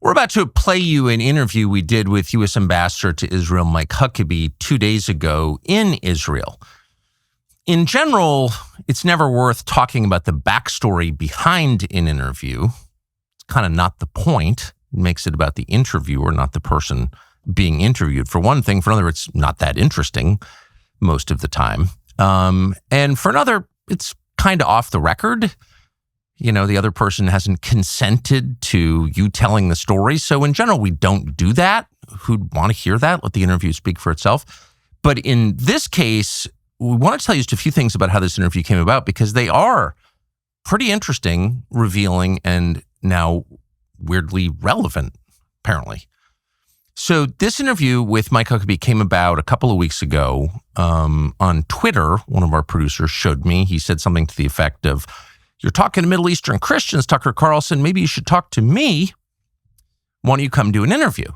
We're about to play you an interview we did with U.S. Ambassador to Israel, Mike Huckabee, 2 days ago in Israel. In general, it's never worth talking about the backstory behind an interview. It's kind of not the point. It makes it about the interviewer, not the person being interviewed. For one thing. For another, it's not that interesting most of the time. And for another, it's kind of off the record. You know, the other person hasn't consented to you telling the story. So in general, we don't do that. Who'd want to hear that? Let the interview speak for itself. But in this case, we want to tell you just a few things about how this interview came about because they are pretty interesting, revealing, and now weirdly relevant, apparently. So this interview with Mike Huckabee came about a couple of weeks ago on Twitter. One of our producers showed me. He said something to the effect of, "You're talking to Middle Eastern Christians, Tucker Carlson. Maybe you should talk to me. Why don't you come do an interview?"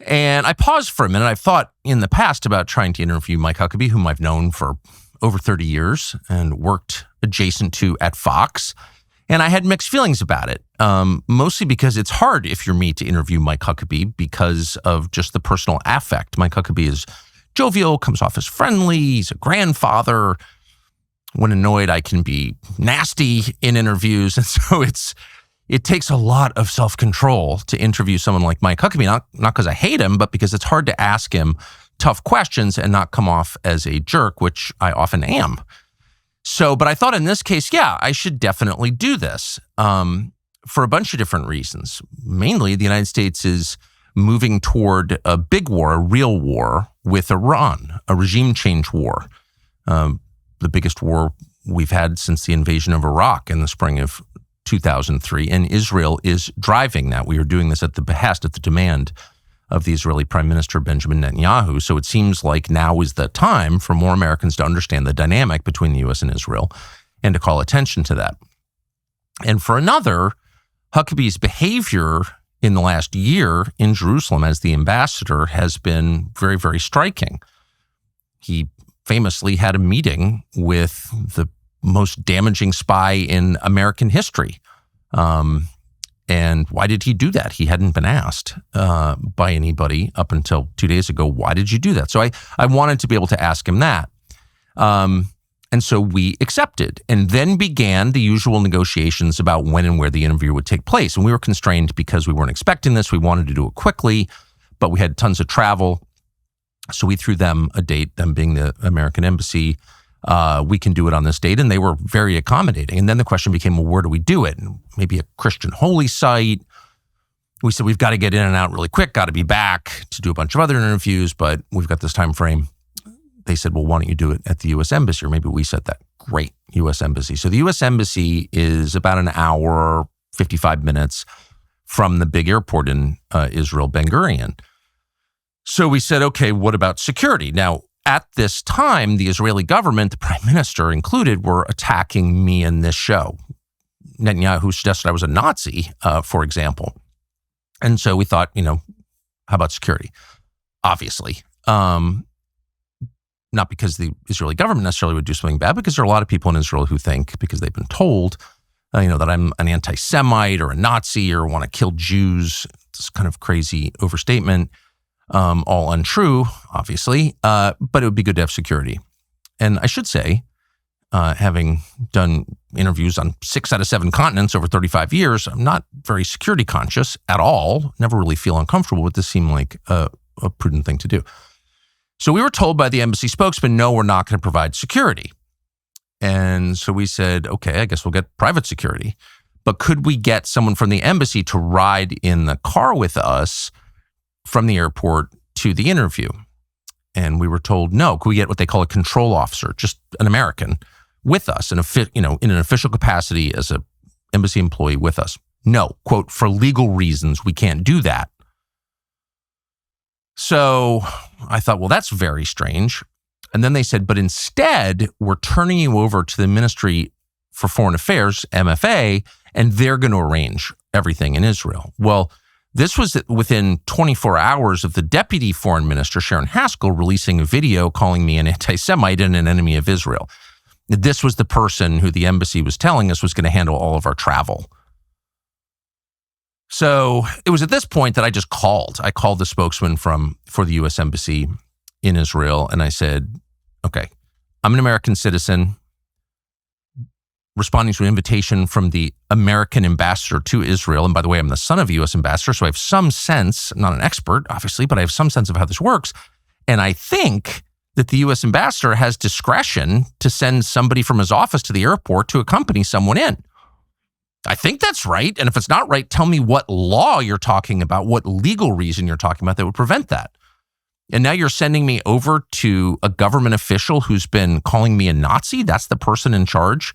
And I paused for a minute. I've thought in the past about trying to interview Mike Huckabee, whom I've known for over 30 years and worked adjacent to at Fox. And I had mixed feelings about it, mostly because it's hard if you're me to interview Mike Huckabee because of just the personal affect. Mike Huckabee is jovial, comes off as friendly. He's a grandfather. When annoyed, I can be nasty in interviews. And so it takes a lot of self-control to interview someone like Mike Huckabee, not because I hate him, but because it's hard to ask him tough questions and not come off as a jerk, which I often am. So, but I thought in this case, yeah, I should definitely do this for a bunch of different reasons. Mainly, the United States is moving toward a big war, a real war with Iran, a regime change war. The biggest war we've had since the invasion of Iraq in the spring of 2003. And Israel is driving that. We are doing this at the behest, at the demand of the Israeli Prime Minister Benjamin Netanyahu. So it seems like now is the time for more Americans to understand the dynamic between the U.S. and Israel and to call attention to that. And for another, Huckabee's behavior in the last year in Jerusalem as the ambassador has been very, very striking. He famously had a meeting with the most damaging spy in American history. And why did he do that? He hadn't been asked by anybody up until 2 days ago, why did you do that? So I wanted to be able to ask him that. And so we accepted and then began the usual negotiations about when and where the interview would take place. And we were constrained because we weren't expecting this. We wanted to do it quickly, but we had tons of travel. So we threw them a date, them being the American embassy. We can do it on this date. And they were very accommodating. And then the question became, well, where do we do it? And maybe a Christian holy site. We said, we've got to get in and out really quick, got to be back to do a bunch of other interviews, but we've got this time frame. They said, well, why don't you do it at the U.S. Embassy? Or maybe we said that. Great, U.S. Embassy. So the U.S. Embassy is about an hour, 55 minutes from the big airport in Israel, Ben Gurion. So we said, okay, what about security? Now, at this time, the Israeli government, the prime minister included, were attacking me in this show. Netanyahu suggested I was a Nazi, for example. And so we thought, how about security? Obviously. Not because the Israeli government necessarily would do something bad, because there are a lot of people in Israel who think, because they've been told, that I'm an anti-Semite or a Nazi or want to kill Jews. It's kind of crazy overstatement. All untrue, obviously, but it would be good to have security. And I should say, having done interviews on 6 out of 7 continents over 35 years, I'm not very security conscious at all, never really feel uncomfortable, but this seemed like a prudent thing to do. So we were told by the embassy spokesman, no, we're not going to provide security. And so we said, okay, I guess we'll get private security. But could we get someone from the embassy to ride in the car with us from the airport to the interview? And we were told, no. Could we get what they call a control officer, just an American, with us, in an official capacity as an embassy employee with us? No, quote, for legal reasons, we can't do that. So I thought, well, that's very strange. And then they said, but instead, we're turning you over to the Ministry for Foreign Affairs, MFA, and they're going to arrange everything in Israel. Well, this was within 24 hours of the Deputy Foreign Minister, Sharon Haskell, releasing a video calling me an anti-Semite and an enemy of Israel. This was the person who the embassy was telling us was going to handle all of our travel. So it was at this point that I just called. I called the spokesman for the U.S. Embassy in Israel, and I said, okay, I'm an American citizen responding to an invitation from the American ambassador to Israel. And by the way, I'm the son of a U.S. ambassador, so I have some sense, I'm not an expert, obviously, but I have some sense of how this works. And I think that the U.S. ambassador has discretion to send somebody from his office to the airport to accompany someone in. I think that's right. And if it's not right, tell me what law you're talking about, what legal reason you're talking about that would prevent that. And now you're sending me over to a government official who's been calling me a Nazi? That's the person in charge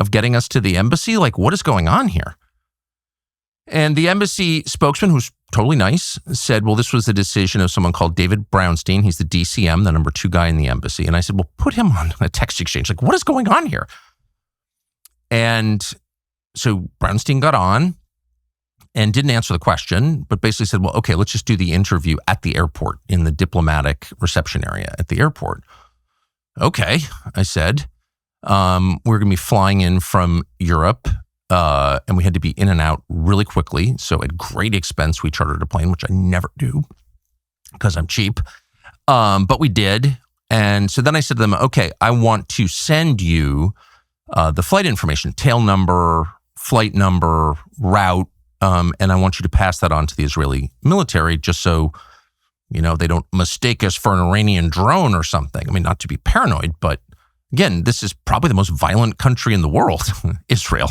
of getting us to the embassy? Like, what is going on here? And the embassy spokesman, who's totally nice, said, well, this was the decision of someone called David Brownstein. He's the DCM, the number 2 guy in the embassy. And I said, well, put him on a text exchange. Like, what is going on here? And so Brownstein got on and didn't answer the question, but basically said, well, okay, let's just do the interview at the airport in the diplomatic reception area at the airport. Okay, I said, we're going to be flying in from Europe, and we had to be in and out really quickly. So at great expense, we chartered a plane, which I never do because I'm cheap. But we did. And so then I said to them, okay, I want to send you the flight information, tail number, flight number, route, and I want you to pass that on to the Israeli military just so, they don't mistake us for an Iranian drone or something. I mean, not to be paranoid, but again, this is probably the most violent country in the world, Israel.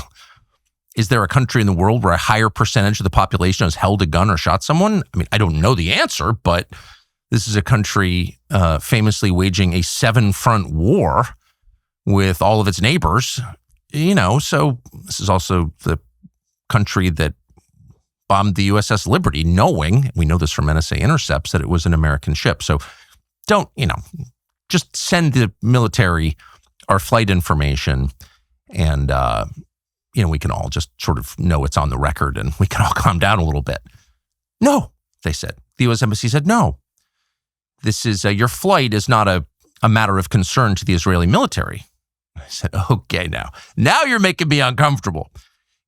Is there a country in the world where a higher percentage of the population has held a gun or shot someone? I mean, I don't know the answer, but this is a country famously waging a 7-front war with all of its neighbors, so this is also the country that bombed the USS Liberty, knowing, we know this from NSA intercepts, that it was an American ship. So don't, just send the military our flight information and, we can all just sort of know it's on the record and we can all calm down a little bit. No, they said. The U.S. Embassy said, no, this is, your flight is not a matter of concern to the Israeli military. I said, okay, now you're making me uncomfortable.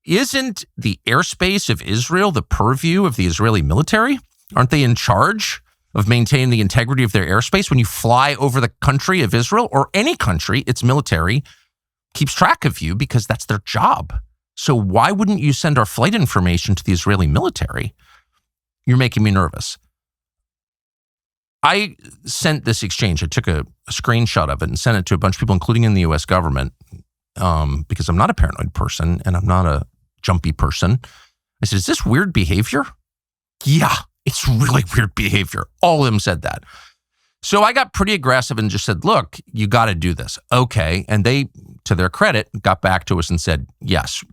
Isn't the airspace of Israel the purview of the Israeli military? Aren't they in charge of maintaining the integrity of their airspace? When you fly over the country of Israel or any country, its military keeps track of you because that's their job. So why wouldn't you send our flight information to the Israeli military? You're making me nervous. I sent this exchange. I took a screenshot of it and sent it to a bunch of people, including in the U.S. government, because I'm not a paranoid person and I'm not a jumpy person. I said, is this weird behavior? Yeah, it's really weird behavior. All of them said that. So I got pretty aggressive and just said, look, you got to do this. Okay. And they, to their credit, got back to us and said, yes,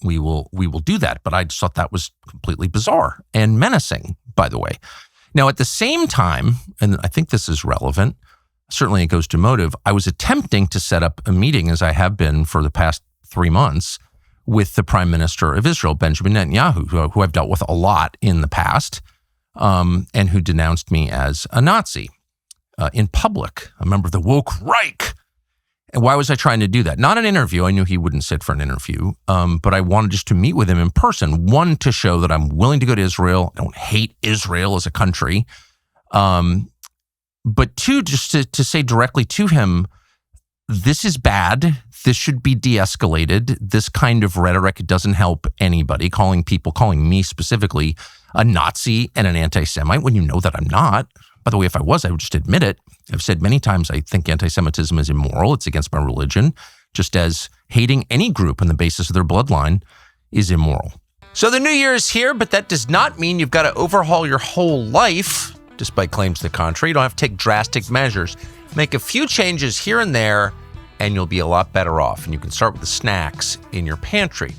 we will do that. But I just thought that was completely bizarre and menacing, by the way. Now, at the same time, and I think this is relevant, certainly it goes to motive, I was attempting to set up a meeting, as I have been for the past 3 months, with the Prime Minister of Israel, Benjamin Netanyahu, who I've dealt with a lot in the past, and who denounced me as a Nazi in public, a member of the woke Reich. And why was I trying to do that? Not an interview. I knew he wouldn't sit for an interview, but I wanted just to meet with him in person. One, to show that I'm willing to go to Israel. I don't hate Israel as a country. But two, just to say directly to him, this is bad. This should be de-escalated. This kind of rhetoric doesn't help anybody. Calling me specifically, a Nazi and an anti-Semite when you know that I'm not. By the way, if I was, I would just admit it. I've said many times I think anti-Semitism is immoral. It's against my religion, just as hating any group on the basis of their bloodline is immoral. So the new year is here, but that does not mean you've got to overhaul your whole life, despite claims to the contrary. You don't have to take drastic measures. Make a few changes here and there, and you'll be a lot better off. And you can start with the snacks in your pantry.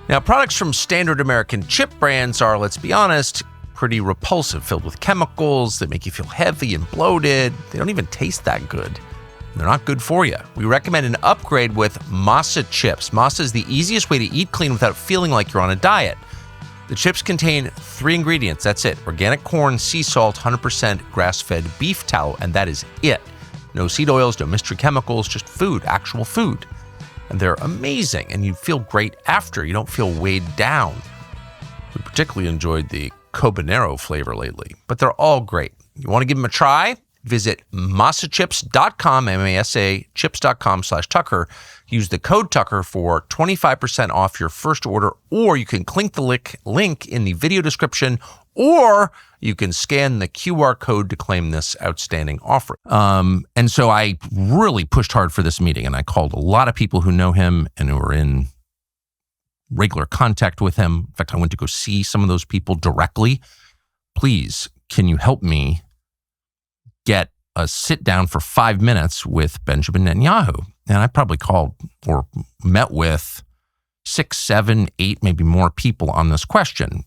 Now, products from standard American chip brands are, let's be honest, pretty repulsive, filled with chemicals that make you feel heavy and bloated. They don't even taste that good. They're not good for you. We recommend an upgrade with Masa chips. Masa is the easiest way to eat clean without feeling like you're on a diet. The chips contain 3 ingredients. That's it. Organic corn, sea salt, 100% grass-fed beef tallow, and that is it. No seed oils, no mystery chemicals, just food, actual food. And they're amazing, and you feel great after. You don't feel weighed down. particularly enjoyed the Cobanero flavor lately, but they're all great. You want to give them a try? Visit masachips.com, M-A-S-A, chips.com/Tucker. Use the code Tucker for 25% off your first order, or you can click the link in the video description, or you can scan the QR code to claim this outstanding offer. And so I really pushed hard for this meeting, and I called a lot of people who know him and who are in regular contact with him. In fact, I went to go see some of those people directly. Please, can you help me get a sit down for 5 minutes with Benjamin Netanyahu? And I probably called or met with 6, 7, 8, maybe more people on this question.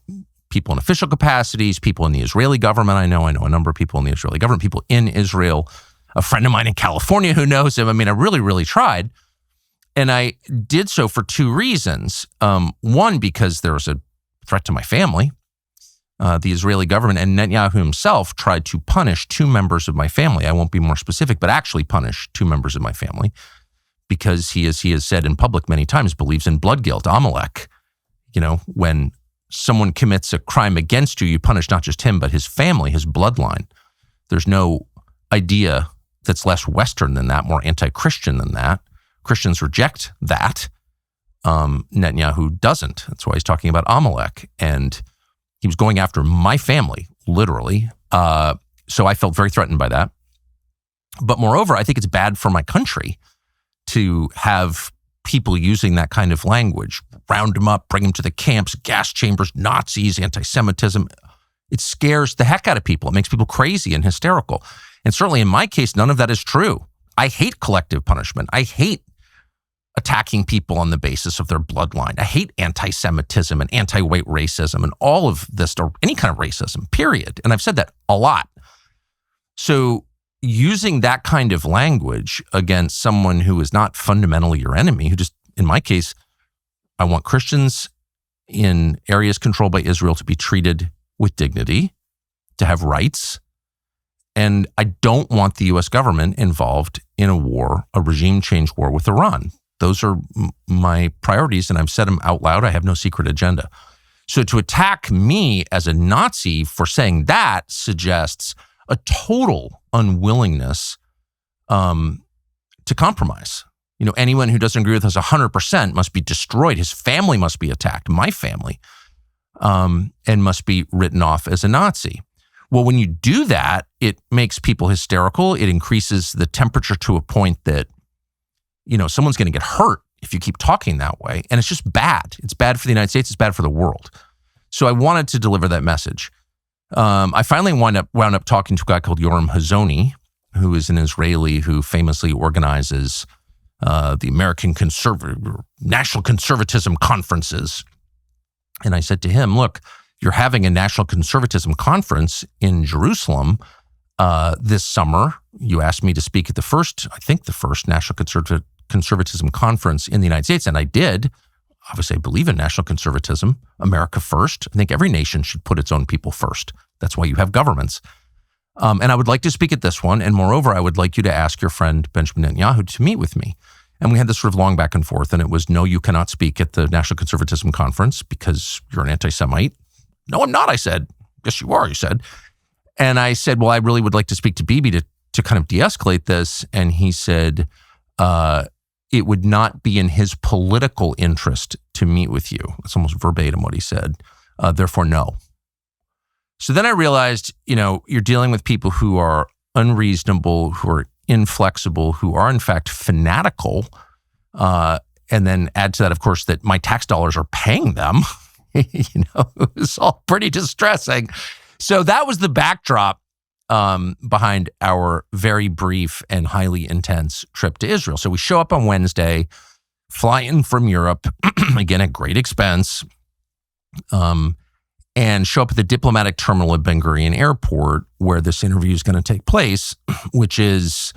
People in official capacities, people in the Israeli government. I know a number of people in the Israeli government, people in Israel, a friend of mine in California who knows him. I mean, I really, really tried. And I did so for 2 reasons. One, because there was a threat to my family. The Israeli government and Netanyahu himself tried to punish 2 members of my family. I won't be more specific, but actually punish 2 members of my family because he has said in public many times, believes in blood guilt, Amalek. You know, when someone commits a crime against you, you punish not just him, but his family, his bloodline. There's no idea that's less Western than that, more anti-Christian than that. Christians reject that. Netanyahu doesn't. That's why he's talking about Amalek. And he was going after my family, literally. So I felt very threatened by that. But moreover, I think it's bad for my country to have people using that kind of language. Round them up, bring them to the camps, gas chambers, Nazis, anti-Semitism. It scares the heck out of people. It makes people crazy and hysterical. And certainly in my case, none of that is true. I hate collective punishment. I hate attacking people on the basis of their bloodline. I hate anti-Semitism and anti-white racism and all of this, or any kind of racism, period. And I've said that a lot. So using that kind of language against someone who is not fundamentally your enemy, who just, in my case, I want Christians in areas controlled by Israel to be treated with dignity, to have rights. And I don't want the U.S. government involved in a war, a regime change war with Iran. Those are my priorities, and I've said them out loud. I have no secret agenda. So to attack me as a Nazi for saying that suggests a total unwillingness to compromise. You know, anyone who doesn't agree with us 100% must be destroyed. His family must be attacked, my family, and must be written off as a Nazi. Well, when you do that, it makes people hysterical. It increases the temperature to a point that, you know, someone's going to get hurt if you keep talking that way. And it's just bad. It's bad for the United States. It's bad for the world. So I wanted to deliver that message. I finally wound up talking to a guy called Yoram Hazony, who is an Israeli who famously organizes the American National Conservatism conferences. And I said to him, look, you're having a National Conservatism conference in Jerusalem this summer. You asked me to speak at the first National Conservatism conference in the United States, and I did. Obviously, I believe in national conservatism, America first. I think every nation should put its own people first. That's why you have governments. And I would like to speak at this one. And moreover, I would like you to ask your friend Benjamin Netanyahu to meet with me. And we had this sort of long back and forth, and it was, no, you cannot speak at the National Conservatism Conference because you're an anti-Semite. No, I'm not, I said. Yes, you are, he said. And I said, well, I really would like to speak to Bibi to kind of de-escalate this. And he said, it would not be in his political interest to meet with you. That's almost verbatim what he said. Therefore, no. So then I realized, you know, you're dealing with people who are unreasonable, who are inflexible, who are in fact fanatical. And then add to that, of course, that my tax dollars are paying them. You know, it was all pretty distressing. So that was the backdrop behind our very brief and highly intense trip to Israel. So we show up on Wednesday, fly in from Europe, again at great expense, and show up at the diplomatic terminal at Ben Gurion Airport where this interview is going to take place, which is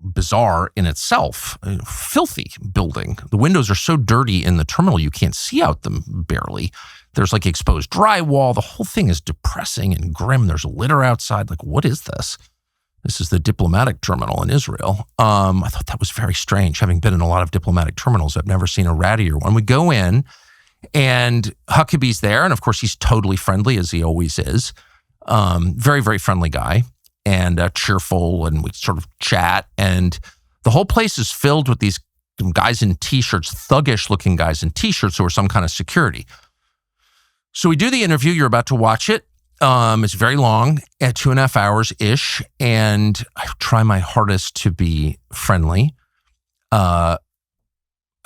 bizarre in itself. A filthy building. The windows are so dirty in the terminal you can't see out them barely. There's like exposed drywall. The whole thing is depressing and grim. There's litter outside. Like, what is this? This is the diplomatic terminal in Israel. I thought that was very strange. Having been in a lot of diplomatic terminals, I've never seen a rattier one. We go in, And Huckabee's there. And of course, he's totally friendly, as he always is. Very, very friendly guy and cheerful. And we sort of chat. And the whole place is filled with these guys in T-shirts, thuggish looking guys in T-shirts who are some kind of security. So we do the interview. You're about to watch it. It's very long, at 2.5 hours-ish. And I try my hardest to be friendly. I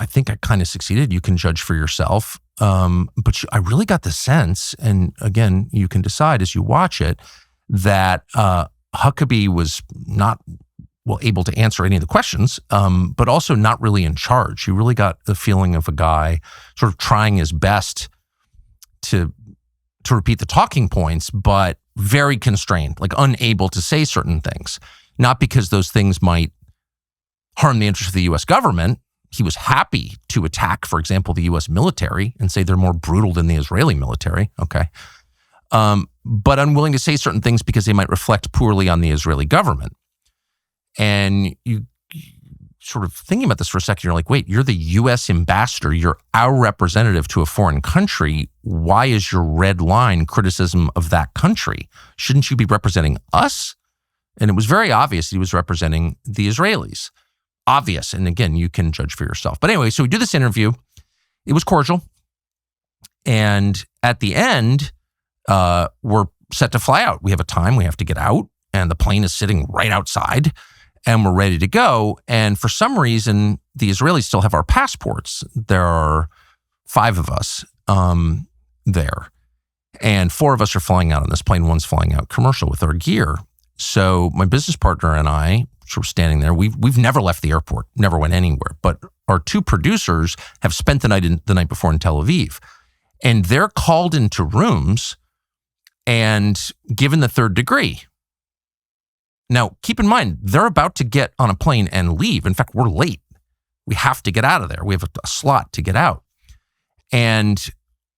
think I kind of succeeded. You can judge for yourself. But I really got the sense, and again, you can decide as you watch it, that Huckabee was not able to answer any of the questions, but also not really in charge. You really got the feeling of a guy sort of trying his best to repeat the talking points, but very constrained, like unable to say certain things. Not because those things might harm the interests of the U.S. government. He was happy to attack, for example, the U.S. military and say they're more brutal than the Israeli military. Okay. But unwilling to say certain things because they might reflect poorly on the Israeli government. And you sort of thinking about this for a second, you're like, wait, you're the U.S. ambassador. You're our representative to a foreign country. Why is your red line criticism of that country? Shouldn't you be representing us? And it was very obvious he was representing the Israelis. Obvious. And again, you can judge for yourself. But anyway, so we do this interview. It was cordial. And at the end, we're set to fly out. We have a time. We have to get out. And the plane is sitting right outside. And we're ready to go. And for some reason, the Israelis still have our passports. There are 5 of us there. And 4 of us are flying out on this plane. One's flying out commercial with our gear. So my business partner and I, sort of standing there, we've never left the airport, never went anywhere. But our 2 producers have spent the night before in Tel Aviv. And they're called into rooms and given the 3rd degree. Now, keep in mind, they're about to get on a plane and leave. In fact, we're late. We have to get out of there. We have a slot to get out. And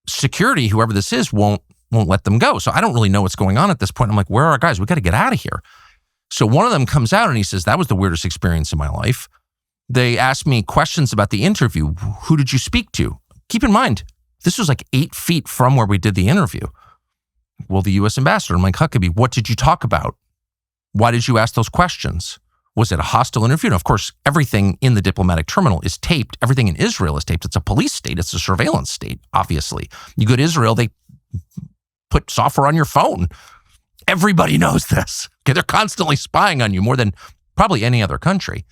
security, whoever this is, won't let them go. So I don't really know what's going on at this point. I'm like, where are our guys? We got to get out of here. So one of them comes out and he says, that was the weirdest experience in my life. They asked me questions about the interview. Who did you speak to? Keep in mind, this was like 8 feet from where we did the interview. Well, the U.S. ambassador. I'm like, Huckabee, what did you talk about? Why did you ask those questions? Was it a hostile interview? And of course, everything in the diplomatic terminal is taped. Everything in Israel is taped. It's a police state. It's a surveillance state, obviously. You go to Israel, they put software on your phone. Everybody knows this. Okay, they're constantly spying on you more than probably any other country.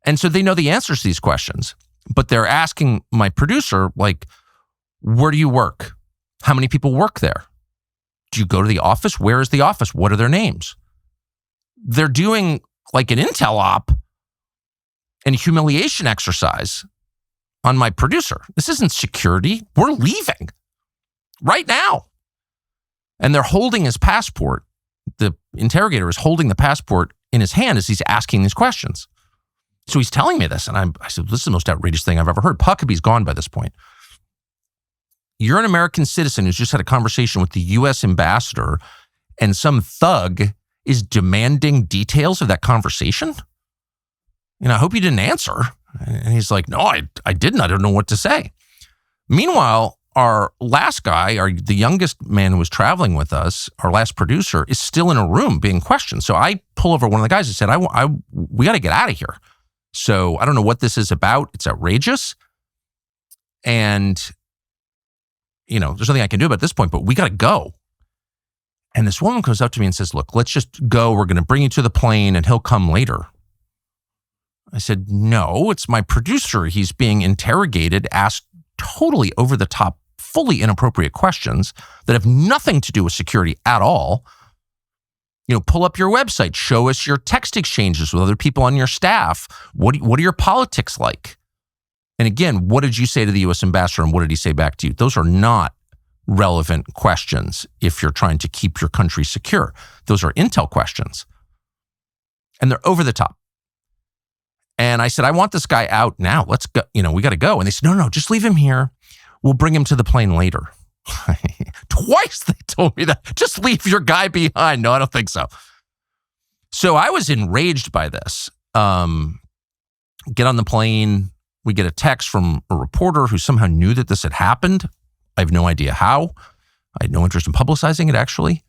And so they know the answers to these questions. But they're asking my producer, like, where do you work? How many people work there? Do you go to the office? Where is the office? What are their names? They're doing like an intel op and a humiliation exercise on my producer. This isn't security. We're leaving right now. And they're holding his passport. The interrogator is holding the passport in his hand as he's asking these questions. So he's telling me this. And I said, this is the most outrageous thing I've ever heard. Huckabee's gone by this point. You're an American citizen who's just had a conversation with the U.S. ambassador and some thug is demanding details of that conversation? And I hope you didn't answer. And he's like, no, I didn't. I don't know what to say. Meanwhile, our last guy, the youngest man who was traveling with us, our last producer, is still in a room being questioned. So I pull over one of the guys and said, we got to get out of here. So I don't know what this is about. It's outrageous. And, there's nothing I can do about it at this point, but we got to go. And this woman comes up to me and says, look, let's just go. We're going to bring you to the plane and he'll come later. I said, no, it's my producer. He's being interrogated, asked totally over the top, fully inappropriate questions that have nothing to do with security at all. Pull up your website, show us your text exchanges with other people on your staff. What are your politics like? And again, what did you say to the U.S. ambassador and what did he say back to you? Those are not relevant questions if you're trying to keep your country secure. Those are intel questions. And they're over the top. And I said, I want this guy out now. Let's go. We got to go. And they said, no, just leave him here. We'll bring him to the plane later. Twice they told me that. Just leave your guy behind. No, I don't think so. So I was enraged by this. Get on the plane. We get a text from a reporter who somehow knew that this had happened. I have no idea how. I had no interest in publicizing it, actually.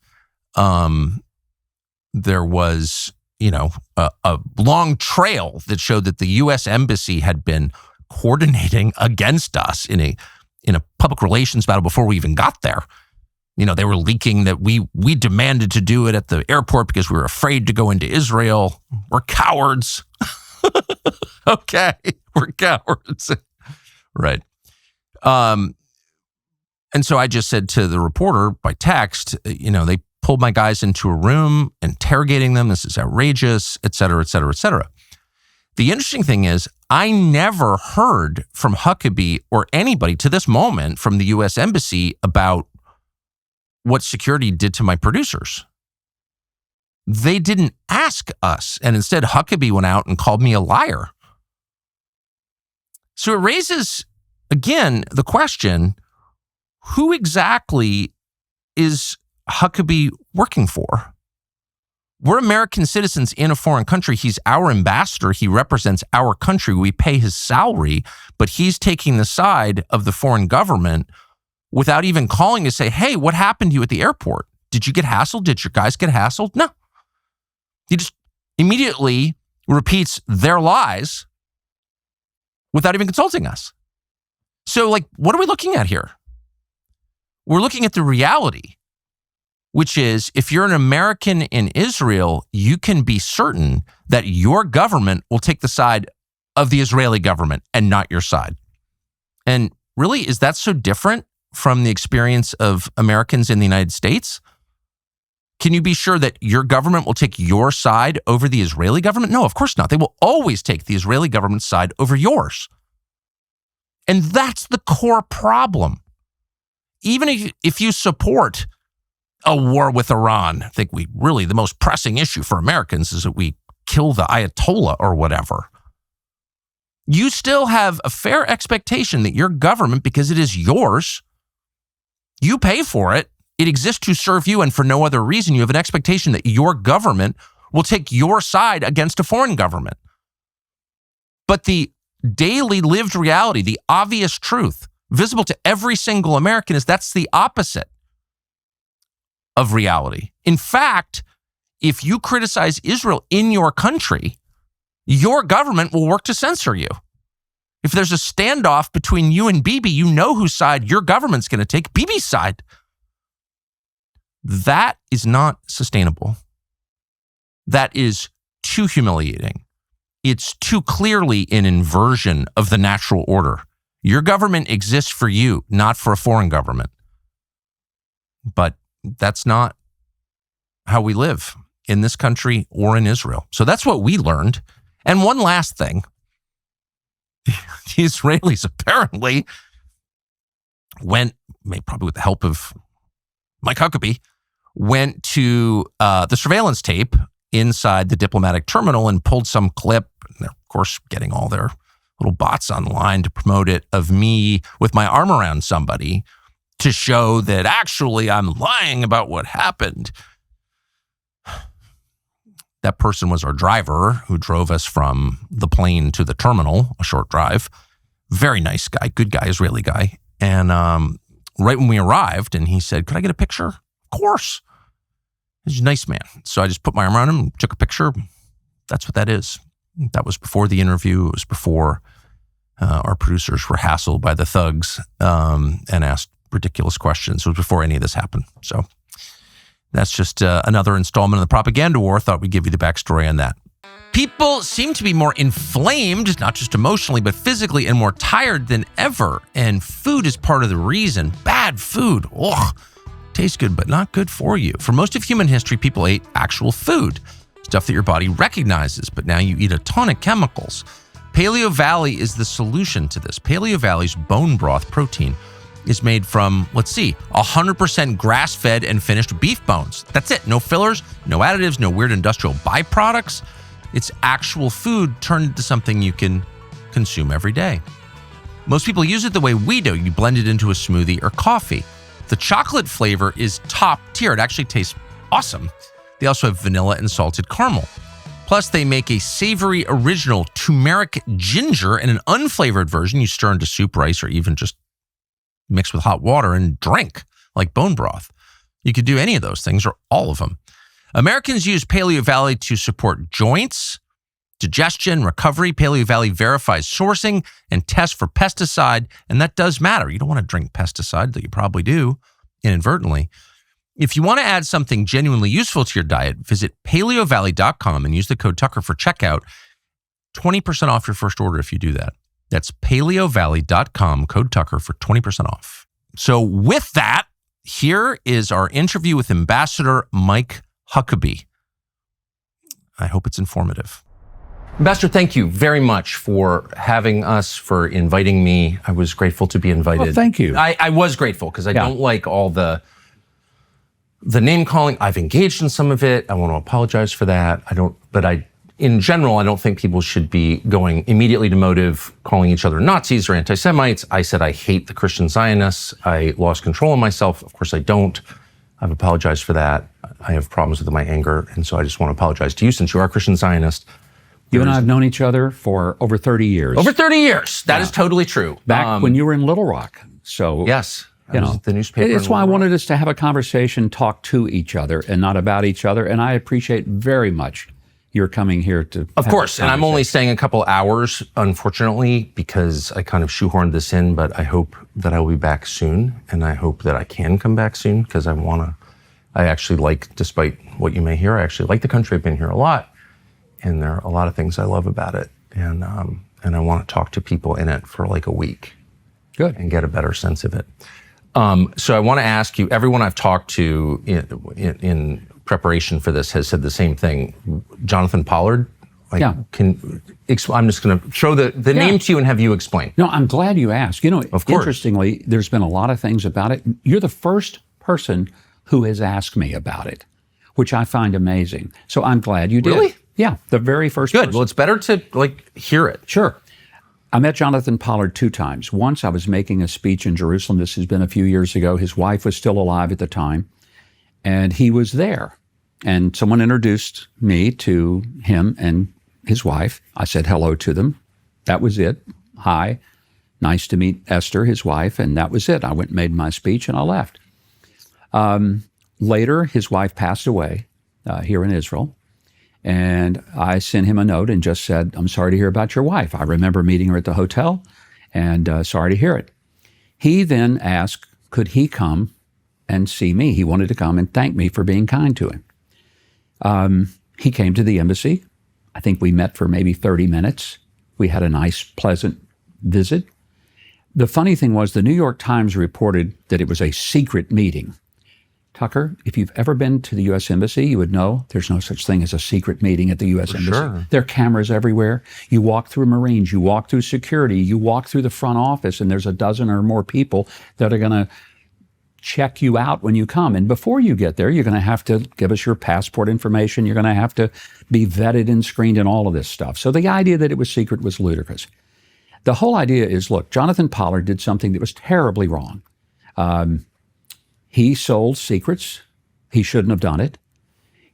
There was, a long trail that showed that the U.S. Embassy had been coordinating against us in a public relations battle before we even got there. They were leaking that we demanded to do it at the airport because we were afraid to go into Israel. We're cowards. Okay, we're cowards. Right. And so I just said to the reporter by text, they pulled my guys into a room, interrogating them. This is outrageous, et cetera, et cetera, et cetera. The interesting thing is I never heard from Huckabee or anybody to this moment from the U.S. Embassy about what security did to my producers. They didn't ask us. And instead, Huckabee went out and called me a liar. So it raises, again, the question, who exactly is Huckabee working for? We're American citizens in a foreign country. He's our ambassador. He represents our country. We pay his salary, but he's taking the side of the foreign government without even calling to say, hey, what happened to you at the airport? Did you get hassled? Did your guys get hassled? No. He just immediately repeats their lies without even consulting us. So, what are we looking at here? We're looking at the reality, which is if you're an American in Israel, you can be certain that your government will take the side of the Israeli government and not your side. And really, is that so different from the experience of Americans in the United States? Can you be sure that your government will take your side over the Israeli government? No, of course not. They will always take the Israeli government's side over yours. And that's the core problem. Even if you support a war with Iran, I think the most pressing issue for Americans is that we kill the Ayatollah or whatever. You still have a fair expectation that your government, because it is yours, you pay for it, it exists to serve you, and for no other reason, you have an expectation that your government will take your side against a foreign government. But the daily lived reality, the obvious truth, visible to every single American, is that's the opposite of reality. In fact, if you criticize Israel in your country, your government will work to censor you. If there's a standoff between you and Bibi, you know whose side your government's going to take, Bibi's side. That is not sustainable. That is too humiliating. It's too clearly an inversion of the natural order. Your government exists for you, not for a foreign government. But that's not how we live in this country or in Israel. So that's what we learned. And one last thing. The Israelis apparently went, probably with the help of Mike Huckabee, went to the surveillance tape inside the diplomatic terminal and pulled some clip. And they're, of course, getting all their little bots online to promote it, of me with my arm around somebody to show that actually I'm lying about what happened. That person was our driver who drove us from the plane to the terminal, a short drive. Very nice guy, good guy, Israeli guy. And right when we arrived, and he said, "Could I get a picture?" Of course. He's a nice man. So I just put my arm around him, took a picture. That's what that is. That was before the interview. It was before our producers were hassled by the thugs and asked ridiculous questions. It was before any of this happened. So that's just another installment of the propaganda war. Thought we'd give you the backstory on that. People seem to be more inflamed, not just emotionally, but physically, and more tired than ever. And food is part of the reason. Bad food. Ugh. Tastes good, but not good for you. For most of human history, people ate actual food, stuff that your body recognizes, but now you eat a ton of chemicals. Paleo Valley is the solution to this. Paleo Valley's bone broth protein is made from, 100% grass-fed and finished beef bones. That's it. No fillers, no additives, no weird industrial byproducts. It's actual food turned into something you can consume every day. Most people use it the way we do. You blend it into a smoothie or coffee. The chocolate flavor is top tier. It actually tastes awesome. They also have vanilla and salted caramel. Plus, they make a savory original turmeric ginger and an unflavored version you stir into soup, rice, or even just mix with hot water and drink like bone broth. You could do any of those things or all of them. Americans use Paleo Valley to support joints, digestion, recovery. Paleo Valley verifies sourcing and tests for pesticide, and that does matter. You don't want to drink pesticide, though you probably do inadvertently. If you want to add something genuinely useful to your diet, visit paleovalley.com and use the code Tucker for checkout. 20% off your first order if you do that. That's paleovalley.com, code Tucker for 20% off. So with that, here is our interview with Ambassador Mike Huckabee. I hope it's informative. Ambassador, thank you very much for having us, for inviting me. I was grateful to be invited. Well, thank you. I was grateful because I don't like all the name calling. I've engaged in some of it. I want to apologize for that. In general, I don't think people should be going immediately to motive, calling each other Nazis or anti-Semites. I said I hate the Christian Zionists. I lost control of myself. Of course I don't. I've apologized for that. I have problems with my anger, and so I just want to apologize to you since you are a Christian Zionist. You and I have known each other for over 30 years. Over 30 years. That is totally true. Back when you were in Little Rock. So yes. You know, the newspaper. It's why I wanted us to have a conversation, talk to each other and not about each other. And I appreciate very much your coming here to. Of course. And I'm only staying a couple hours, unfortunately, because I kind of shoehorned this in, but I hope that I will be back soon. And I hope that I can come back soon because I actually like, despite what you may hear, I actually like the country. I've been here a lot. And there are a lot of things I love about it. And I want to talk to people in it for like a week. Good. And get a better sense of it. So I want to ask you, everyone I've talked to in preparation for this has said the same thing. Jonathan Pollard, I'm just going to throw the name to you and have you explain. No, I'm glad you asked. You know, of course. Interestingly, there's been a lot of things about it. You're the first person who has asked me about it, which I find amazing. So I'm glad you did. Really? Yeah, the very first Good. person. Well, it's better to hear it. Sure. I met Jonathan Pollard 2 times. Once I was making a speech in Jerusalem. This has been a few years ago. His wife was still alive at the time, and he was there. And someone introduced me to him and his wife. I said hello to them. That was it. Hi. Nice to meet Esther, his wife, and that was it. I went and made my speech, and I left. Later, his wife passed away here in Israel. And I sent him a note and just said, I'm sorry to hear about your wife. I remember meeting her at the hotel and sorry to hear it. He then asked, could he come and see me? He wanted to come and thank me for being kind to him. He came to the embassy. I think we met for maybe 30 minutes. We had a nice, pleasant visit. The funny thing was the New York Times reported that it was a secret meeting. Tucker, if you've ever been to the U.S. Embassy, you would know there's no such thing as a secret meeting at the U.S. Embassy. Sure. There are cameras everywhere. You walk through Marines, you walk through security, you walk through the front office, and there's a dozen or more people that are going to check you out when you come. And before you get there, you're going to have to give us your passport information. You're going to have to be vetted and screened and all of this stuff. So the idea that it was secret was ludicrous. The whole idea is, look, Jonathan Pollard did something that was terribly wrong. He sold secrets. He shouldn't have done it.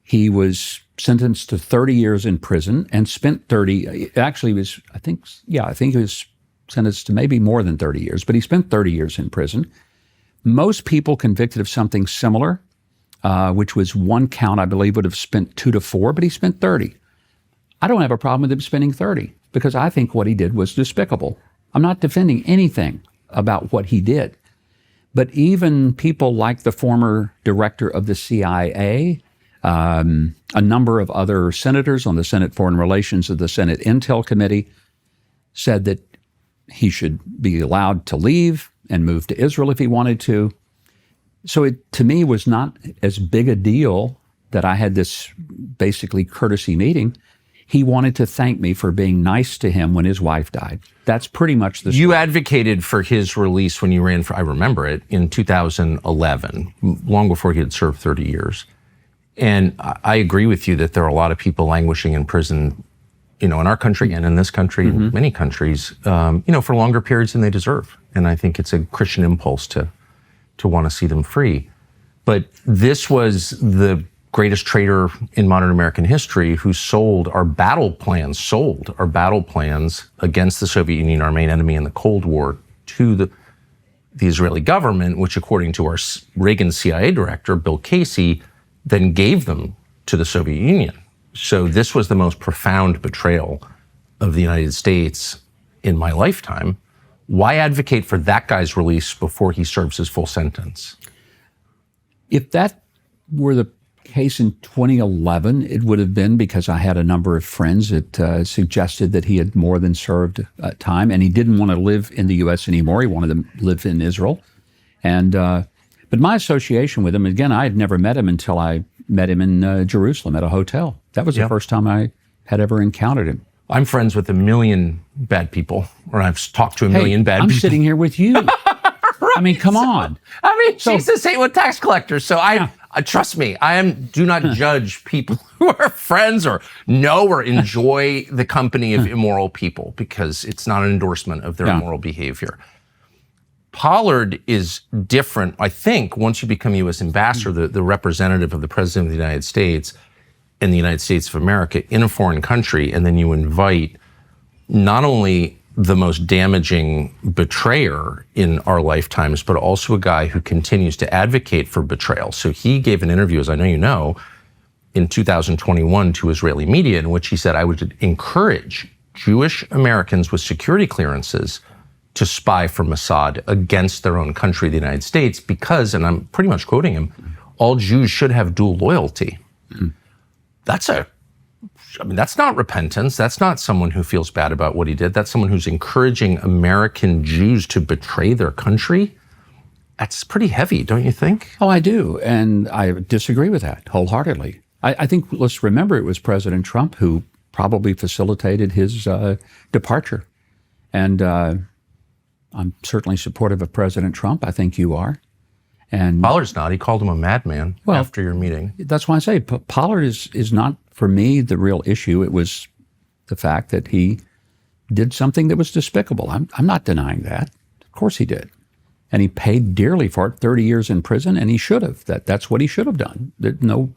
He was sentenced to 30 years in prison and spent 30, actually was, I think he was sentenced to maybe more than 30 years, but he spent 30 years in prison. Most people convicted of something similar, which was one count, I believe, would have spent 2 to 4, but he spent 30. I don't have a problem with him spending 30 because I think what he did was despicable. I'm not defending anything about what he did. But even people like the former director of the CIA, a number of other senators on the Senate Foreign Relations of the Senate Intel Committee said that he should be allowed to leave and move to Israel if he wanted to. So it, to me, was not as big a deal that I had this basically courtesy meeting. He wanted to thank me for being nice to him when his wife died. That's pretty much the story. You advocated for his release when you ran for, I remember it, in 2011, long before he had served 30 years. And I agree with you that there are a lot of people languishing in prison, in our country and in this country, and many countries, for longer periods than they deserve. And I think it's a Christian impulse to want to see them free. But this was the greatest traitor in modern American history, who sold our battle plans against the Soviet Union, our main enemy in the Cold War, to the Israeli government, which, according to our Reagan CIA director, Bill Casey, then gave them to the Soviet Union. So this was the most profound betrayal of the United States in my lifetime. Why advocate for that guy's release before he serves his full sentence? If that were the case in 2011, it would have been because I had a number of friends that suggested that he had more than served time, and he didn't want to live in the U.S. anymore. He wanted to live in Israel. And but my association with him, again, I had never met him until I met him in Jerusalem at a hotel. That was the first time I had ever encountered him. I'm friends with 1 million bad people, or I've talked to 1 million bad people. I'm sitting here with you. I mean, come on. I mean, Jesus ain't with tax collectors. So trust me, do not judge people who are friends or know or enjoy the company of immoral people, because it's not an endorsement of their immoral behavior. Pollard is different. I think once you become U.S. ambassador, the representative of the President of the United States in the United States of America in a foreign country, and then you invite not only the most damaging betrayer in our lifetimes, but also a guy who continues to advocate for betrayal. So he gave an interview, as I know you know, in 2021 to Israeli media, in which he said, I would encourage Jewish Americans with security clearances to spy for Mossad against their own country, the United States, because, and I'm pretty much quoting him, all Jews should have dual loyalty. That's not repentance. That's not someone who feels bad about what he did. That's someone who's encouraging American Jews to betray their country. That's pretty heavy, don't you think? Oh, I do. And I disagree with that wholeheartedly. I think, let's remember, it was President Trump who probably facilitated his departure. And I'm certainly supportive of President Trump. I think you are. And Pollard's not. He called him a madman after your meeting. That's why I say Pollard is not, for me, the real issue. It was the fact that he did something that was despicable. I'm not denying that. Of course he did. And he paid dearly for it, 30 years in prison, and he should have. That's what he should have done. There's no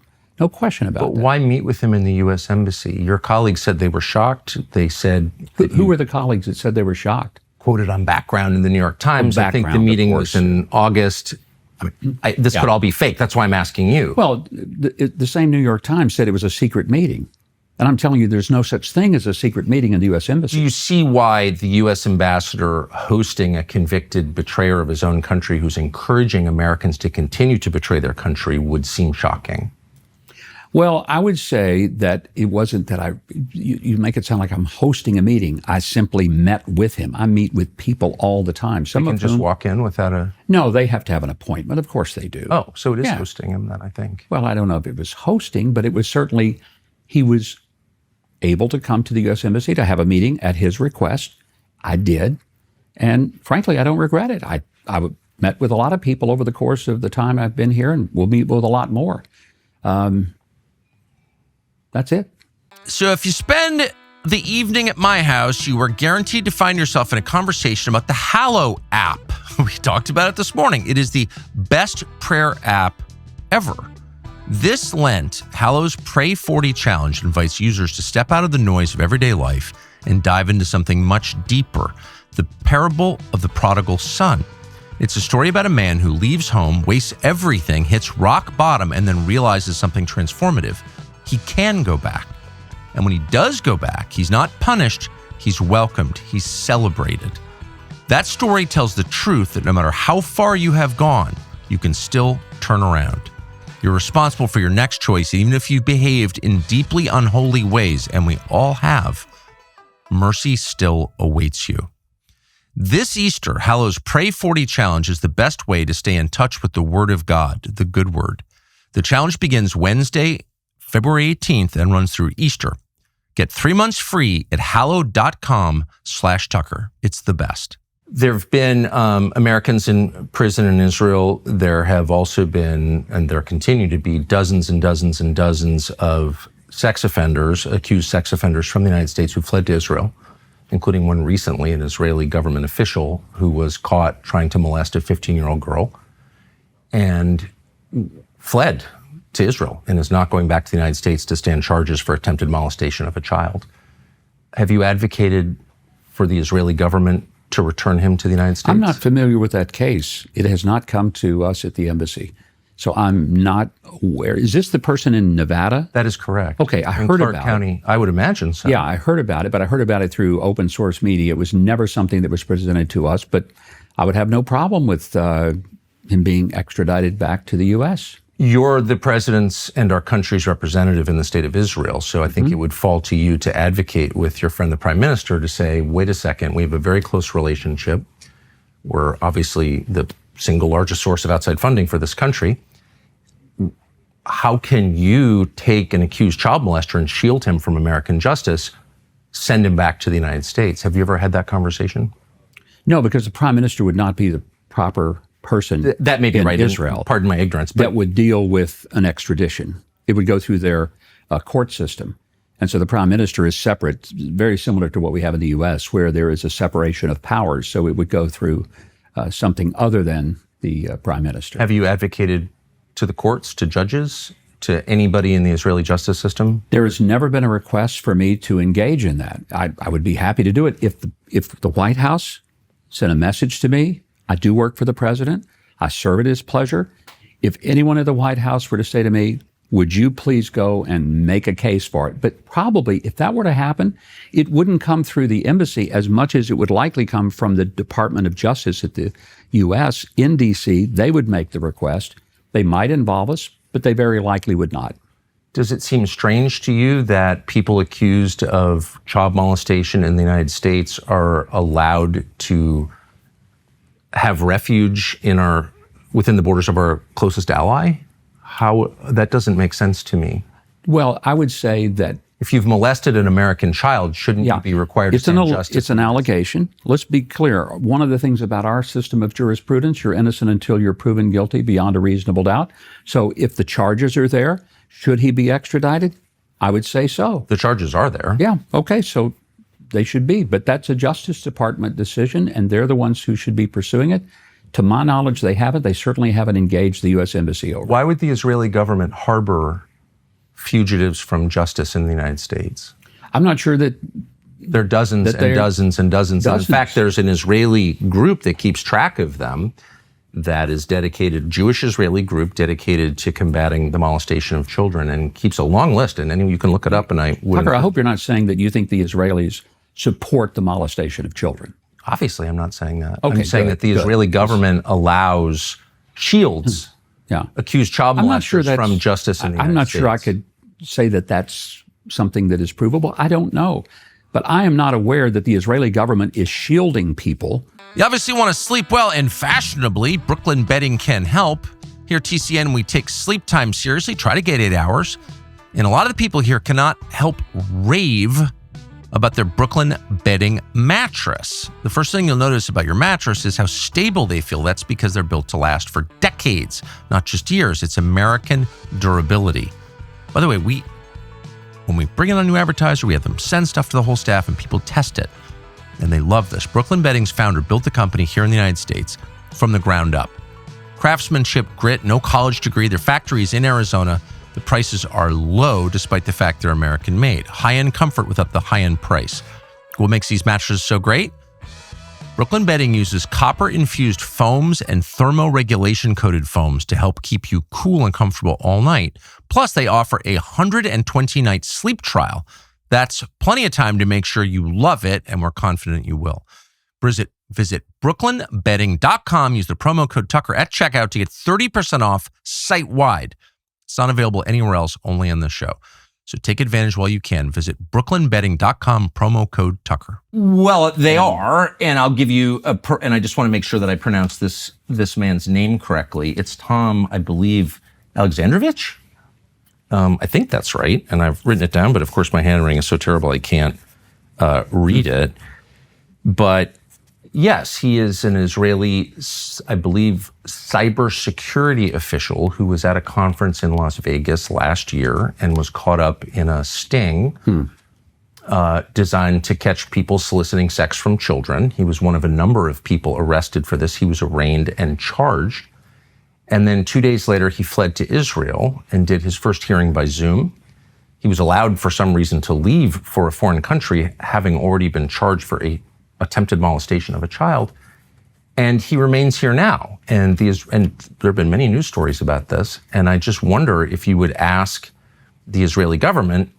question about that. But why meet with him in the U.S. Embassy? Your colleagues said they were shocked. They said... Who were the colleagues that said they were shocked? Quoted on Background in the New York Times. I think the meeting was in August. I mean, this could all be fake. That's why I'm asking you. Well, the same New York Times said it was a secret meeting. And I'm telling you, there's no such thing as a secret meeting in the U.S. Embassy. Do you see why the U.S. ambassador hosting a convicted betrayer of his own country who's encouraging Americans to continue to betray their country would seem shocking? Well, I would say that it wasn't that you make it sound like I'm hosting a meeting. I simply met with him. I meet with people all the time. Some can just walk in without a... No, they have to have an appointment. Of course they do. Oh, so it is hosting him then, I think. Well, I don't know if it was hosting, but it was certainly, he was able to come to the U.S. Embassy to have a meeting at his request. I did. And frankly, I don't regret it. I met with a lot of people over the course of the time I've been here, and we'll meet with a lot more. That's it. So if you spend the evening at my house, you are guaranteed to find yourself in a conversation about the Hallow app. We talked about it this morning. It is the best prayer app ever. This Lent, Hallow's Pray 40 Challenge invites users to step out of the noise of everyday life and dive into something much deeper, the parable of the prodigal son. It's a story about a man who leaves home, wastes everything, hits rock bottom, and then realizes something transformative. He can go back. And when he does go back, he's not punished, he's welcomed, he's celebrated. That story tells the truth that no matter how far you have gone, you can still turn around. You're responsible for your next choice, even if you've behaved in deeply unholy ways, and we all have. Mercy still awaits you. This Easter, Hallow's Pray 40 Challenge is the best way to stay in touch with the Word of God, the good word. The challenge begins Wednesday, February 18th, and runs through Easter. Get 3 months free at hallow.com/Tucker. It's the best. There have been Americans in prison in Israel. There have also been, and there continue to be, dozens and dozens and dozens of accused sex offenders from the United States who fled to Israel, including one recently, an Israeli government official who was caught trying to molest a 15-year-old girl and fled to Israel and is not going back to the United States to stand charges for attempted molestation of a child. Have you advocated for the Israeli government to return him to the United States? I'm not familiar with that case. It has not come to us at the embassy. So I'm not aware. Is this the person in Nevada? That is correct. Okay, I in heard Clark about County, I would imagine so. Yeah, I heard about it, but I heard about it through open source media. It was never something that was presented to us, but I would have no problem with him being extradited back to the U.S. You're the president's and our country's representative in the state of Israel, so I think it would fall to you to advocate with your friend, the prime minister, to say, wait a second, we have a very close relationship. We're obviously the single largest source of outside funding for this country. How can you take an accused child molester and shield him from American justice, send him back to the United States? Have you ever had that conversation? No, because the prime minister would not be the proper person That may be in right. Israel Pardon my ignorance. But that would deal with an extradition. It would go through their court system. And so the prime minister is separate, very similar to what we have in the U.S., where there is a separation of powers. So it would go through something other than the prime minister. have you advocated to the courts, to judges, to anybody in the Israeli justice system? There has never been a request for me to engage in that. I would be happy to do it if the White House sent a message to me. I do work for the president. I serve at his pleasure. If anyone at the White House were to say to me, would you please go and make a case for it? But probably if that were to happen, it wouldn't come through the embassy as much as it would likely come from the Department of Justice at the U.S. in D.C. They would make the request. They might involve us, but they very likely would not. Does it seem strange to you that people accused of child molestation in the United States are allowed to have refuge within the borders of our closest ally? How that doesn't make sense to me. Well, I would say that If you've molested an American child, shouldn't you be required to stand justice? It's an allegation. Let's be clear. One of the things about our system of jurisprudence, you're innocent until you're proven guilty beyond a reasonable doubt. So if the charges are there, should he be extradited? I would say so. The charges are there. Yeah. Okay. So they should be. But that's a Justice Department decision, and they're the ones who should be pursuing it. To my knowledge, they haven't. They certainly haven't engaged the U.S. Embassy over it. Why would the Israeli government harbor fugitives from justice in the United States? I'm not sure that There are dozens and dozens and dozens. And in fact, there's an Israeli group that keeps track of them that is dedicated, Jewish Israeli group dedicated to combating the molestation of children, and keeps a long list. And you can look it up. And Tucker, I hope you're not saying that you think the Israelis support the molestation of children. Obviously, I'm not saying that. Okay, I'm saying that the Israeli government shields accused child molesters from justice in the United States. I'm not sure I could say that that's something that is provable. I don't know. But I am not aware that the Israeli government is shielding people. You obviously want to sleep well and fashionably. Brooklyn Bedding can help. Here at TCN, we take sleep time seriously, try to get 8 hours. And a lot of the people here cannot help rave about their Brooklyn Bedding mattress. The first thing you'll notice about your mattress is how stable they feel. That's because they're built to last for decades, not just years. It's American durability. By the way, when we bring in a new advertiser, we have them send stuff to the whole staff and people test it. And they love this. Brooklyn Bedding's founder built the company here in the United States from the ground up. Craftsmanship, grit, no college degree. Their factory is in Arizona. The prices are low despite the fact they're American made. High-end comfort without the high-end price. What makes these mattresses so great? Brooklyn Bedding uses copper-infused foams and thermoregulation-coated foams to help keep you cool and comfortable all night. Plus, they offer a 120-night sleep trial. That's plenty of time to make sure you love it, and we're confident you will. Visit brooklynbedding.com. Use the promo code Tucker at checkout to get 30% off site-wide. It's not available anywhere else, only on this show. So take advantage while you can. Visit brooklynbedding.com, promo code Tucker. Well, they are, and I'll give you and I just want to make sure that I pronounce this man's name correctly. It's Tom, I believe, Alexandrovich? I think that's right, and I've written it down, but of course my handwriting is so terrible I can't read it. But yes, he is an Israeli, I believe, cybersecurity official who was at a conference in Las Vegas last year and was caught up in a sting designed to catch people soliciting sex from children. He was one of a number of people arrested for this. He was arraigned and charged. And then 2 days later, he fled to Israel and did his first hearing by Zoom. He was allowed for some reason to leave for a foreign country, having already been charged for a attempted molestation of a child. And he remains here now. And there have been many news stories about this. And I just wonder if you would ask the Israeli government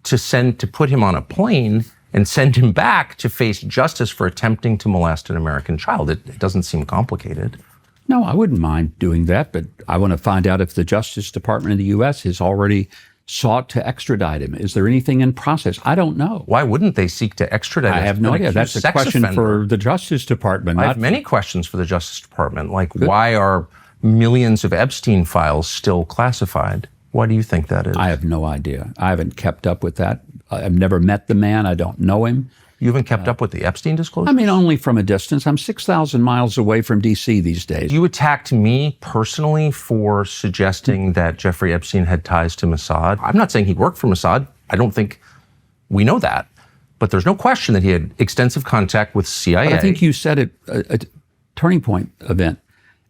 to put him on a plane and send him back to face justice for attempting to molest an American child. It doesn't seem complicated. No, I wouldn't mind doing that, but I want to find out if the Justice Department of the U.S. has already sought to extradite him. Is there anything in process? I don't know. Why wouldn't they seek to extradite him? I have no idea. That's a question for the Justice Department. I have many questions for the Justice Department, like why are millions of Epstein files still classified? Why do you think that is? I have no idea. I haven't kept up with that. I've never met the man. I don't know him. You haven't kept up with the Epstein disclosure? I mean, only from a distance. I'm 6,000 miles away from D.C. these days. You attacked me personally for suggesting that Jeffrey Epstein had ties to Mossad. I'm not saying he worked for Mossad. I don't think we know that. But there's no question that he had extensive contact with CIA. But I think you said it, a Turning Point event.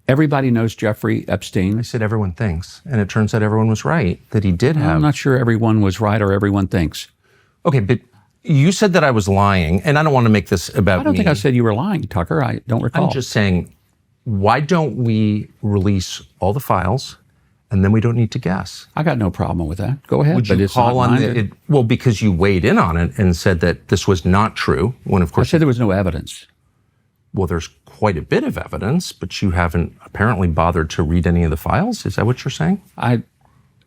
Everybody knows Jeffrey Epstein. I said everyone thinks. And it turns out everyone was right, that he did have. I'm not sure everyone was right or everyone thinks. Okay, but you said that I was lying, and I don't want to make this about me. I don't think I said you were lying, Tucker. I don't recall. I'm just saying, why don't we release all the files, and then we don't need to guess? I got no problem with that. Go ahead. Would you call on it? Well, because you weighed in on it and said that this was not true, when of course I said there was no evidence. Well, there's quite a bit of evidence, but you haven't apparently bothered to read any of the files. Is that what you're saying? I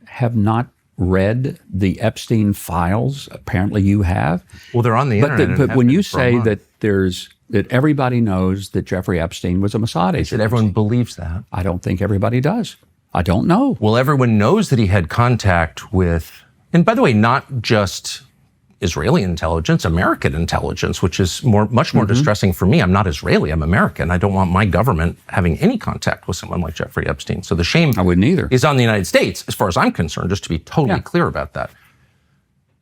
have not read the Epstein files. Apparently you have. Well, they're on the internet. But when you say that that everybody knows that Jeffrey Epstein was a Mossad agent. That everyone believes that. I don't think everybody does. I don't know. Well, everyone knows that he had contact with, and by the way, not just Israeli intelligence, American intelligence, which is much more distressing for me. I'm not Israeli, I'm American. I don't want my government having any contact with someone like Jeffrey Epstein. So the shame I wouldn't either. is on the United States, as far as I'm concerned, just to be totally clear about that.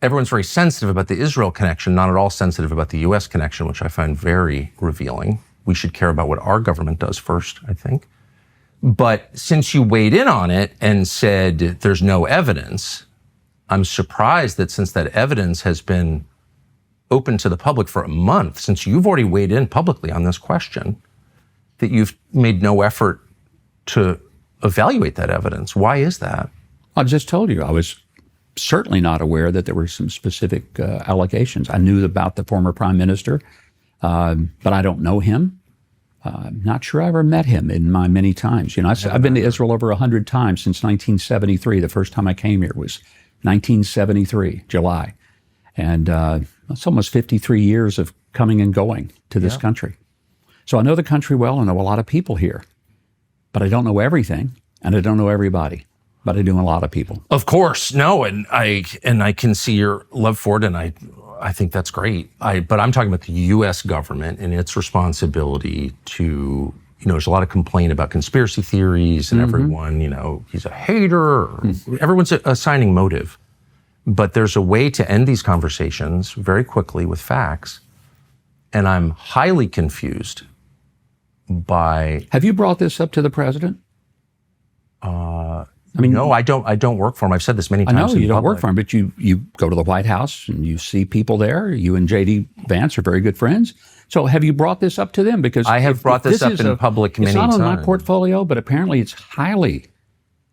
Everyone's very sensitive about the Israel connection, not at all sensitive about the U.S. connection, which I find very revealing. We should care about what our government does first, I think. But since you weighed in on it and said there's no evidence, I'm surprised that since that evidence has been open to the public for a month, since you've already weighed in publicly on this question, that you've made no effort to evaluate that evidence. Why is that? I just told you I was certainly not aware that there were some specific allegations. I knew about the former prime minister, but I don't know him. I'm not sure I ever met him in my many times. You know, I've been to Israel over 100 times since 1973. The first time I came here was 1973, July. And it's almost 53 years of coming and going to this country. So I know the country well. I know a lot of people here. But I don't know everything, and I don't know everybody. But I do a lot of people. Of course, no, and I can see your love for it, and I think that's great. But I'm talking about the U.S. government and its responsibility to, there's a lot of complaint about conspiracy theories and everyone, he's a hater. Everyone's assigning motive. But there's a way to end these conversations very quickly with facts. And I'm highly confused by... Have you brought this up to the president? No, I don't work for him. I've said this many times. I know you don't work for him, but you go to the White House and you see people there. You and J.D. Vance are very good friends. So have you brought this up to them? Because I have brought this up in public many times. It's not on my portfolio, but apparently it's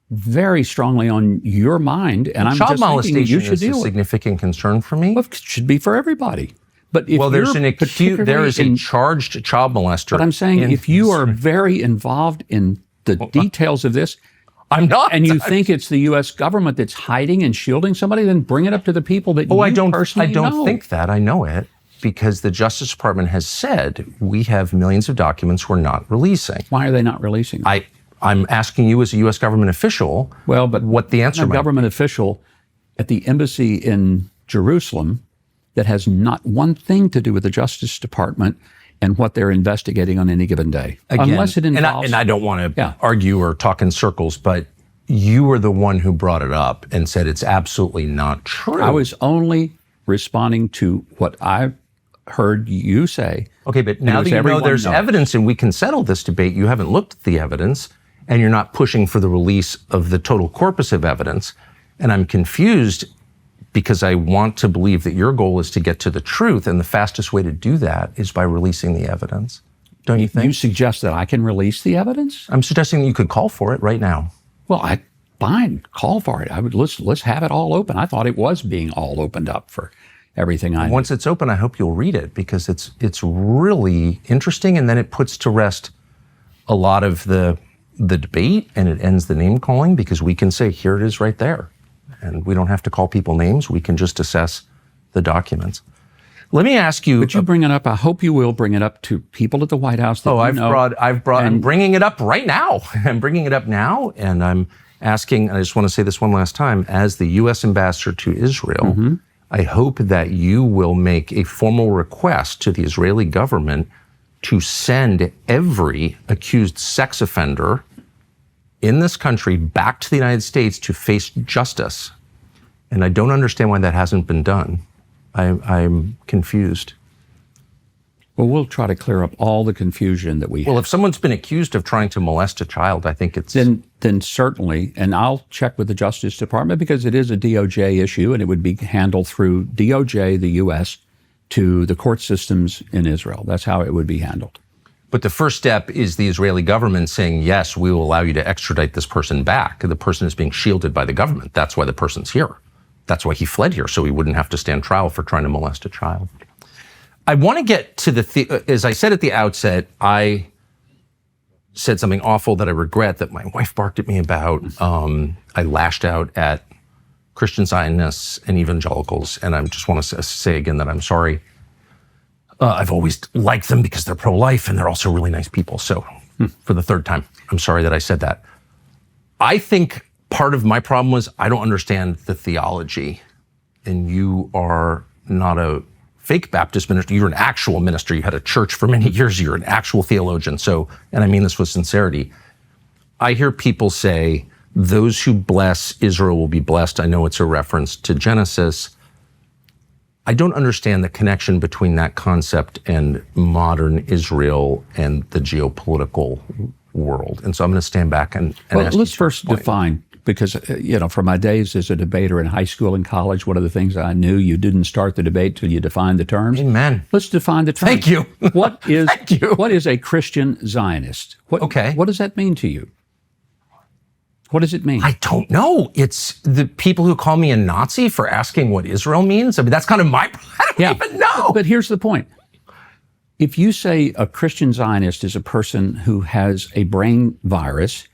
very strongly on your mind. And I'm child just thinking you should molestation is a significant concern for me. Well, it should be for everybody. But if there is a charged child molester. But I'm saying if you are very involved in the details of this, I'm not. And you think it's the U.S. government that's hiding and shielding somebody, then bring it up to the people that you personally know. I don't think that. I know it because the Justice Department has said we have millions of documents we're not releasing. Why are they not releasing them? I'm asking you as a U.S. government official what the answer might be. A government official at the embassy in Jerusalem that has not one thing to do with the Justice Department and what they're investigating on any given day. Again, unless it involves... And I don't want to argue or talk in circles, but you were the one who brought it up and said it's absolutely not true. I was only responding to what I heard you say. Okay, but now that you know there's evidence and we can settle this debate, you haven't looked at the evidence, and you're not pushing for the release of the total corpus of evidence. And I'm confused because I want to believe that your goal is to get to the truth, and the fastest way to do that is by releasing the evidence. Don't you think? You suggest that I can release the evidence? I'm suggesting that you could call for it right now. Well, fine, call for it. Let's have it all open. I thought it was being all opened up for everything I Once it's open, I hope you'll read it, because it's really interesting, and then it puts to rest a lot of the debate, and it ends the name calling, because we can say, here it is right there. And we don't have to call people names. We can just assess the documents. Let me ask you. But you bring it up. I hope you will bring it up to people at the White House. That I'm bringing it up right now. I'm bringing it up now, and I'm asking. I just want to say this one last time. As the U.S. ambassador to Israel, I hope that you will make a formal request to the Israeli government to send every accused sex offender in this country back to the United States to face justice. And I don't understand why that hasn't been done. I'm confused. Well, we'll try to clear up all the confusion that we have. Well, if someone's been accused of trying to molest a child, I think it's... Then certainly, and I'll check with the Justice Department, because it is a DOJ issue, and it would be handled through DOJ, the U.S., to the court systems in Israel. That's how it would be handled. But the first step is the Israeli government saying, yes, we will allow you to extradite this person back. The person is being shielded by the government. That's why the person's here. That's why he fled here, so he wouldn't have to stand trial for trying to molest a child. I want to get to as I said at the outset, I said something awful that I regret that my wife barked at me about. I lashed out at Christian Zionists and evangelicals, and I just want to say again that I'm sorry. I've always liked them because they're pro-life and they're also really nice people. So for the third time, I'm sorry that I said that. I think part of my problem was I don't understand the theology, and you are not a fake Baptist minister. You're an actual minister. You had a church for many years. You're an actual theologian. So, and I mean this with sincerity, I hear people say, those who bless Israel will be blessed. I know it's a reference to Genesis. I don't understand the connection between that concept and modern Israel and the geopolitical world. And so I'm going to stand back and ask let's first define, because, from my days as a debater in high school and college, one of the things I knew, you didn't start the debate till you defined the terms. Amen. Let's define the terms. Thank you. What is, Thank you. What is a Christian Zionist? Okay. What does that mean to you? What does it mean? I don't know. It's the people who call me a Nazi for asking what Israel means. I mean, that's kind of I don't even know. But here's the point. If you say a Christian Zionist is a person who has a brain virus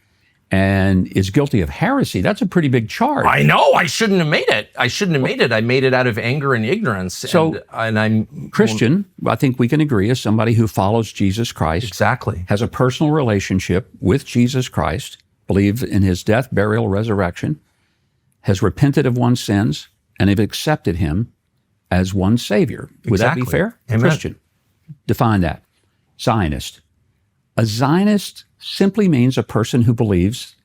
and is guilty of heresy, that's a pretty big charge. I know. I shouldn't have made it. I made it out of anger and ignorance. So, and I'm Christian, I think we can agree, is somebody who follows Jesus Christ. Exactly. Has a personal relationship with Jesus Christ, believes in his death, burial, resurrection, has repented of one's sins, and have accepted him as one's Savior. Would that be fair? Amen. Christian. Define that. Zionist. A Zionist simply means a person who believes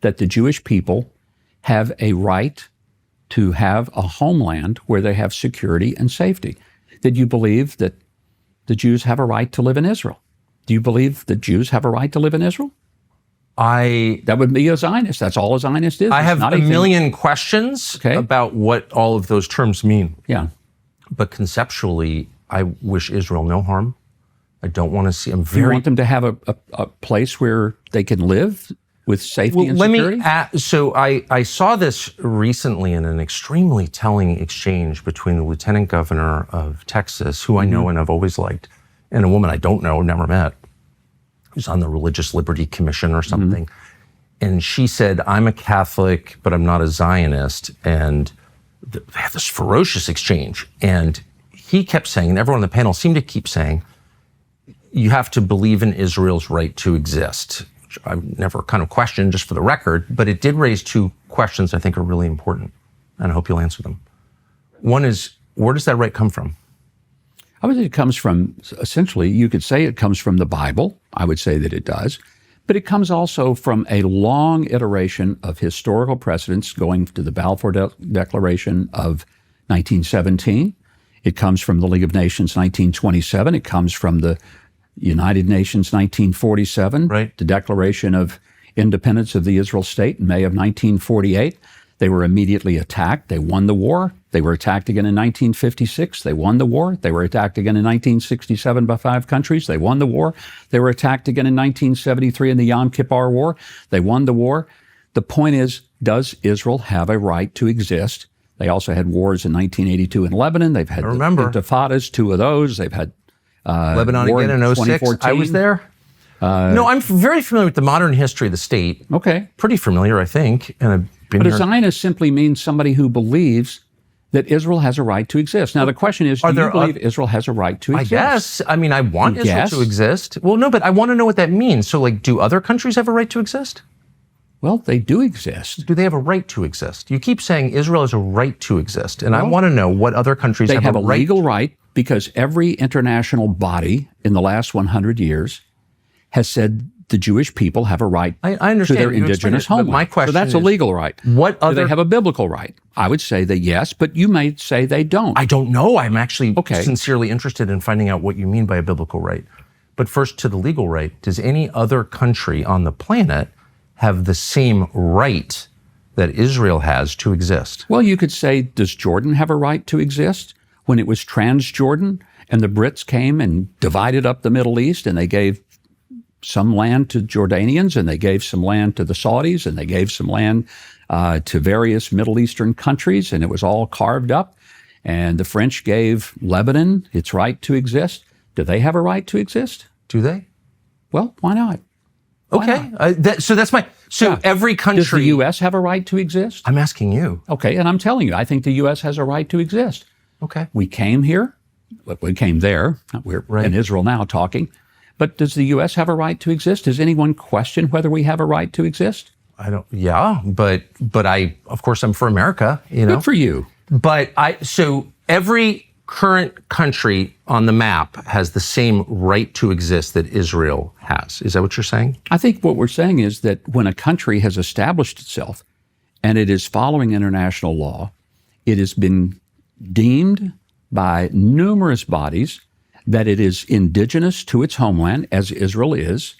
that the Jewish people have a right to have a homeland where they have security and safety. That you believe that the Jews have a right to live in Israel. Do you believe that Jews have a right to live in Israel? That would be a Zionist. That's all a Zionist is. I have a million questions about what all of those terms mean. Yeah. But conceptually, I wish Israel no harm. I don't want to see them You want them to have a place where they can live with safety and security? So I saw this recently in an extremely telling exchange between the lieutenant governor of Texas, who I know and I've always liked, and a woman I don't know, never met, who's on the Religious Liberty Commission or something. And she said, I'm a Catholic, but I'm not a Zionist. And they had this ferocious exchange. And he kept saying, and everyone on the panel seemed to keep saying, you have to believe in Israel's right to exist, which I've never kind of questioned, just for the record, but it did raise two questions I think are really important, and I hope you'll answer them. One is, where does that right come from? I would say it comes from, essentially, you could say it comes from the Bible. I would say that it does. But it comes also from a long iteration of historical precedents going to the Balfour Declaration of 1917. It comes from the League of Nations 1927. It comes from the United Nations 1947, right. The Declaration of independence of the Israel state in May of 1948. They were immediately attacked. They won the war. They were attacked again in 1956. They won the war. They were attacked again in 1967 by 5 countries. They won the war. They were attacked again in 1973 in the Yom Kippur War. They won the war. The point is, does Israel have a right to exist? They also had wars in 1982 in Lebanon. They've had the intifadas, 2 of those. They've had Lebanon war again in 06. I was there. No, I'm very familiar with the modern history of the state. Okay. Pretty familiar, I think. And I've been But a here. Zionist simply means somebody who believes that Israel has a right to exist. Now, the question is, do you believe Israel has a right to exist? I guess. I mean, I want You Israel guess? to exist. Well, no, but I want to know what that means. So, like, do other countries have a right to exist? Well, they do exist. Do they have a right to exist? You keep saying Israel has a right to exist, and I want to know what other countries They have a right. legal right because every international body in the last 100 years has said the Jewish people have a right I to understand. their You explained indigenous it, but homeland. my question so that's a is, legal right. what Do other- they have a biblical right? I would say that yes, but you may say they don't. I don't know. I'm actually Okay. sincerely interested in finding out what you mean by a biblical right. But first, to the legal right, does any other country on the planet have the same right that Israel has to exist? Well, you could say, does Jordan have a right to exist? When it was Transjordan and the Brits came and divided up the Middle East and they gave some land to Jordanians and they gave some land to the Saudis and they gave some land to various Middle Eastern countries, and it was all carved up. And the French gave Lebanon its right to exist. Do they have a right to exist? Do they? Well, why not? Okay. So that's my. So Yeah. every Does country. the U.S. have a right to exist? I'm asking you. Okay, and I'm telling you, I think the U.S. has a right to exist. Okay. We came here, but we came there. We're in Israel now talking. But does the U.S. have a right to exist? Does anyone question whether we have a right to exist? I don't. Yeah, but I, of course, I'm for America. You know. Good for you. But so every current country on the map has the same right to exist that Israel has. Is that what you're saying? I think what we're saying is that when a country has established itself and it is following international law, it has been deemed by numerous bodies that it is indigenous to its homeland, as Israel is.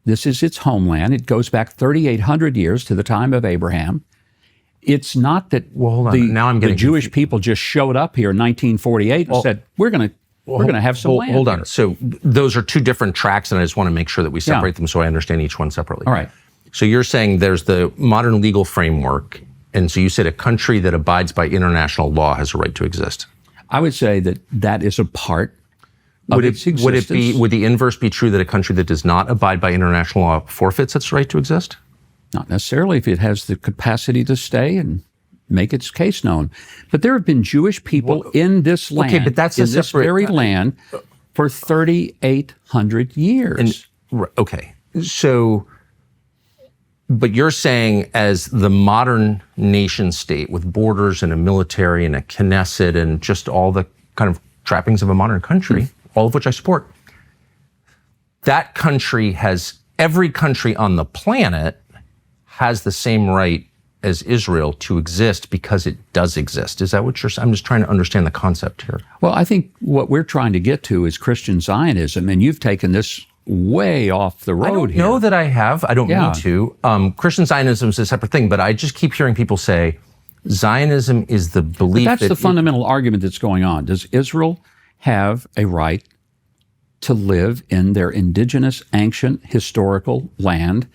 This is its homeland. It goes back 3,800 years to the time of Abraham. It's not that hold on. Now I'm the getting Jewish people just showed up here in 1948 and said, we're going to have some land. Hold on. here." So those are 2 different tracks, and I just want to make sure that we separate them so I understand each one separately. All right. So you're saying there's the modern legal framework, and so you said a country that abides by international law has a right to exist. I would say that that is a part of its existence. Would the inverse be true that a country that does not abide by international law forfeits its right to exist? Not necessarily if it has the capacity to stay and make its case known. But there have been Jewish people in this land, but that's a in this separate- very land, for 3,800 years. Okay. So, but you're saying as the modern nation state with borders and a military and a Knesset and just all the kind of trappings of a modern country, all of which I support, that country has, every country on the planet has the same right as Israel to exist because it does exist. Is that what you're saying? I'm just trying to understand the concept here. Well, I think what we're trying to get to is Christian Zionism, and you've taken this way off the road I don't here. know that I have. I don't Yeah. mean to. Christian Zionism is a separate thing, but I just keep hearing people say Zionism is the belief That's that the fundamental argument that's going on. Does Israel have a right to live in their indigenous, ancient, historical land,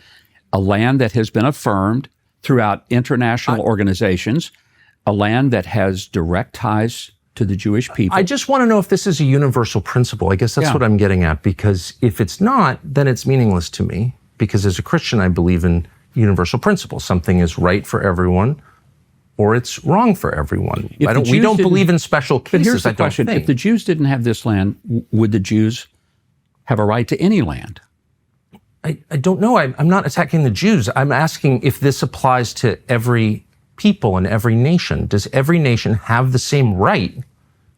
a land that has been affirmed throughout international organizations, a land that has direct ties to the Jewish people? I just want to know if this is a universal principle. I guess that's Yeah. what I'm getting at, because if it's not, then it's meaningless to me, because as a Christian, I believe in universal principles. Something is right for everyone or it's wrong for everyone. If the we Jews don't didn't- believe in special cases. But here's the I don't question. think. If the Jews didn't have this land, would the Jews have a right to any land? I don't know. I'm not attacking the Jews. I'm asking if this applies to every people in every nation. Does every nation have the same right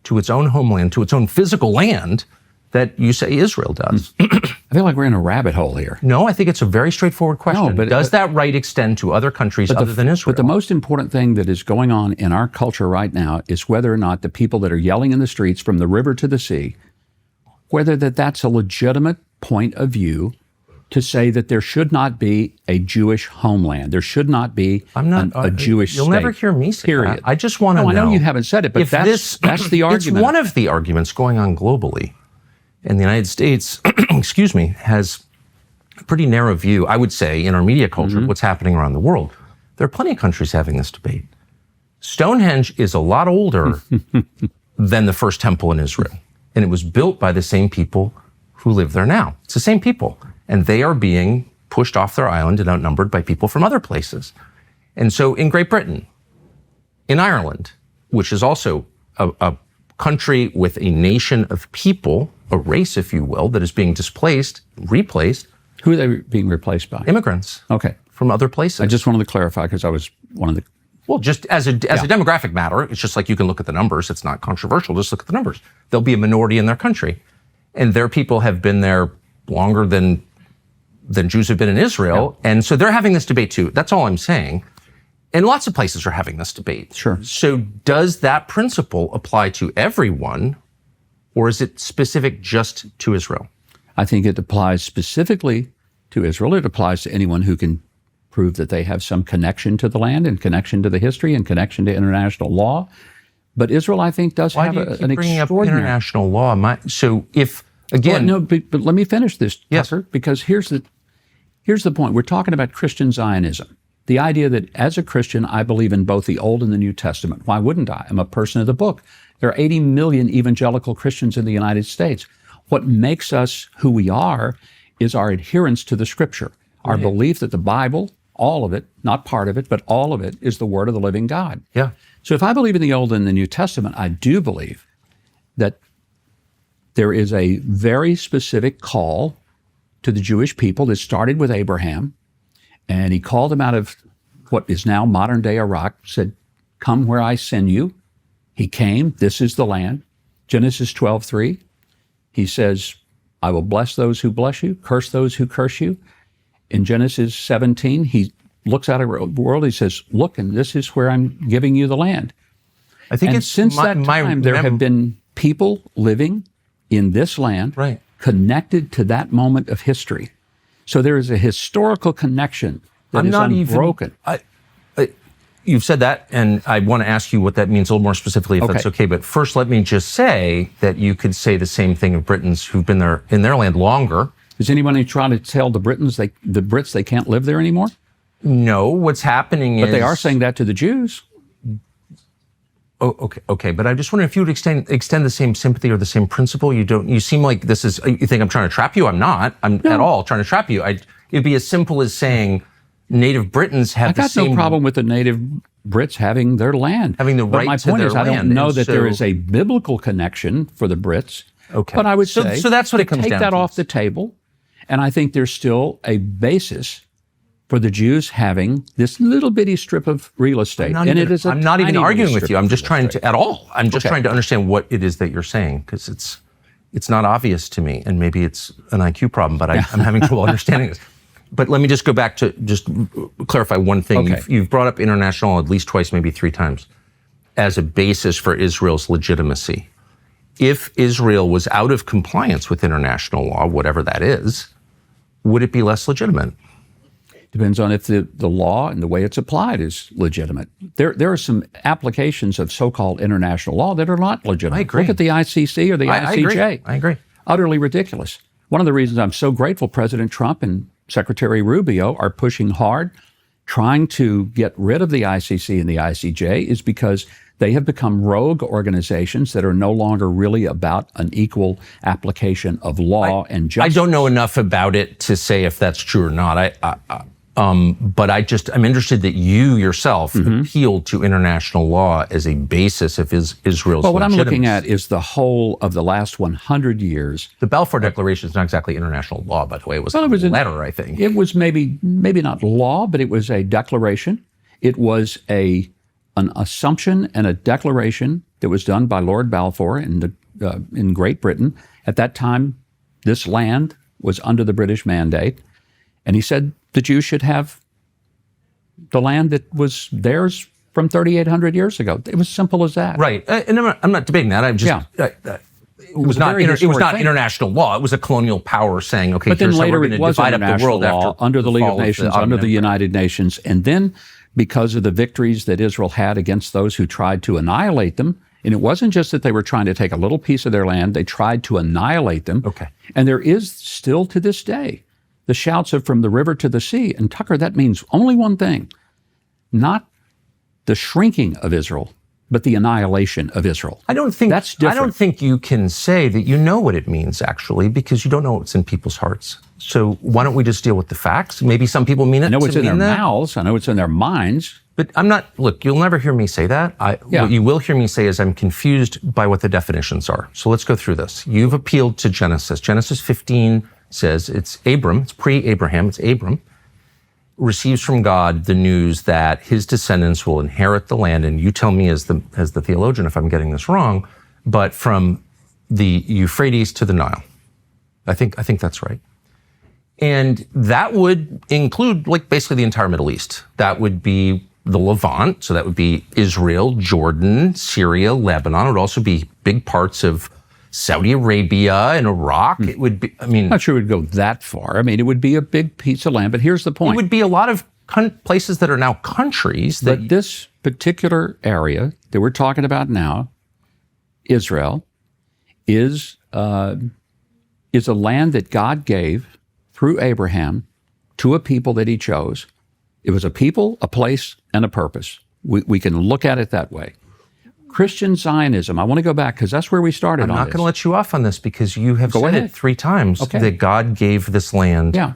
to its own homeland, to its own physical land that you say Israel does? I feel like we're in a rabbit hole here. No, I think it's a very straightforward question. No, but- does that right extend to other countries other than Israel? But the most important thing that is going on in our culture right now is whether or not the people that are yelling in the streets from the river to the sea, whether that's a legitimate point of view to say that there should not be a Jewish homeland. There should not be a Jewish You'll state. never hear me say period. that. I just want to No, know. I know you haven't said it, but that's the argument. It's one of the arguments going on globally. And the United States, excuse me, has a pretty narrow view, I would say, in our media culture, of what's happening around the world. There are plenty of countries having this debate. Stonehenge is a lot older than the first temple in Israel. And it was built by the same people who live there now. It's the same people. And they are being pushed off their island and outnumbered by people from other places. And so in Great Britain, in Ireland, which is also a country with a nation of people, a race, if you will, that is being displaced, replaced. Who are they being replaced by? Immigrants. Okay. From other places. I just wanted to clarify because I was one of the... Well, just as a demographic matter, it's just like you can look at the numbers. It's not controversial. Just look at the numbers. There'll be a minority in their country. And their people have been there longer than Jews have been in Israel. Yeah. And so they're having this debate too. That's all I'm saying. And lots of places are having this debate. Sure. So does that principle apply to everyone, or is it specific just to Israel? I think it applies specifically to Israel. It applies to anyone who can prove that they have some connection to the land and connection to the history and connection to international law. But Israel, I think, does have an bringing extraordinary... up international law? So if, again... Well, no, but let me finish this, Tucker, because here's the point. We're talking about Christian Zionism. The idea that as a Christian, I believe in both the Old and the New Testament. Why wouldn't I? I'm a person of the book. There are 80 million evangelical Christians in the United States. What makes us who we are is our adherence to the Scripture, our belief that the Bible, all of it, not part of it, but all of it, is the Word of the living God. Yeah. So if I believe in the Old and the New Testament, I do believe that there is a very specific call to the Jewish people that started with Abraham, and he called them out of what is now modern-day Iraq, said, "Come where I send you." He came. This is the land. Genesis 12:3. He says, "I will bless those who bless you, curse those who curse you." In Genesis 17, he looks out at the world. He says, "Look, and this is where I'm giving you the land." I think and since that time, there have been people living in this land, right, connected to that moment of history. So there is a historical connection that is unbroken. You've said that, and I want to ask you what that means a little more specifically, if that's okay. But first, let me just say that you could say the same thing of Britons who've been there in their land longer. Is anyone trying to tell the Brits they can't live there anymore? No, what's happening is... But they are saying that to the Jews. Oh, okay. But I just wonder if you would extend the same sympathy or the same principle. You seem like this is, you think I'm trying to trap you. I'm not. I'm at all trying to trap you. It'd be as simple as saying native Britons have the same... I got no problem with the native Brits having their land. Having the right to their land. But my point is, I don't know that there is a biblical connection for the Brits. Okay. But I would say... So that's what it comes down to. Take that off the table, and I think there's still a basis for the Jews having this little bitty strip of real estate. I'm not even arguing with you. I'm just trying to, I'm just trying to understand what it is that you're saying, because it's not obvious to me, and maybe it's an IQ problem, but I'm having trouble understanding this. But let me just go back to just clarify one thing. Okay. You've brought up international at least twice, maybe three times, as a basis for Israel's legitimacy. If Israel was out of compliance with international law, whatever that is, would it be less legitimate? Depends on if the law and the way it's applied is legitimate. There are some applications of so-called international law that are not legitimate. I agree. Look at the ICC or the ICJ. I agree. Utterly ridiculous. One of the reasons I'm so grateful President Trump and Secretary Rubio are pushing hard, trying to get rid of the ICC and the ICJ, is because they have become rogue organizations that are no longer really about an equal application of law and justice. I don't know enough about it to say if that's true or not. But I'm interested that you yourself appealed to international law as a basis of Israel's Well, what I'm legitimacy. looking at is the whole of the last 100 years. The Balfour Declaration is not exactly international law, by the way. It was a letter, I think. It was maybe not law, but it was a declaration. It was an assumption and a declaration that was done by Lord Balfour in Great Britain. At that time, this land was under the British mandate, and he said the Jews should have the land that was theirs from 3,800 years ago. It was simple as that. Right. And I'm not debating that. I'm just, it was not very it was historic not thing. international law. It was a colonial power saying, okay, But then here's how later we're it going to was divide up the international world law after under the League fall of Nations, Ottoman under the Empire. United Nations. And then because of the victories that Israel had against those who tried to annihilate them, and it wasn't just that they were trying to take a little piece of their land, they tried to annihilate them. Okay. And there is still to this day the shouts of from the river to the sea. And Tucker, that means only one thing, not the shrinking of Israel, but the annihilation of Israel. I don't think That's I don't different. think you can say that you know what it means actually, because you don't know what's in people's hearts. So why don't we just deal with the facts? Maybe some people mean it. I know it's to in their mean that. mouths. I know it's in their minds. But I'm not, look, you'll never hear me say that. Yeah. What you will hear me say is I'm confused by what the definitions are. So let's go through this. You've appealed to Genesis. Genesis 15 says it's Abram, it's pre-Abraham, it's Abram, receives from God the news that his descendants will inherit the land. And you tell me as the theologian if I'm getting this wrong, but from the Euphrates to the Nile. I think that's right. And that would include like basically the entire Middle East. That would be the Levant. So that would be Israel, Jordan, Syria, Lebanon. It would also be big parts of Saudi Arabia and Iraq. It would be, I mean, I'm not sure it would go that far. I mean, it would be a big piece of land, but here's the it point. would be a lot of places that are now countries that But this particular area that we're talking about now, Israel, is a land that God gave through Abraham to a people that he chose. It was a people, a place, and a purpose. We can look at it that way. Christian Zionism, I want to go back because that's where we started I'm on not this. going to let you off on this because you have said ahead. it 3 times Okay. that God gave this land Yeah.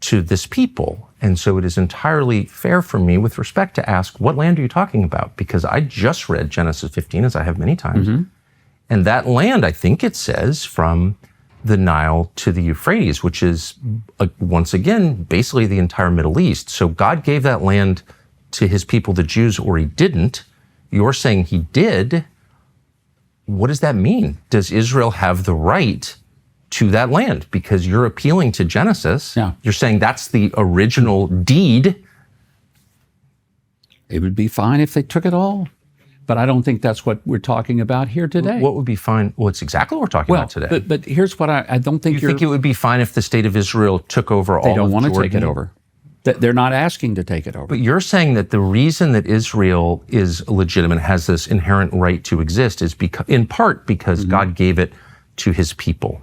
to this people. And so it is entirely fair for me with respect to ask, what land are you talking about? Because I just read Genesis 15, as I have many times. Mm-hmm. And that land, I think it says, from the Nile to the Euphrates, which is, once again, basically the entire Middle East. So God gave that land to his people, the Jews, or he didn't. You're saying he did. What does that mean? Does Israel have the right to that land? Because you're appealing to Genesis. Yeah. You're saying that's the original deed. It would be fine if they took it all. But I don't think that's what we're talking about here today. What would be fine? Well, it's exactly what we're talking about today. But here's what I don't think you think it would be fine if the state of Israel took over all they of don't want to Jordan? take it over. They're not asking to take it over. But you're saying that the reason that Israel is legitimate, has this inherent right to exist, is because, in part because God gave it to his people.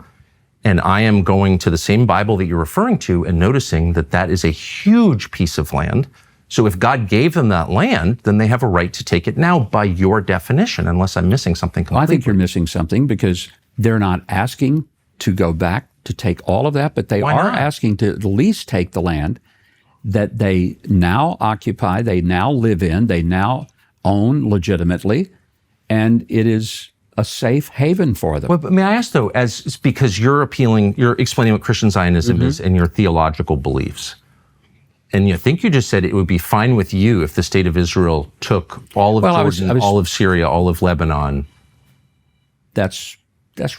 And I am going to the same Bible that you're referring to and noticing that that is a huge piece of land. So if God gave them that land, then they have a right to take it now by your definition, unless I'm missing something completely. I think you're missing something because they're not asking to go back to take all of that, but they Why are not? asking to at least take the land that they now occupy, they now live in, they now own legitimately, and it is a safe haven for them. But may I ask though, as because you're explaining what Christian Zionism is and your theological beliefs. And you think you just said it would be fine with you if the state of Israel took all of Jordan, all of Syria, all of Lebanon. That's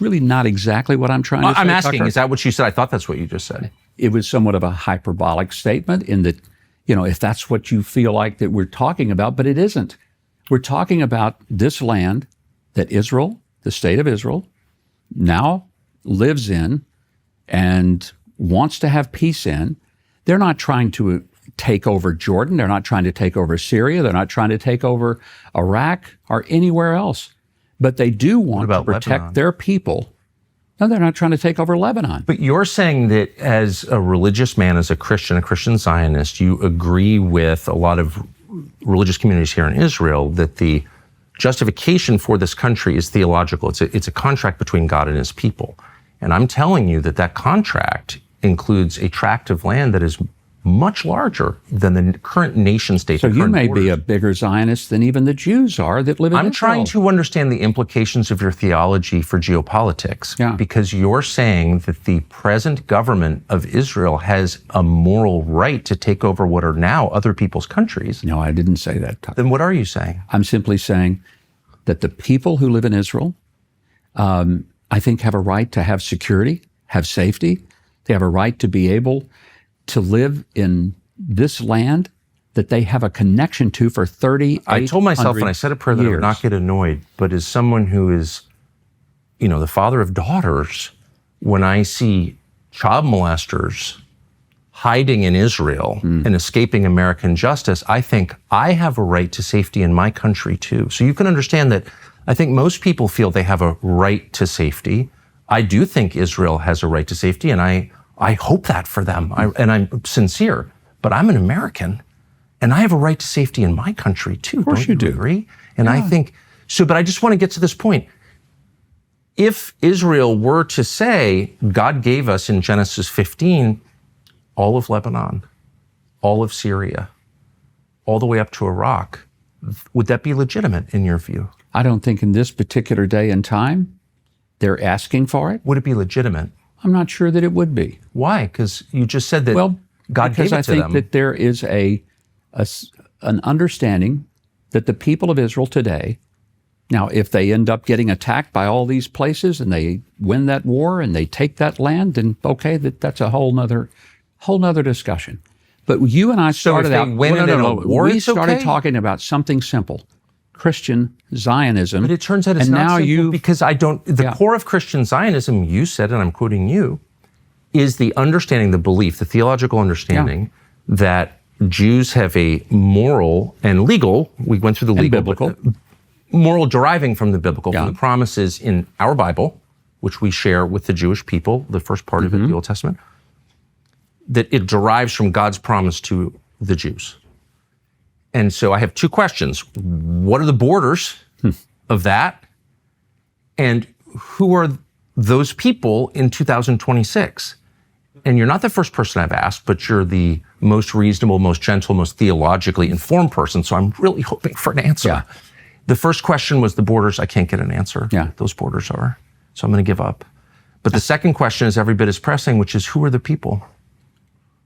really not exactly what I'm trying to say. I'm asking, Tucker. is that what you said? I thought that's what you just said. It was somewhat of a hyperbolic statement in that, if that's what you feel like that we're talking about, but it isn't. We're talking about this land that Israel, the state of Israel, now lives in and wants to have peace in. They're not trying to take over Jordan. They're not trying to take over Syria. They're not trying to take over Iraq or anywhere else. But they do want to about protect Lebanon? their people. No, they're not trying to take over Lebanon. But you're saying that as a religious man, as a Christian Zionist, you agree with a lot of religious communities here in Israel that the justification for this country is theological. It's a contract between God and his people. And I'm telling you that that contract includes a tract of land that is much larger than the current nation state. So you may be a bigger Zionist than even the Jews are that live in I'm Israel. trying to understand the implications of your theology for geopolitics, Yeah. because you're saying that the present government of Israel has a moral right to take over what are now other people's countries. No, I didn't say that, Tucker. Then what are you saying? I'm simply saying that the people who live in Israel, I think, have a right to have security, have safety. They have a right to be able to live in this land that they have a connection to for 38 I told myself when I said a prayer that I would not get annoyed, but as someone who is the father of daughters, when I see child molesters hiding in Israel and escaping American justice, I think I have a right to safety in my country too. So you can understand that I think most people feel they have a right to safety. I do think Israel has a right to safety, and I hope that for them. And I'm sincere, but I'm an American, and I have a right to safety in my country too. Of course you do. Agree? And I think so. But I just want to get to this point. If Israel were to say, God gave us in Genesis 15 all of Lebanon, all of Syria, all the way up to Iraq, would that be legitimate in your view? I don't think in this particular day and time they're asking for it. Would it be legitimate? I'm not sure that it would be. Why? Because you just said that God gave it to them. Because I think that there is an understanding that the people of Israel today, now if they end up getting attacked by all these places and they win that war and they take that land, then okay, that's a whole nother discussion. But you and I started out. We started talking about something simple: Christian Zionism. But it turns out it's not simple because the core of Christian Zionism, you said, and I'm quoting you, is the understanding, the belief, the theological understanding that Jews have a moral and legal, we went through the legal, biblical, moral deriving from the biblical, from the promises in our Bible, which we share with the Jewish people, the first part of it, the Old Testament, that it derives from God's promise to the Jews. And so I have two questions. What are the borders of that? And who are those people in 2026? And you're not the first person I've asked, but you're the most reasonable, most gentle, most theologically informed person. So I'm really hoping for an answer. Yeah. The first question was the borders. I can't get an answer. Yeah. Those borders are. So I'm going to give up. But the second question is every bit as pressing, which is who are the people?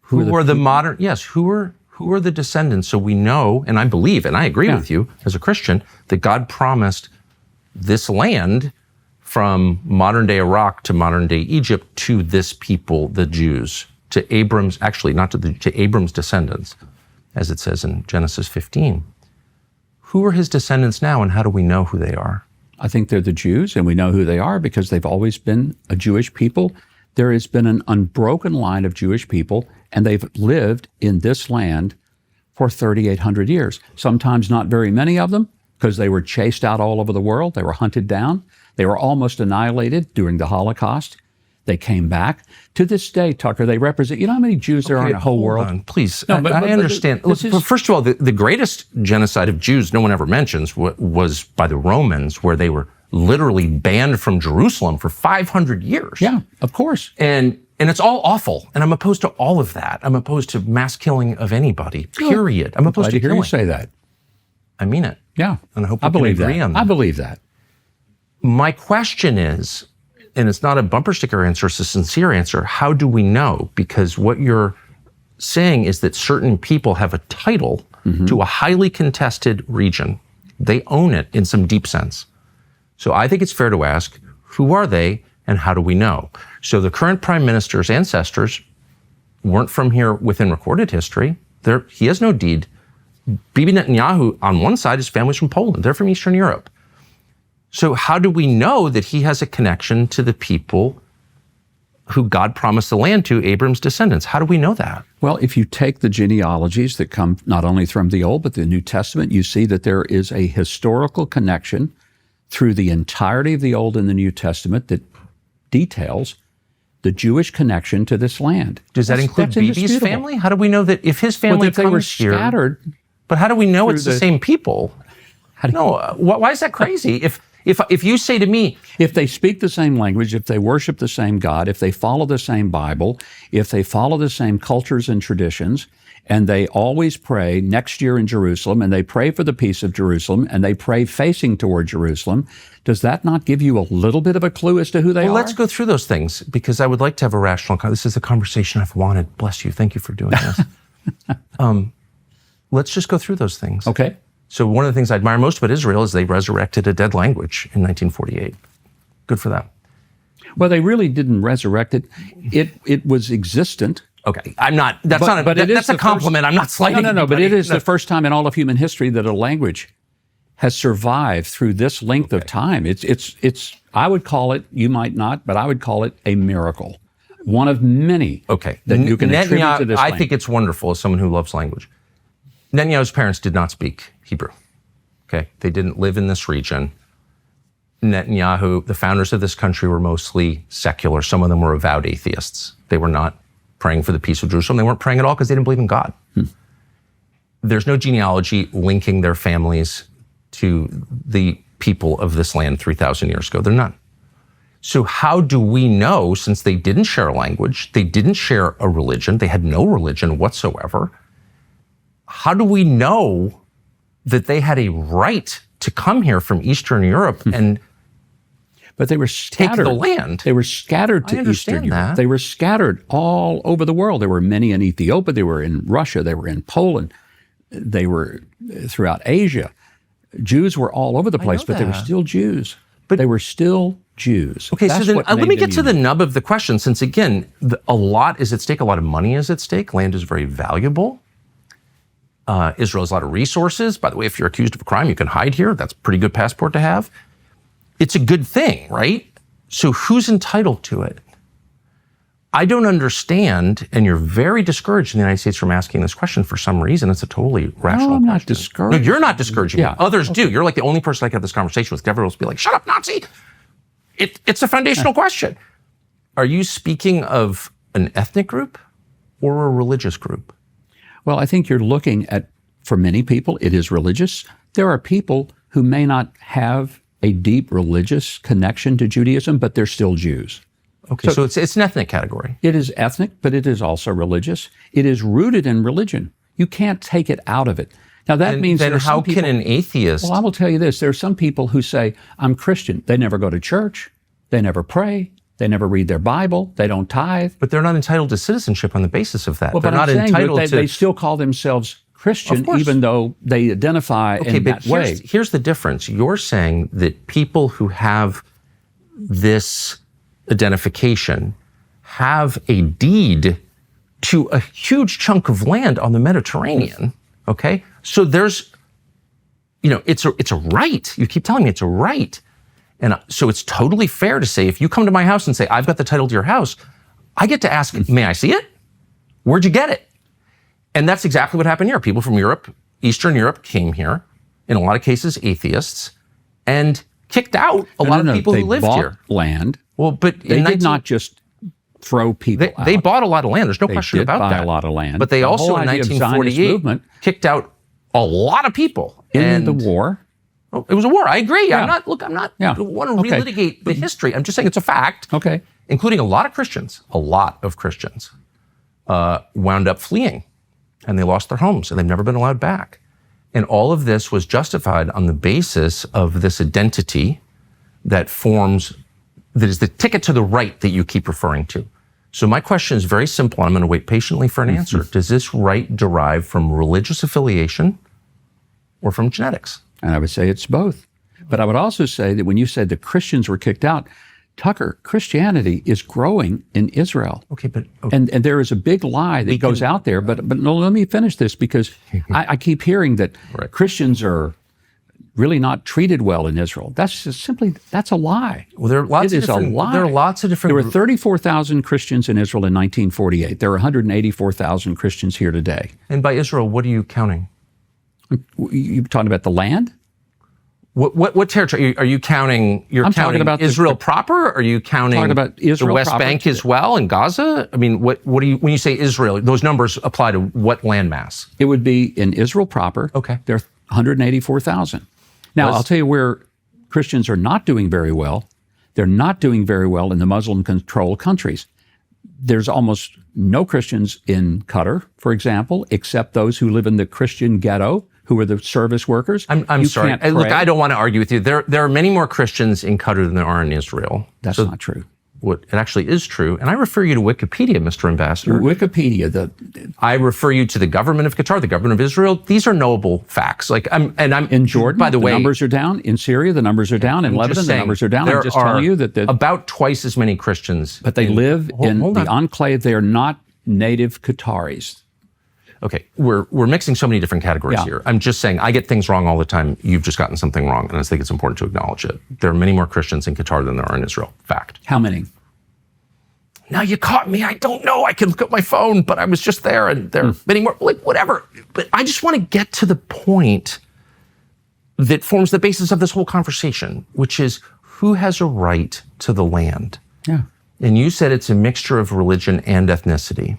Who are the modern? Yes. Who are the descendants? So we know, and I believe, and I agree with you as a Christian, that God promised this land from modern day Iraq to modern day Egypt to this people, the Jews, to Abram's, actually not to Abram's descendants, as it says in Genesis 15. Who are his descendants now, and how do we know who they are? I think they're the Jews, and we know who they are because they've always been a Jewish people. There has been an unbroken line of Jewish people, and they've lived in this land for 3,800 years. Sometimes not very many of them, because they were chased out all over the world. They were hunted down. They were almost annihilated during the Holocaust. They came back. To this day, Tucker, they represent, you know how many Jews there are in the whole world? Please, no, I understand. But first of all, the greatest genocide of Jews no one ever mentions was by the Romans, where they were literally banned from Jerusalem for 500 years. Yeah, of course. And it's all awful. And I'm opposed to all of that. I'm opposed to mass killing of anybody, period. I'm opposed to killing. Hear you say that. I mean it. Yeah. And I hope we can agree on that. I believe that. My question is, and it's not a bumper sticker answer, it's a sincere answer, how do we know? Because what you're saying is that certain people have a title to a highly contested region. They own it in some deep sense. So I think it's fair to ask, who are they and how do we know? So the current prime minister's ancestors weren't from here within recorded history. He has no deed. Bibi Netanyahu, on one side, his family's from Poland. They're from Eastern Europe. So how do we know that he has a connection to the people who God promised the land to, Abram's descendants? How do we know that? Well, if you take the genealogies that come not only from the Old but the New Testament, you see that there is a historical connection through the entirety of the Old and the New Testament that details the Jewish connection to this land. Does that include Bibi's family? How do we know that if his family if they were comes here, scattered? But how do we know it's the same people? Why is that crazy? If you say to me, if they speak the same language, if they worship the same God, if they follow the same Bible, if they follow the same cultures and traditions, and they always pray next year in Jerusalem, and they pray for the peace of Jerusalem, and they pray facing toward Jerusalem, does that not give you a little bit of a clue as to who they are? Let's go through those things, because I would like to have a rational this is the conversation I've wanted. Bless you. Thank you for doing this. Let's just go through those things. Okay. So one of the things I admire most about Israel is they resurrected a dead language in 1948. Good for them. Well, they really didn't resurrect it. It was existent. Okay, that's a compliment. I'm not slighting. No. But it is the first time in all of human history that a language has survived through this length of time. It's. I would call it. You might not, but I would call it a miracle. One of many. Okay. That you can attribute to this. I think it's wonderful as someone who loves language. Netanyahu's parents did not speak Hebrew. Okay, they didn't live in this region. Netanyahu, the founders of this country, were mostly secular. Some of them were avowed atheists. They were not praying for the peace of Jerusalem. They weren't praying at all because they didn't believe in God. There's no genealogy linking their families to the people of this land 3,000 years ago. They're not. So how do we know, since they didn't share a language, they didn't share a religion, they had no religion whatsoever, how do we know that they had a right to come here from Eastern Europe and but they were take scattered. the land? They were scattered to Eastern Europe. that. They were scattered all over the world. There were many in Ethiopia. They were in Russia. They were in Poland. They were throughout Asia. Jews were all over the place, but they were still Jews. But they were still Jews. Okay, That's so then what let made me them get to the unique. nub of the question, since again, a lot is at stake, a lot of money is at stake. Land is very valuable. Israel has a lot of resources. By the way, if you're accused of a crime, you can hide here. That's a pretty good passport to have. It's a good thing, right? So who's entitled to it? I don't understand, and you're very discouraged in the United States from asking this question for some reason. It's a totally rational No, I'm not question. discouraged. No, you're not discouraging me. Yeah. Others do. You're like the only person I can have this conversation with. Everyone will be like, shut up, Nazi. It's a foundational question. Are you speaking of an ethnic group or a religious group? Well, I think you're looking at, for many people, it is religious. There are people who may not have a deep religious connection to Judaism, but they're still Jews. Okay, so it's an ethnic category. It is ethnic, but it is also religious. It is rooted in religion. You can't take it out of it. Now, that means then there are how some people, can an atheist? Well, I will tell you this. There are some people who say, I'm Christian. They never go to church. They never pray. They never read their Bible. They don't tithe. But they're not entitled to citizenship on the basis of that. Well, they're but not I'm saying entitled that to. they still call themselves Christian, Of course. even though they identify in that way. Here's the difference. You're saying that people who have this identification have a deed to a huge chunk of land on the Mediterranean. Okay, so there's, it's a right. You keep telling me it's a right, and so it's totally fair to say if you come to my house and say I've got the title to your house, I get to ask, may I see it? Where'd you get it? And that's exactly what happened here. People from Europe, Eastern Europe, came here, in a lot of cases atheists, and kicked out a lot of people they who lived bought here. land. Well, but They did not just throw people out. They bought a lot of land. There's no They question did about buy that. a lot of land. But they The also whole in idea of Zionist 1948 movement kicked out a lot of people. in the war. Well, it was a war. I agree. Yeah. I'm not Yeah. want to Okay. relitigate the history. I'm just saying it's a fact. Okay. Including a lot of Christians. A lot of Christians wound up fleeing, and they lost their homes, and they've never been allowed back. And all of this was justified on the basis of this identity that is the ticket to the right that you keep referring to. So my question is very simple. I'm going to wait patiently for an answer. Does this right derive from religious affiliation or from genetics? And I would say it's both. But I would also say that when you said the Christians were kicked out, Tucker, Christianity is growing in Israel. Okay, but And there is a big lie that goes out there. But no, let me finish this because I keep hearing that Right. Christians are really not treated well in Israel. That's a lie. well, there are lots It of is a different. lie. There are lots of different. There were 34,000 Christians in Israel in 1948. There are 184,000 Christians here today. and by Israel, what are you counting? You talking about the land? What territory are you counting? You're I'm talking counting about Israel proper? Or are you counting Talking about Israel the West proper. Bank as well and Gaza? I mean, what do you when you say Israel? Those numbers apply to what landmass? It would be in Israel proper. Okay. There are 184,000. Now, I'll tell you where Christians are not doing very well. They're not doing very well in the Muslim-controlled countries. There's almost no Christians in Qatar, for example, except those who live in the Christian ghetto, who are the service workers. I'm You sorry. can't Look, pray. I don't want to argue with you. There are many more Christians in Qatar than there are in Israel. That's not true. What it actually is true. And I refer you to Wikipedia, Mr. Ambassador. Wikipedia, I refer you to the government of Qatar, the government of Israel. These are knowable facts. I'm in Jordan, by the way, numbers are down. In Syria, the numbers are down. In I'm Lebanon, just the saying, numbers are down. there I'm just are telling you that about twice as many Christians. but they live in hold the on. enclave. They are not native Qataris. Okay, we're mixing so many different categories Yeah. here. I'm just saying I get things wrong all the time. You've just gotten something wrong, and I think it's important to acknowledge it. There are many more Christians in Qatar than there are in Israel. Fact. How many? Now you caught me. I don't know. I can look at my phone, but I was just there, and there are many more. Like whatever. But I just want to get to the point that forms the basis of this whole conversation, which is who has a right to the land. Yeah. And you said it's a mixture of religion and ethnicity.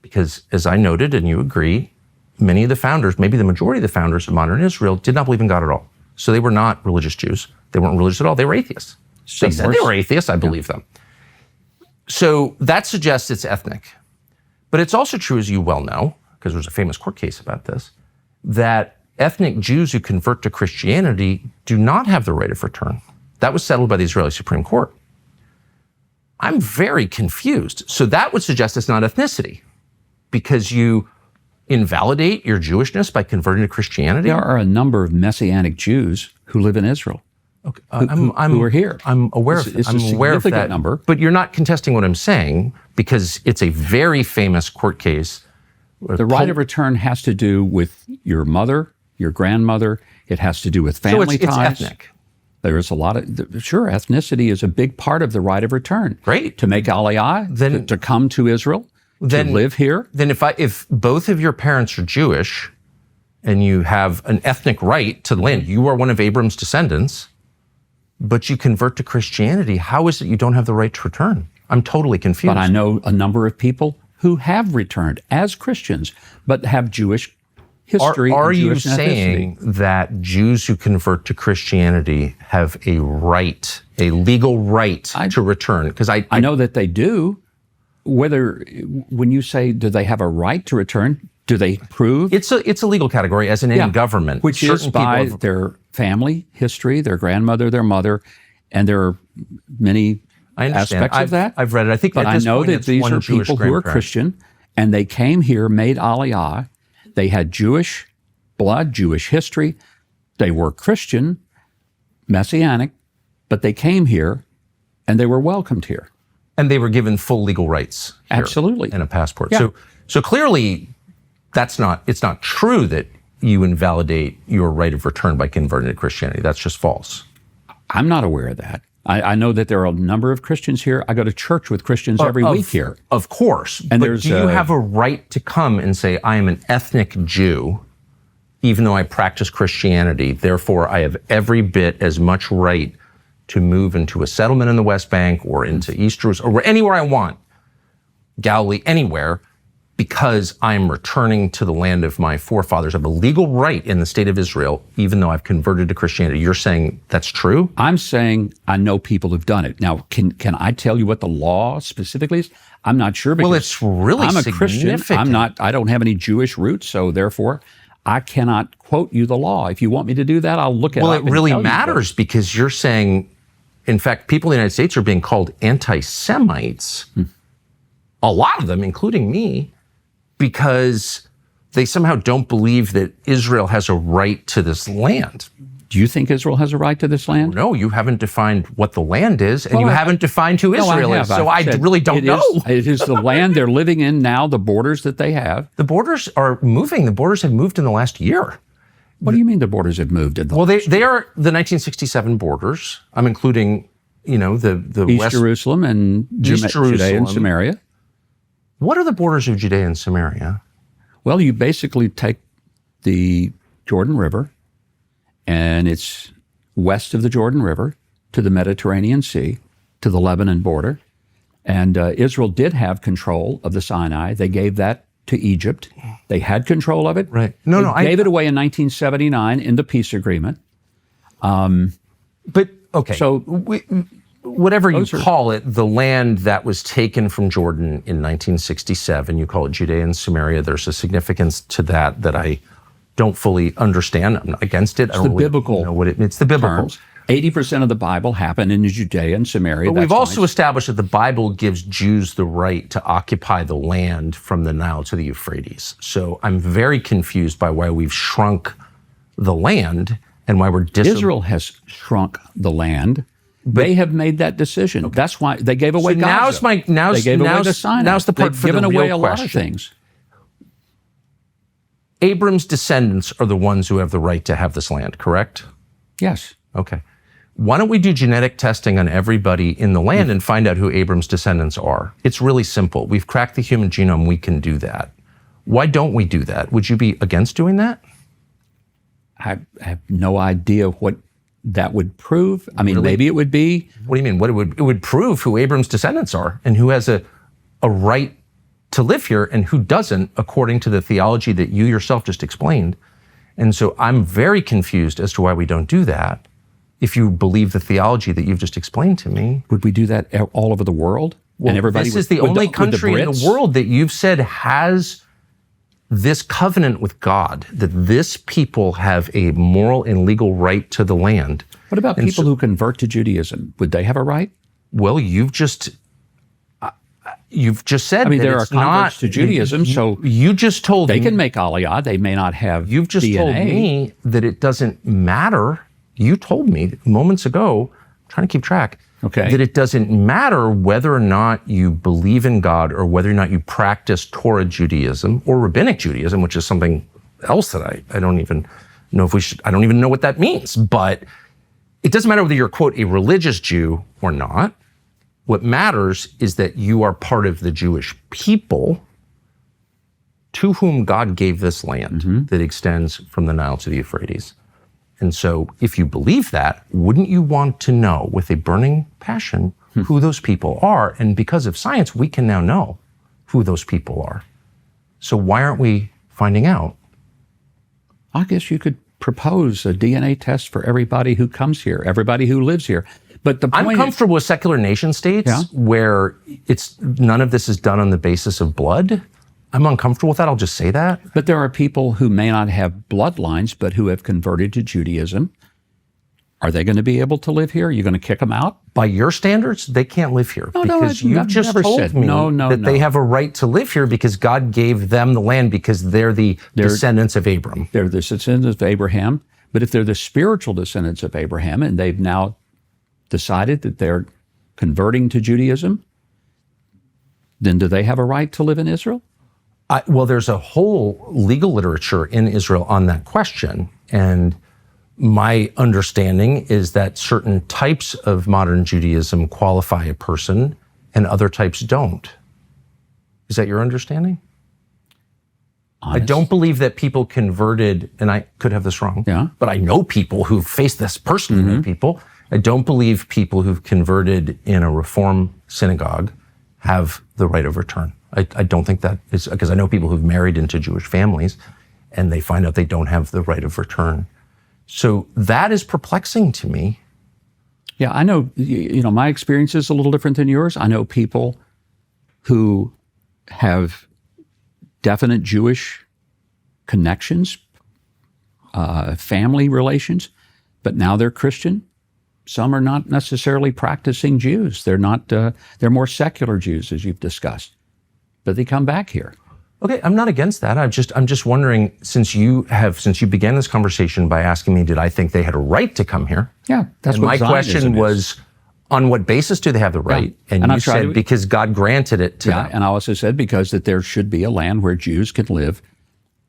Because as I noted, and you agree, many of the founders, maybe the majority of the founders of modern Israel, did not believe in God at all. So they were not religious Jews. They weren't religious at all. They were atheists. They said they were atheists. I believe them. So that suggests it's ethnic. But it's also true, as you well know, because there's a famous court case about this, that ethnic Jews who convert to Christianity do not have the right of return. That was settled by the Israeli Supreme Court. I'm very confused. So that would suggest it's not ethnicity, because you invalidate your Jewishness by converting to Christianity? There are a number of Messianic Jews who live in Israel. Okay. Who are here. I'm aware of It's a I'm aware of significant that number. But you're not contesting what I'm saying, because it's a very famous court case. The right of return has to do with your mother, your grandmother. It has to do with family it's ties. ethnic. There is a lot of, sure, ethnicity is a big part of the right of return. Great. To make aliyah, to come to Israel, to live here. Then if both of your parents are Jewish and you have an ethnic right to the land, you are one of Abram's descendants, but you convert to Christianity, how is it you don't have the right to return? I'm totally confused. But I know a number of people who have returned as Christians, but have Jewish history. Are and you Jewish ethnicity. saying that Jews who convert to Christianity have a right, a legal right to return? Because I know that they do. Whether, when you say, do they have a right to return? Do they prove? it's a legal category, as in any government, which is by their family history, their grandmother, their mother, and there are many aspects of that. I've read it. I think, but at this I know point, that it's these one are Jewish people who are grandparent. Christian, and they came here, made Aliyah. They had Jewish blood, Jewish history. They were Christian, Messianic, but they came here, and they were welcomed here. And they were given full legal rights here Absolutely. and a passport. Yeah. So clearly, it's not true that you invalidate your right of return by converting to Christianity. That's just false. I'm not aware of that. I know that there are a number of Christians here. I go to church with Christians every week here. Of course. And but there's do you have a right to come and say, I am an ethnic Jew, even though I practice Christianity, therefore I have every bit as much right to move into a settlement in the West Bank or into East Jerusalem or anywhere I want, Galilee, anywhere, because I'm returning to the land of my forefathers. I have a legal right in the state of Israel, even though I've converted to Christianity. You're saying that's true? I'm saying I know people who've done it. Now, can I tell you what the law specifically is? I'm not sure. Because Well, it's really I'm a Christian. significant. I don't have any Jewish roots, so therefore I cannot quote you the law. If you want me to do that, I'll look at it. Well, it really matters because you're saying, in fact, people in the United States are being called anti-Semites, a lot of them, including me, because they somehow don't believe that Israel has a right to this land. Do you think Israel has a right to this land? No, you haven't defined what the land is, and Well, you haven't defined who Israel is. So I said really don't know. It is the land they're living in now, the borders that they have. The borders are moving. The borders have moved in the last year. What do you mean the borders have moved? Well, they are the 1967 borders. I'm including, the East West Jerusalem and East Judea and Jerusalem. Samaria. What are the borders of Judea and Samaria? Well, you basically take the Jordan River, and it's west of the Jordan River to the Mediterranean Sea, to the Lebanon border. And Israel did have control of the Sinai. They gave that to Egypt. They had control of it. Right. They gave it away in 1979 in the peace agreement. But okay, So whatever you call it, the land that was taken from Jordan in 1967, you call it Judea and Samaria. There's a significance to that I don't fully understand. I'm not against it. I don't the really biblical know what it's the biblical. terms. 80% of the Bible happened in Judea and Samaria. But we've also established that the Bible gives Jews the right to occupy the land from the Nile to the Euphrates. So I'm very confused by why we've shrunk the land and why we're Israel has shrunk the land. They have made that decision. That's why they gave away Gaza. They gave away the Sinai. now's the part They've for given the away real a lot of question. things. Abram's descendants are the ones who have the right to have this land, correct? Yes. Okay. Why don't we do genetic testing on everybody in the land and find out who Abram's descendants are? It's really simple. We've cracked the human genome. We can do that. Why don't we do that? Would you be against doing that? I have no idea what that would prove. I mean, Really? maybe it would be. What do you mean? It would prove who Abram's descendants are and who has a right to live here and who doesn't, according to the theology that you yourself just explained. And so I'm very confused as to why we don't do that. If you believe the theology that you've just explained to me. Would we do that all over the world? Well, and everybody this is the only country in the world that you've said has this covenant with God, that this people have a moral and legal right to the land. What about And people who convert to Judaism? Would they have a right? Well, you've just said. I mean, that there are it's not converts to Judaism, so you just told they me, can make Aliyah. They may not have You've just DNA. told me that it doesn't matter. You told me moments ago, I'm trying to keep track, Okay. that it doesn't matter whether or not you believe in God or whether or not you practice Torah Judaism or Rabbinic Judaism, which is something else that I don't even know if we should, I don't even know what that means. But it doesn't matter whether you're, quote, a religious Jew or not. What matters is that you are part of the Jewish people to whom God gave this land that extends from the Nile to the Euphrates. And so if you believe that, wouldn't you want to know with a burning passion who those people are? And because of science, we can now know who those people are. So why aren't we finding out? I guess you could propose a DNA test for everybody who comes here, everybody who lives here. But the point I'm comfortable with secular nation states Yeah. where none of this is done on the basis of blood. I'm uncomfortable with that. I'll just say that. But there are people who may not have bloodlines, but who have converted to Judaism. Are they going to be able to live here? Are you going to kick them out? By your standards, they can't live here No, because you've I've just never told said- me no, that they have a right to live here because God gave them the land because they're the descendants of Abram. They're the descendants of Abraham. But if they're the spiritual descendants of Abraham and they've now decided that they're converting to Judaism, then do they have a right to live in Israel? Well, there's a whole legal literature in Israel on that question. And my understanding is that certain types of modern Judaism qualify a person and other types don't. Is that your understanding? I don't believe that people converted, and I could have this wrong, Yeah. but I know people who've faced this personally, know people. I don't believe people who've converted in a Reform synagogue have the right of return. I don't think that is, because I know people who've married into Jewish families and they find out they don't have the right of return. So that is perplexing to me. Yeah, I know, my experience is a little different than yours. I know people who have definite Jewish connections, family relations, but now they're Christian. Some are not necessarily practicing Jews. They're not, they're more secular Jews, as you've discussed. But they come back here. Okay, I'm not against that. I'm just wondering, since you began this conversation by asking me, did I think they had a right to come here? Yeah, that's And what my question Zionism is. was, on what basis do they have the right? And And you I've tried said to- because God granted it to Yeah, them. and I also said because that there should be a land where Jews can live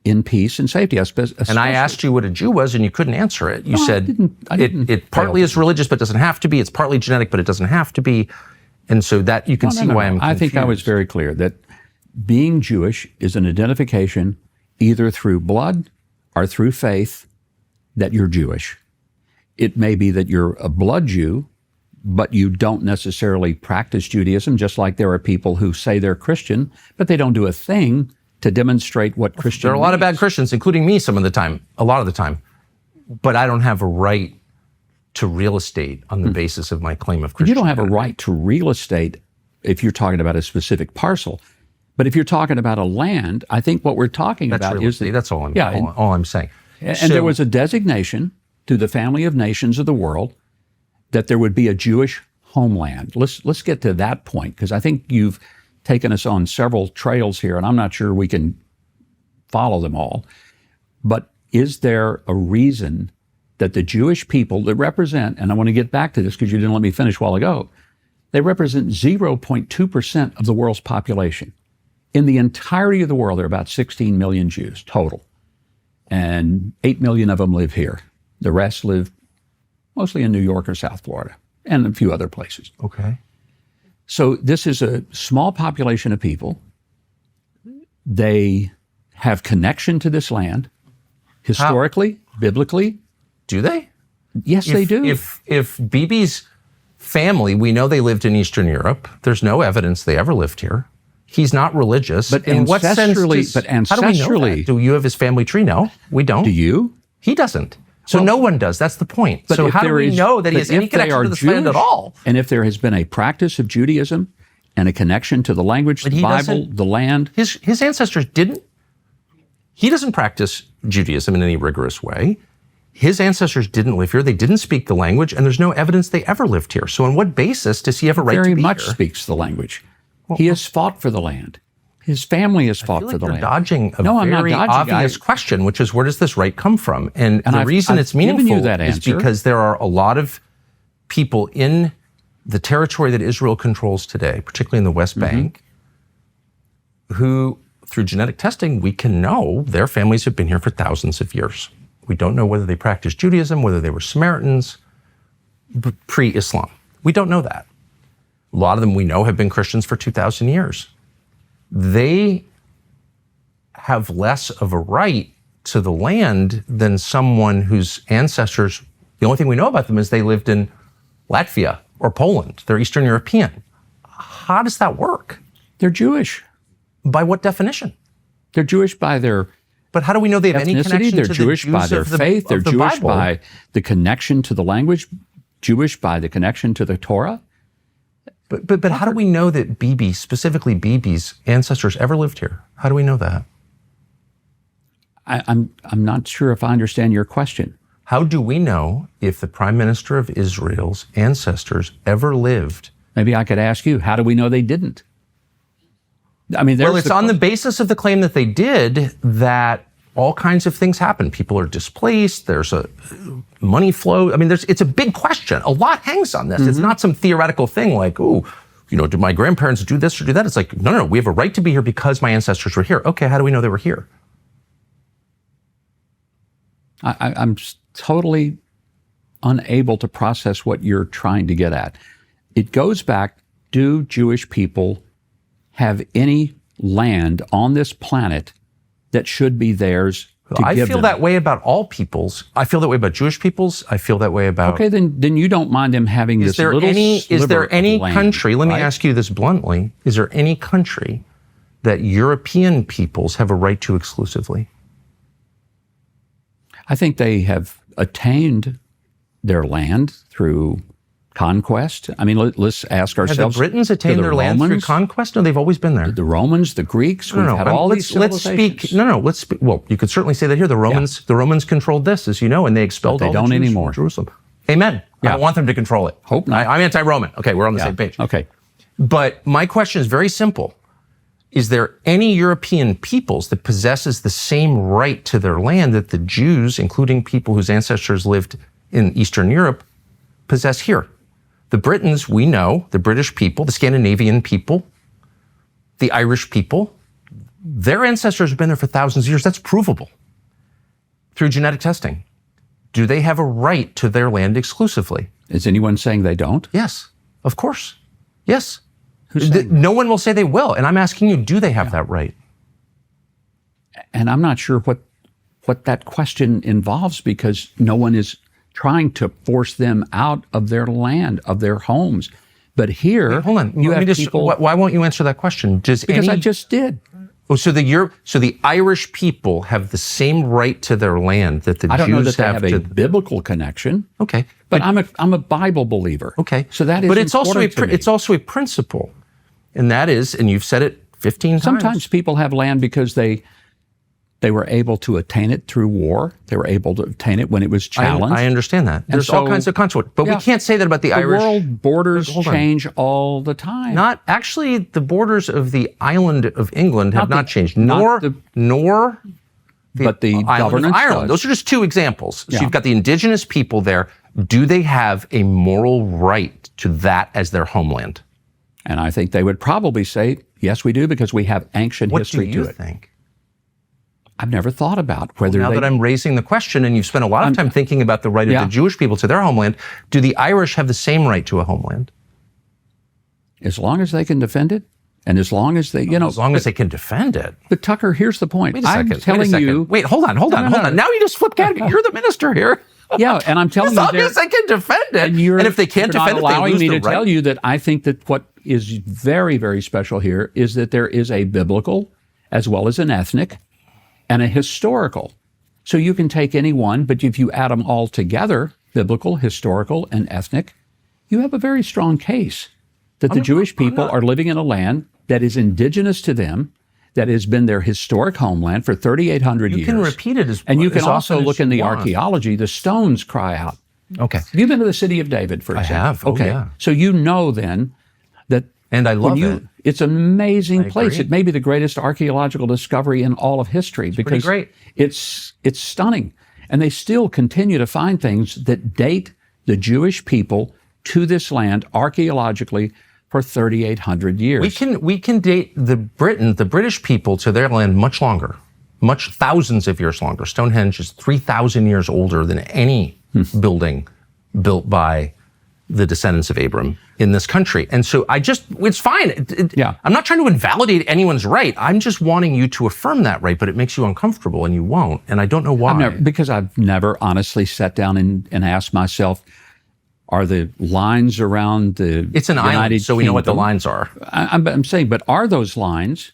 in peace and safety. And I asked you what a Jew was, and you couldn't answer it. You No, I said didn't it partly is religious, but doesn't have to be. It's partly genetic, but it doesn't have to be. And so that you can see why I'm confused. I think I was very clear that being Jewish is an identification either through blood or through faith that you're Jewish. It may be that you're a blood Jew, but you don't necessarily practice Judaism, just like there are people who say they're Christian, but they don't do a thing to demonstrate what Christian There are a lot of means. bad Christians, including me some of the time, a lot of the time. But I don't have a right to real estate on the basis of my claim of You Christianity. don't have a right to real estate if you're talking about a specific parcel. But if you're talking about a land, I think what we're talking That's about real is estate. that, That's all I'm, Yeah, and- all I'm saying. and So- there was a designation to the family of nations of the world that there would be a Jewish homeland. Let's get to that point, because I think you've taken us on several trails here, and I'm not sure we can follow them all. But is there a reason that the Jewish people that represent, and I want to get back to this because you didn't let me finish a while ago, they represent 0.2% of the world's population. In the entirety of the world, there are about 16 million Jews total. and 8 million of them live here. The rest live mostly in New York or South Florida and a few other places. Okay. So this is a small population of people. They have connection to this land historically, biblically. Do they? Yes, they do. If Bibi's family, we know they lived in Eastern Europe. There's no evidence they ever lived here. He's not religious. But in what sense how do we know that? Do you have his family tree? No, we don't. Do you? He doesn't. So no one does. That's the point. But So if how do there we is- know that he but has any if they connection are to this land at Jewish, all? And if there has been a practice of Judaism and a connection to the language, the he Bible, doesn't- the land, His ancestors didn't. He doesn't practice Judaism in any rigorous way. His ancestors didn't live here. They didn't speak the language, and there's no evidence they ever lived here. So on what basis does he have a right very to be much here? speaks the language. He has fought for the land. His family has fought I feel for like the you're land. dodging a No, I'm not very dodging. obvious question, which is where does this right come from? And the I've- reason I've it's given meaningful you that is answer. because there are a lot of people in the territory that Israel controls today, particularly in the West Mm-hmm. Bank, who, through genetic testing, we can know their families have been here for thousands of years. We don't know whether they practiced Judaism, whether they were Samaritans, pre-Islam. We don't know that. A lot of them we know have been Christians for 2,000 years. They have less of a right to the land than someone whose ancestors, the only thing we know about them is they lived in Latvia or Poland. They're Eastern European. How does that work? They're Jewish. By what definition? They're Jewish by their But how do we know they have any ethnicity. connection They're to Jewish the by Jews their of the, faith. They're of the Jewish Bible? by the connection to the language. Jewish by the connection to the Torah. But how do we know that Bibi, specifically Bibi's ancestors, ever lived here? How do we know that? I'm not sure if I understand your question. How do we know if the Prime Minister of Israel's ancestors ever lived? Maybe I could ask you, how do we know they didn't? I mean, Well, it's on the basis of the claim that they did that all kinds of things happen. People are displaced. There's a money flow. I mean, it's a big question. A lot hangs on this. It's not some theoretical thing like, oh, did my grandparents do this or do that? It's like, no, we have a right to be here because my ancestors were here. Okay, how do we know they were here? I'm totally unable to process what you're trying to get at. It goes back, do Jewish people have any land on this planet that should be theirs to I give feel them? that way about all peoples. I feel that way about Jewish peoples. I feel that way about... Okay, then you don't mind them having Is this there little any sliver of land, country, let me right? ask you this bluntly, is there any country that European peoples have a right to exclusively? I think they have attained their land through conquest. I mean, let's ask Have the ourselves. Britons do attained the their land through Romans- conquest? No, they've always been there. The Romans, the Greeks, we've had all these let's civilizations. speak. Let's speak. Well, you could certainly say that here. The Romans controlled this, as you know, and they expelled But they all the don't Jews anymore. from Jerusalem. Amen. I Yeah. don't want them to control it. Hope not. I'm anti-Roman. Okay, we're on the same page. Okay. But my question is very simple. Is there any European peoples that possesses the same right to their land that the Jews, including people whose ancestors lived in Eastern Europe, possess here? The Britons, we know, the British people, the Scandinavian people, the Irish people, their ancestors have been there for thousands of years. That's provable through genetic testing. Do they have a right to their land exclusively? Is anyone saying they don't? Yes, of course. Yes. Who's saying No one will say they will. And I'm asking you, do they have that right? And I'm not sure what that question involves because no one is trying to force them out of their land, of their homes. But here, Hold on. you Let me have just, people. why won't you answer that question? Because I just did. So the Irish people have the same right to their land that the I don't know Jews that they have a to. biblical connection. Okay. But I'm a Bible believer. Okay. So that is But it's also important to me. it's also a principle, and that is, and you've said it 15 times. Sometimes people have land because they were able to attain it through war. They were able to obtain it when it was challenged. I understand that. There's all so- kinds of consequences, but Yeah. we can't say that about the the Irish. world borders Hold on. change all the time. Not actually, the borders of the island of England have Not not the- changed, not nor but the island of governance Ireland. does. Those are just two examples. So Yeah. you've got the indigenous people there. Do they have a moral right to that as their homeland? And I think they would probably say, yes, we do, because we have ancient What history do you to it. think? I've never thought about whether Now that I'm raising the question, and you've spent a lot of time thinking about the right of the Jewish people to their homeland, do the Irish have the same right to a homeland? as long as they can defend it, and as long as they, As long as they can defend it. But Tucker, here's the point. Wait a second. I'm telling you. Wait, hold on. Now you just flipped category. You're the minister here. Yeah, and I'm telling As you, long as they can defend it. And if they can't you're defend it, not they allowing lose me the to right. tell you that I think that what is very, very special here is that there is a biblical as well as an ethnic and a historical. So you can take any one, but if you add them all together, biblical, historical, and ethnic, you have a very strong case that the Jewish people are living in a land that is indigenous to them, that has been their historic homeland for 3,800 years. You can repeat it as And you can as also often as look in you the want. archaeology, the stones cry out. Okay. Have you been to the city of David, for example? have. Oh, Okay. yeah. So you know then that And I love when it. it's an amazing place. agree. It may be the greatest archaeological discovery in all of history because great. it's stunning. And they still continue to find things that date the Jewish people to this land archaeologically for 3,800 years. We can date the British people to their land much longer, much thousands of years longer. Stonehenge is 3,000 years older than any building built by the descendants of Abram in this country. And so it's fine. Yeah. I'm not trying to invalidate anyone's right. I'm just wanting you to affirm that right, but it makes you uncomfortable and you won't. And I don't know why. Because I've never honestly sat down and asked myself, are the lines around the It's an United island, so we know what the Kingdom- lines are. I'm saying, but are those lines,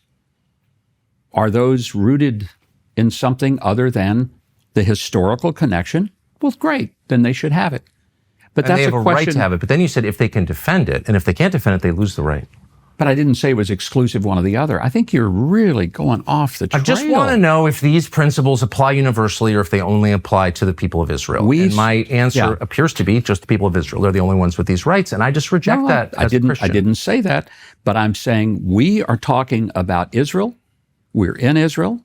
are those rooted in something other than the historical connection? Well, great, then they should have it. But And that's they have a question. right to have it. But then you said if they can defend it, and if they can't defend it, they lose the right. But I didn't say it was exclusive one or the other. I think you're really going off the trail. I just want to know if these principles apply universally or if they only apply to the people of Israel. And my answer appears to be just the people of Israel. They're the only ones with these rights, and I just reject that as a Christian. I didn't say that, but I'm saying we are talking about Israel. We're in Israel.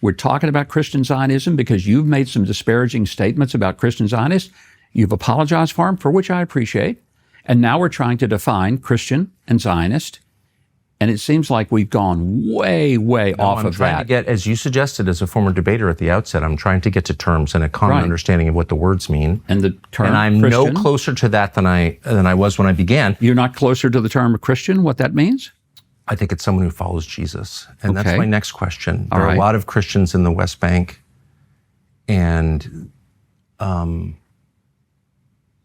We're talking about Christian Zionism because you've made some disparaging statements about Christian Zionists. You've apologized for them, for which I appreciate. And now we're trying to define Christian and Zionist. And it seems like we've gone way, way off I'm of trying that. to get, as you suggested as a former debater at the outset, I'm trying to get to terms and a common understanding of what the words mean. And the term And I'm Christian, no closer to that than I was when I began. You're not closer to the term Christian, what that means? I think it's someone who follows Jesus. And that's Okay. my next question. All There are right. a lot of Christians in the West Bank, and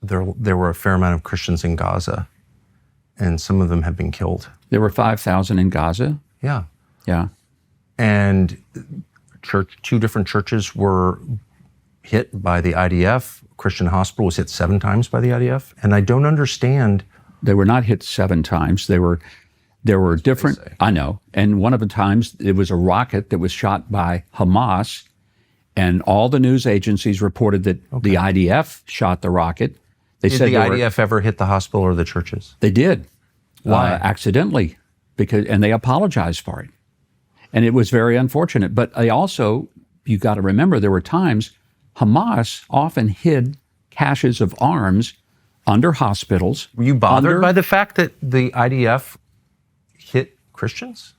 there were a fair amount of Christians in Gaza, and some of them have been killed. There were 5,000 in Gaza. Yeah. Yeah. And two different churches were hit by the IDF. Christian Hospital was hit 7 times by the IDF. And I don't understand. They were not hit 7 times. There were different, I know. And one of the times it was a rocket that was shot by Hamas, and all the news agencies reported that the IDF shot the rocket. They Did said the IDF ever hit the hospital or the churches? they did. Why? Accidentally, and they apologized for it. And it was very unfortunate. But they also, you got to remember, there were times Hamas often hid caches of arms under hospitals. Were you bothered by the fact that the IDF hit Christians?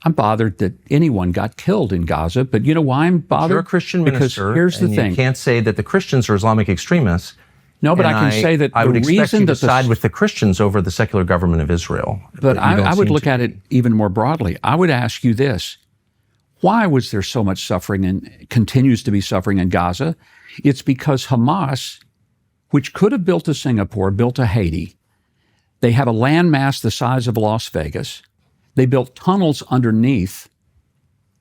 I'm bothered that anyone got killed in Gaza, but you know why I'm bothered? You're a Christian because minister. here's the and thing. You can't say that the Christians are Islamic extremists. No, but And I can say that I the would expect reason you to that the side with the Christians over the secular government of Israel. But you I don't would seem look to at it even more broadly. I would ask you this. Why was there so much suffering and continues to be suffering in Gaza? It's because Hamas, which could have built a Singapore, built a Haiti. They have a landmass the size of Las Vegas. They built tunnels underneath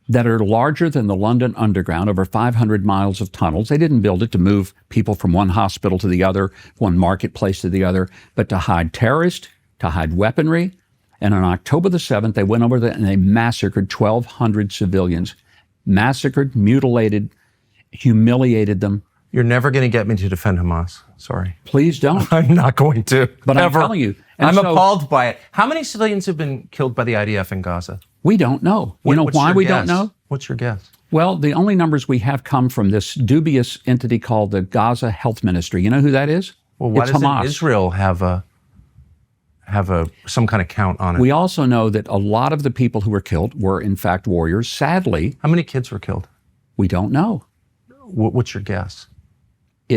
that are larger than the London Underground, over 500 miles of tunnels. They didn't build it to move people from one hospital to the other, one marketplace to the other, but to hide terrorists, to hide weaponry. And on October the 7th, they went over there and they massacred 1,200 civilians, massacred, mutilated, humiliated them. You're never going to get me to defend Hamas. Sorry. Please don't. I'm not going to. But I'm ever. telling you. And I'm so- appalled by it. How many civilians have been killed by the IDF in Gaza? We don't know. You know What's why your we guess? don't know? What's your guess? Well, the only numbers we have come from this dubious entity called the Gaza Health Ministry. You know who that is? Well, why it's doesn't Hamas. Israel have some kind of count on it? We also know that a lot of the people who were killed were, in fact, warriors. Sadly, How many kids were killed? We don't know. What's your guess?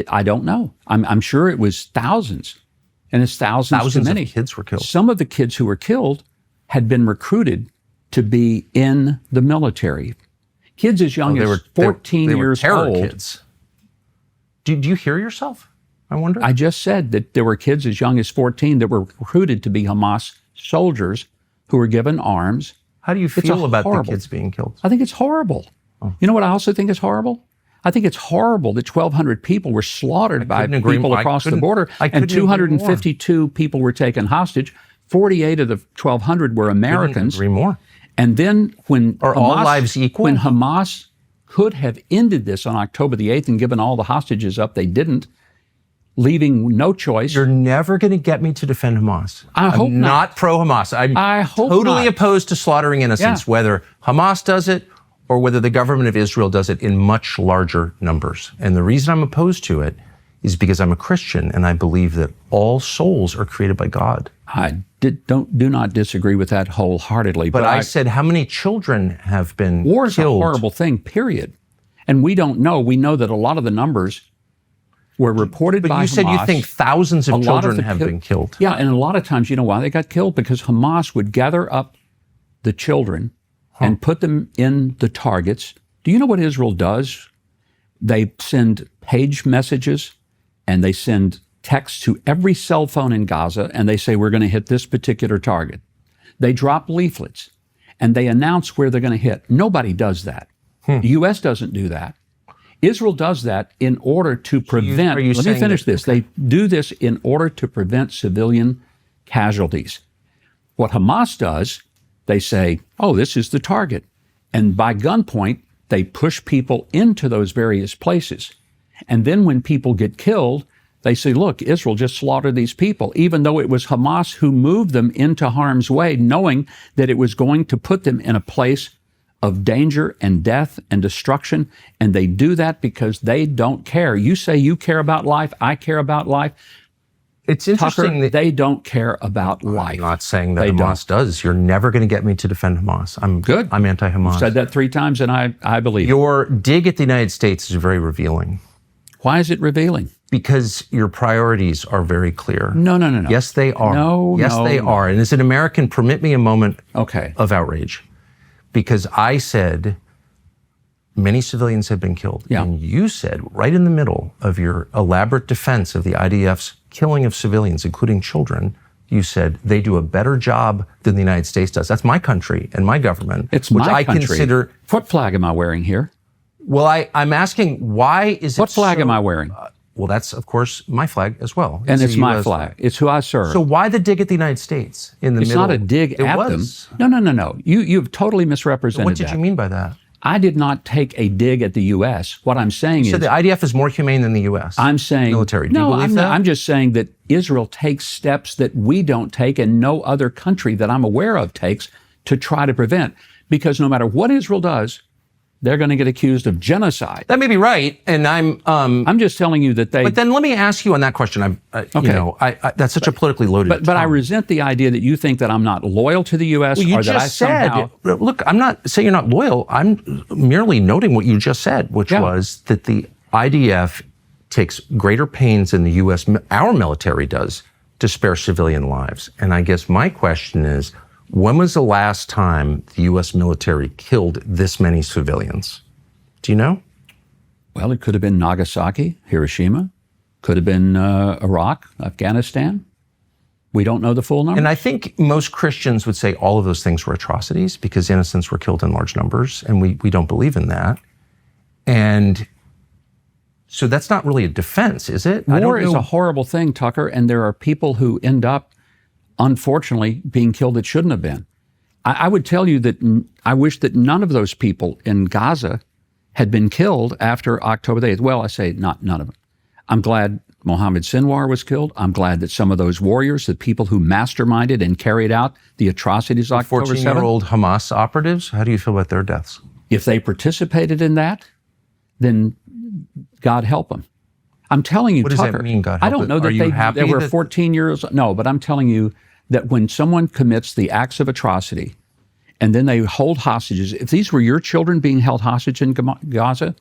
I don't know. I'm sure it was thousands, and it's thousands too many. Of kids were killed. Some of the kids who were killed had been recruited to be in the military. Kids as young as 14 years terror old. Kids. Do you hear yourself? I wonder. I just said that there were kids as young as 14 that were recruited to be Hamas soldiers who were given arms. How do you feel about the kids being killed? I think it's horrible. Oh. You know what I also think is horrible? I think it's horrible that 1,200 people were slaughtered by people across the border, and 252 people were taken hostage. 48 of the 1,200 were Americans. Couldn't agree more. And then when Are all lives equal? When Hamas could have ended this on October the 8th and given all the hostages up, they didn't, leaving no choice. You're never going to get me to defend Hamas. I hope I'm not pro-Hamas. I hope totally not. opposed to slaughtering innocents, whether Hamas does it or whether the government of Israel does it in much larger numbers. And the reason I'm opposed to it is because I'm a Christian and I believe that all souls are created by God. I do not disagree with that wholeheartedly. But I said, how many children have been killed? War is a horrible thing, period. And we don't know. We know that a lot of the numbers were reported by Hamas. But you said you think thousands of children have been killed. Yeah, and a lot of times, you know why they got killed? Because Hamas would gather up the children and put them in the targets. Do you know what Israel does? They send page messages and they send texts to every cell phone in Gaza, and they say, we're going to hit this particular target. They drop leaflets and they announce where they're going to hit. Nobody does that. The U.S. doesn't do that. Israel does that in order to prevent, let me finish this. They do this in order to prevent civilian casualties. What Hamas does, they say, oh, this is the target. And by gunpoint, they push people into those various places. And then when people get killed, they say, look, Israel just slaughtered these people, even though it was Hamas who moved them into harm's way, knowing that it was going to put them in a place of danger and death and destruction. And they do that because they don't care. You say you care about life. I care about life. It's interesting Tucker, that they don't care about life. I'm not saying that Hamas does. You're never going to get me to defend Hamas. I'm good. I'm anti-Hamas. You've said that 3 times, and I believe your dig at the United States is very revealing. Why is it revealing? Because your priorities are very clear. No. Yes, they are. They are. And as an American, permit me a moment of outrage. Because I said many civilians have been killed. Yeah. And you said, right in the middle of your elaborate defense of the IDF's killing of civilians, including children, you said they do a better job than the United States does. That's my country and my government. It's which my I country. consider. What flag am I wearing here? Well, I'm asking, why is it What flag am I wearing? Well, that's, of course, my flag as well. And it's my US flag. It's who I serve. So why the dig at the United States in the middle? It's not a dig at them. No. You've totally misrepresented What did you mean by that? I did not take a dig at the U.S. What I'm saying is... So the IDF is more humane than the U.S. I'm saying... Military. Do you believe that? I'm just saying that Israel takes steps that we don't take and no other country that I'm aware of takes to try to prevent. Because no matter what Israel does, they're going to get accused of genocide. That may be right, and I'm just telling you that they... But then let me ask you on that question. That's such a politically loaded But I resent the idea that you think that I'm not loyal to the U.S. Well, you or that just said, somehow... Look, I'm not saying you're not loyal. I'm merely noting what you just said, which was that the IDF takes greater pains than the U.S., our military does, to spare civilian lives. And I guess my question is, when was the last time the U.S. military killed this many civilians? Do you know? Well, it could have been Nagasaki, Hiroshima. Could have been Iraq, Afghanistan. We don't know the full number. And I think most Christians would say all of those things were atrocities because innocents were killed in large numbers, and we don't believe in that. And so that's not really a defense, is it? War is a horrible thing, Tucker, and there are people who end up, unfortunately, being killed that shouldn't have been. I would tell you that I wish that none of those people in Gaza had been killed after October the 8th. Well, I say not none of them. I'm glad Mohammed Sinwar was killed. I'm glad that some of those warriors, the people who masterminded and carried out the atrocities of October 7th. 14-year-old Hamas operatives, how do you feel about their deaths? If they participated in that, then God help them. I'm telling you, what does Tucker, that mean, God help I don't know that they were 14 years. No, but I'm telling you that when someone commits the acts of atrocity and then they hold hostages. If these were your children being held hostage in Gaza,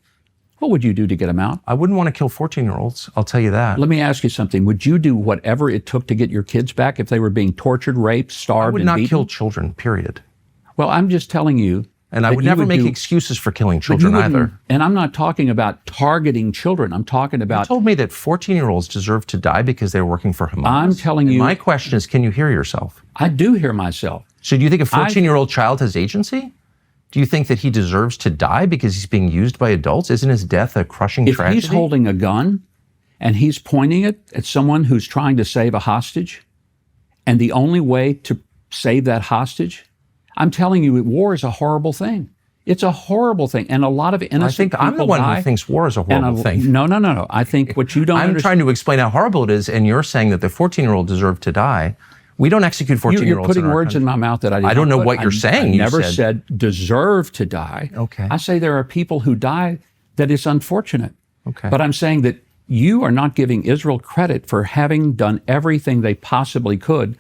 what would you do to get them out? I wouldn't want to kill 14-year-olds. I'll tell you that. Let me ask you something. Would you do whatever it took to get your kids back if they were being tortured, raped, starved, I would and not beaten? kill children, period. Well, I'm just telling you. And I would never make excuses for killing children either. And I'm not talking about targeting children. I'm talking about. You told me that 14-year-olds deserve to die because they were working for Hamas. I'm telling you. My question is, can you hear yourself? I do hear myself. So do you think a 14-year-old child has agency? Do you think that he deserves to die because he's being used by adults? Isn't his death a crushing tragedy? If he's holding a gun and he's pointing it at someone who's trying to save a hostage, and the only way to save that hostage, I'm telling you, war is a horrible thing. It's a horrible thing. And a lot of innocent people I'm the one who thinks war is a horrible thing. No. I think what you don't I'm trying to explain how horrible it is, and you're saying that the 14-year-old deserved to die. We don't execute 14-year-olds. You're putting words in my mouth that I didn't. I don't know what you're saying. I never said deserve to die. Okay. I say there are people who die that is unfortunate. Okay. But I'm saying that you are not giving Israel credit for having done everything they possibly could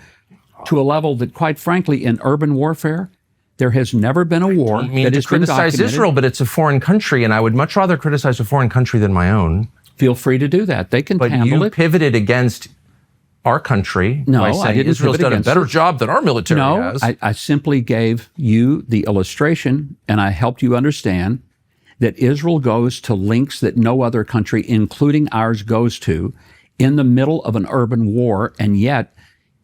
to a level that, quite frankly, in urban warfare, there has never been a war I mean that to has been criticize documented. Israel, but it's a foreign country, and I would much rather criticize a foreign country than my own. Feel free to do that. They can But handle you it. pivoted against our country No, by I saying didn't Israel's pivot done a against better it. job than our military No, has. I simply gave you the illustration, and I helped you understand that Israel goes to lengths that no other country, including ours, goes to in the middle of an urban war, and yet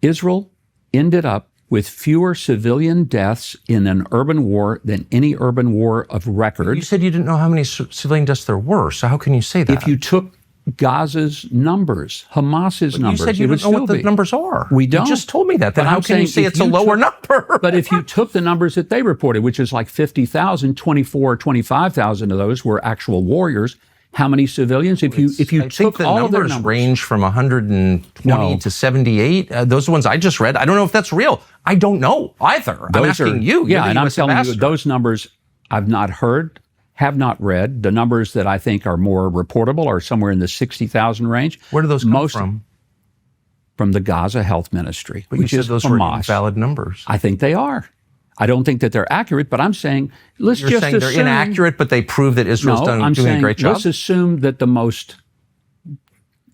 Israel ended up with fewer civilian deaths in an urban war than any urban war of record. You said you didn't know how many civilian deaths there were, so how can you say that? If you took Gaza's numbers, Hamas's numbers, you said you it would don't know what still the be. numbers are. We don't. You just told me that. Then But how I'm can you saying say if it's a you lower took- number? But if you took the numbers that they reported, which is like 50,000, 24, 25,000 of those were actual warriors. How many civilians? If you I think took the all of their numbers numbers, range from 120 No. to 78. Those are the ones I just read. I don't know if that's real. I don't know either. I'm those asking are, you. You're Yeah, the and I'm US telling you, ambassador. those numbers I've not heard, have not read. The numbers that I think are more reportable are somewhere in the 60,000 range. Where do those come from? From the Gaza Health Ministry, But which you is said those were Hamas. invalid numbers. I think they are. I don't think that they're accurate, but I'm saying let's You're just saying assume they're inaccurate, but they prove that Israel's No, doing I'm a saying great job? let's assume that the most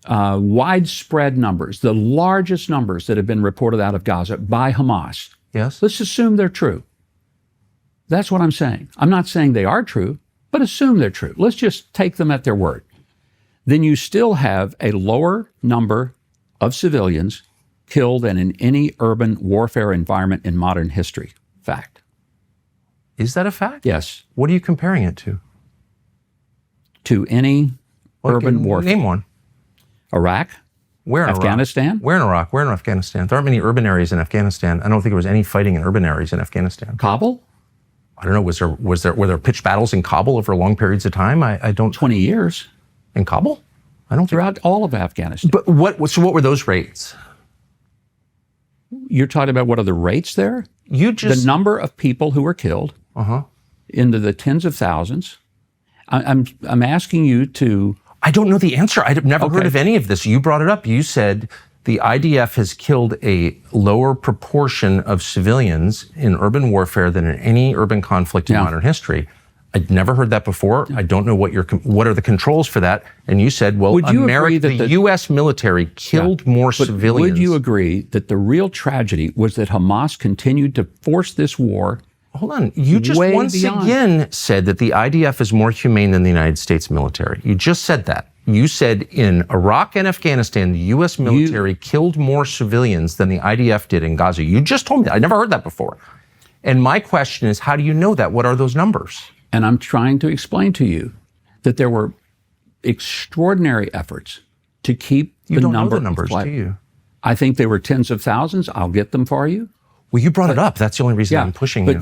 widespread numbers, the largest numbers that have been reported out of Gaza by Hamas, Yes. let's assume they're true. That's what I'm saying. I'm not saying they are true, but assume they're true. Let's just take them at their word. Then you still have a lower number of civilians killed than in any urban warfare environment in modern history. Fact. Is that a fact? Yes. What are you comparing it to? To any urban warfare. Name one. Iraq, Where in Afghanistan? Iraq? Where in Iraq? Where in Afghanistan? There aren't many urban areas in Afghanistan. I don't think there was any fighting in urban areas in Afghanistan. Kabul, I don't know. Were there pitched battles in Kabul over long periods of time? I don't. 20 years In Kabul? I don't think. throughout all of Afghanistan. But what were those rates? You're talking about what are the rates there? You just The number of people who were killed into the tens of thousands. I'm asking you to. I don't know the answer. I've never heard Okay. of any of this. You brought it up. You said the IDF has killed a lower proportion of civilians in urban warfare than in any urban conflict in Yeah. modern history. I'd never heard that before. I don't know what are the controls for that. And you said, well, Would you agree that the the- U.S. military killed more But civilians. would you agree that the real tragedy was that Hamas continued to force this war? Hold on. You just way once beyond. again said that the IDF is more humane than the United States military. You just said that. You said in Iraq and Afghanistan, the U.S. military killed more civilians than the IDF did in Gaza. You just told me that. I never heard that before. And my question is, how do you know that? What are those numbers? And I'm trying to explain to you that there were extraordinary efforts to keep You the don't know number the numbers, of flight. do you? I think they were tens of thousands. I'll get them for you. Well, you brought it up. That's the only reason I'm pushing but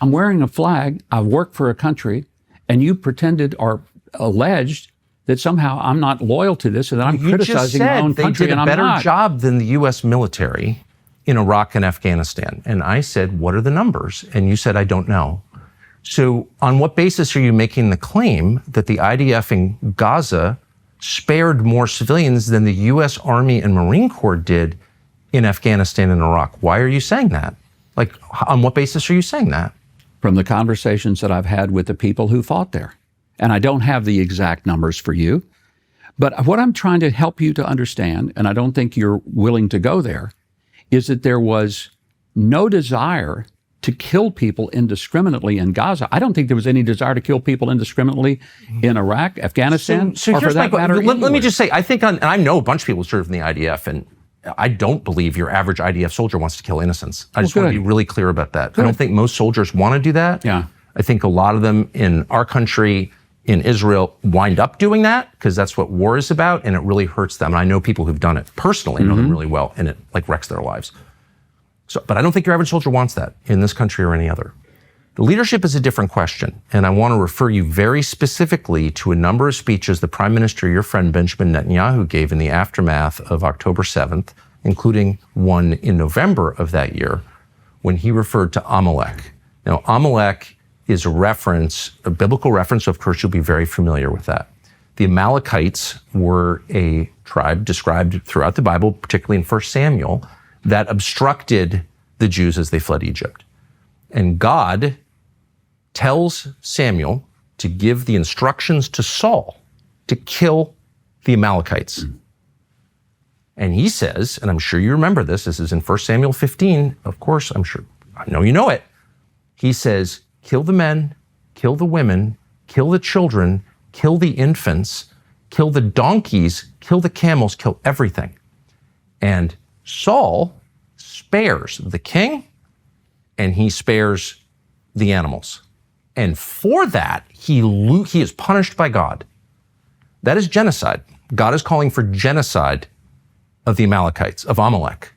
I'm wearing a flag. I work for a country, and you pretended or alleged that somehow I'm not loyal to this and that I'm You just criticizing my own said they country, did and a I'm better not. job than the U.S. military in Iraq and Afghanistan. And I said, what are the numbers? And you said, I don't know. So on what basis are you making the claim that the IDF in Gaza spared more civilians than the U.S. Army and Marine Corps did in Afghanistan and Iraq? Why are you saying that? Like, on what basis are you saying that? From the conversations that I've had with the people who fought there. And I don't have the exact numbers for you, but what I'm trying to help you to understand, and I don't think you're willing to go there, is that there was no desire to kill people indiscriminately in Gaza. I don't think there was any desire to kill people indiscriminately in Iraq, Afghanistan, So or for here's that my matter, let me anywhere. just say, I think, and I know a bunch of people who serve in the IDF, and I don't believe your average IDF soldier wants to kill innocents. I just want to good. be really clear about that. I don't think most soldiers want to do that. Yeah. I think a lot of them in our country, in Israel, wind up doing that because that's what war is about, and it really hurts them. And I know people who've done it personally, know them really well, and it like wrecks their lives. So, but I don't think your average soldier wants that in this country or any other. The leadership is a different question, and I want to refer you very specifically to a number of speeches the Prime Minister, your friend Benjamin Netanyahu, gave in the aftermath of October 7th, including one in November of that year, when he referred to Amalek. Now, Amalek is a biblical reference, so of course you'll be very familiar with that. The Amalekites were a tribe described throughout the Bible, particularly in 1 Samuel, that obstructed the Jews as they fled Egypt. And God tells Samuel to give the instructions to Saul to kill the Amalekites. And he says, and I'm sure you remember this is in 1 Samuel 15, of course, I know you know it. He says, kill the men, kill the women, kill the children, kill the infants, kill the donkeys, kill the camels, kill everything. And Saul spares the king and he spares the animals. And for that, he is punished by God. That is genocide. God is calling for genocide of the Amalekites, of Amalek.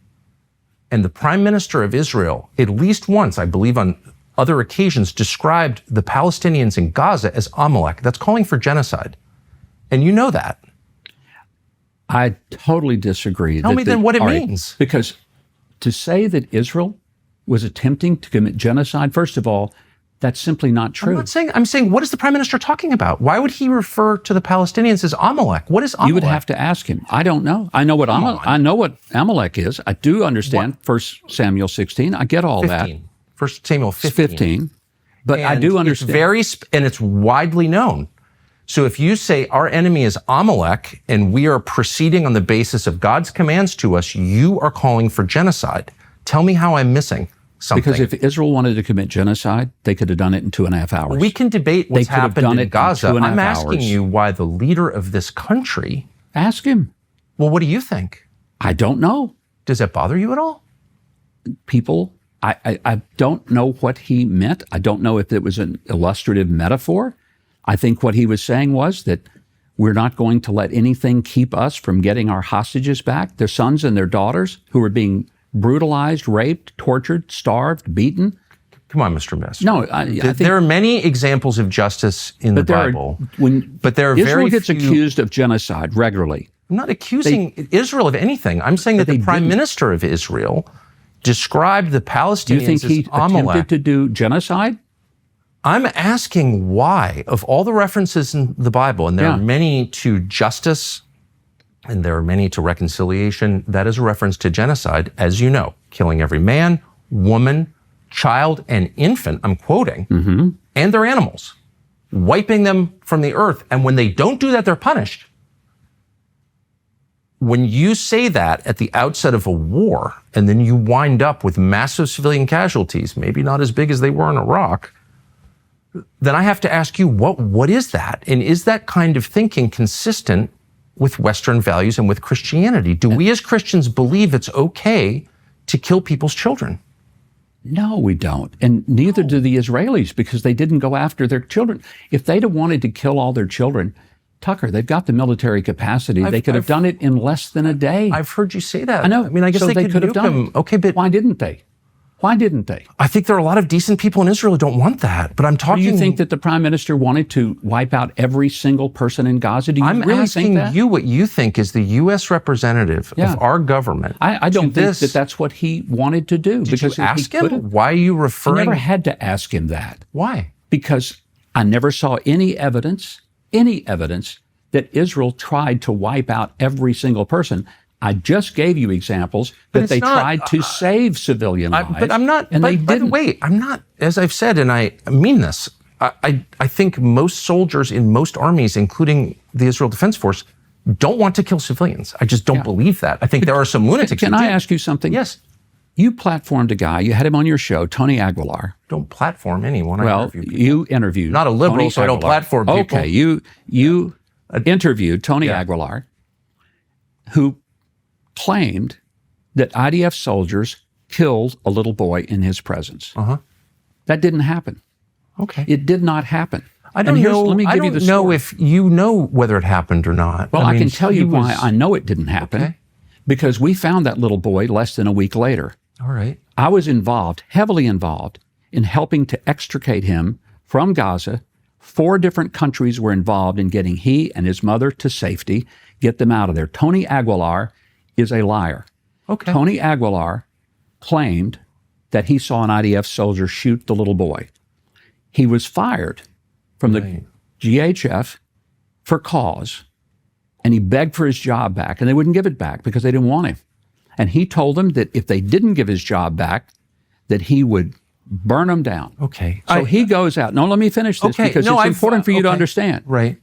And the Prime Minister of Israel, at least once, I believe on other occasions, described the Palestinians in Gaza as Amalek. That's calling for genocide. And you know that. I totally disagree. Tell me then what it means. Because to say that Israel was attempting to commit genocide, first of all, that's simply not true. I'm saying, what is the Prime Minister talking about? Why would he refer to the Palestinians as Amalek? What is Amalek? You would have to ask him. I don't know. I know what Amalek is. I do understand 1 Samuel 16. I get all 15. that. 1 Samuel 15. 15. But And I do understand. And it's widely known. So if you say our enemy is Amalek and we are proceeding on the basis of God's commands to us, you are calling for genocide. Tell me how I'm missing something. Because if Israel wanted to commit genocide, they could have done it in 2.5 hours. We can debate what's could have happened done in it in Gaza. 2.5 I'm asking hours. you why the leader of this country. Ask him. Well, what do you think? I don't know. Does that bother you at all? People, I don't know what he meant. I don't know if it was an illustrative metaphor. I think what he was saying was that we're not going to let anything keep us from getting our hostages back, their sons and their daughters who are being brutalized, raped, tortured, starved, beaten. Come on, Mr. Messer. No, I think there are many examples of justice in the Bible. But there are Israel very gets few. accused of genocide regularly. I'm not accusing Israel of anything. I'm saying that the Prime Minister of Israel described the Palestinians Do you think he as Amalek. attempted to do genocide? I'm asking why, of all the references in the Bible, and there are many to justice and there are many to reconciliation, that is a reference to genocide, as you know, killing every man, woman, child, and infant, I'm quoting, and their animals, wiping them from the earth. And when they don't do that, they're punished. When you say that at the outset of a war, and then you wind up with massive civilian casualties, maybe not as big as they were in Iraq, then I have to ask you, what is that? And is that kind of thinking consistent with Western values and with Christianity? Do we as Christians believe it's okay to kill people's children? No, we don't. And neither do the Israelis, because they didn't go after their children. If they'd have wanted to kill all their children, Tucker, they've got the military capacity. They could have done it in less than a day. I've heard you say that. I know. I mean, I guess So they could have done them. it. Okay, but Why didn't they? Why didn't they? I think there are a lot of decent people in Israel who don't want that. But I'm talking. Do you think that the prime minister wanted to wipe out every single person in Gaza? Do you I'm really asking think that? you what you think is the U.S. representative of our government. I don't think that that's what he wanted to do. Did you ask him? Why are you I referring? never had to ask him that. Why? Because I never saw any evidence that Israel tried to wipe out every single person. I just gave you examples that it's they not- tried to save civilian lives. But I'm not. and but, they by the didn't. way, I'm not. As I've said, and I mean this. I think most soldiers in most armies, including the Israel Defense Force, don't want to kill civilians. I just don't believe that. I think there are some lunatics. Can who I do. ask you something? Yes. You platformed a guy. You had him on your show, Tony Aguilar. Don't platform anyone. I Well, interview people. you interviewed. Not a liberal, Tony so I don't Aguilar. platform people. Okay, you interviewed Tony Aguilar, who claimed that IDF soldiers killed a little boy in his presence. That didn't happen. Okay. It did not happen. I don't And here's- know. Let me I give you don't the know story. if you know whether it happened or not. Well, I mean, can tell you he why was- I know it didn't happen. Okay. Because we found that little boy less than a week later. All right. I was involved, heavily involved, in helping to extricate him from Gaza. 4 different countries were involved in getting he and his mother to safety, get them out of there. Tony Aguilar is a liar. Okay. Tony Aguilar claimed that he saw an IDF soldier shoot the little boy. He was fired from the GHF for cause, and he begged for his job back, and they wouldn't give it back because they didn't want him. And he told them that if they didn't give his job back, that he would burn them down. Okay. So he goes out. No, let me finish this Okay, because no, it's I've- important for you to okay. understand. Right.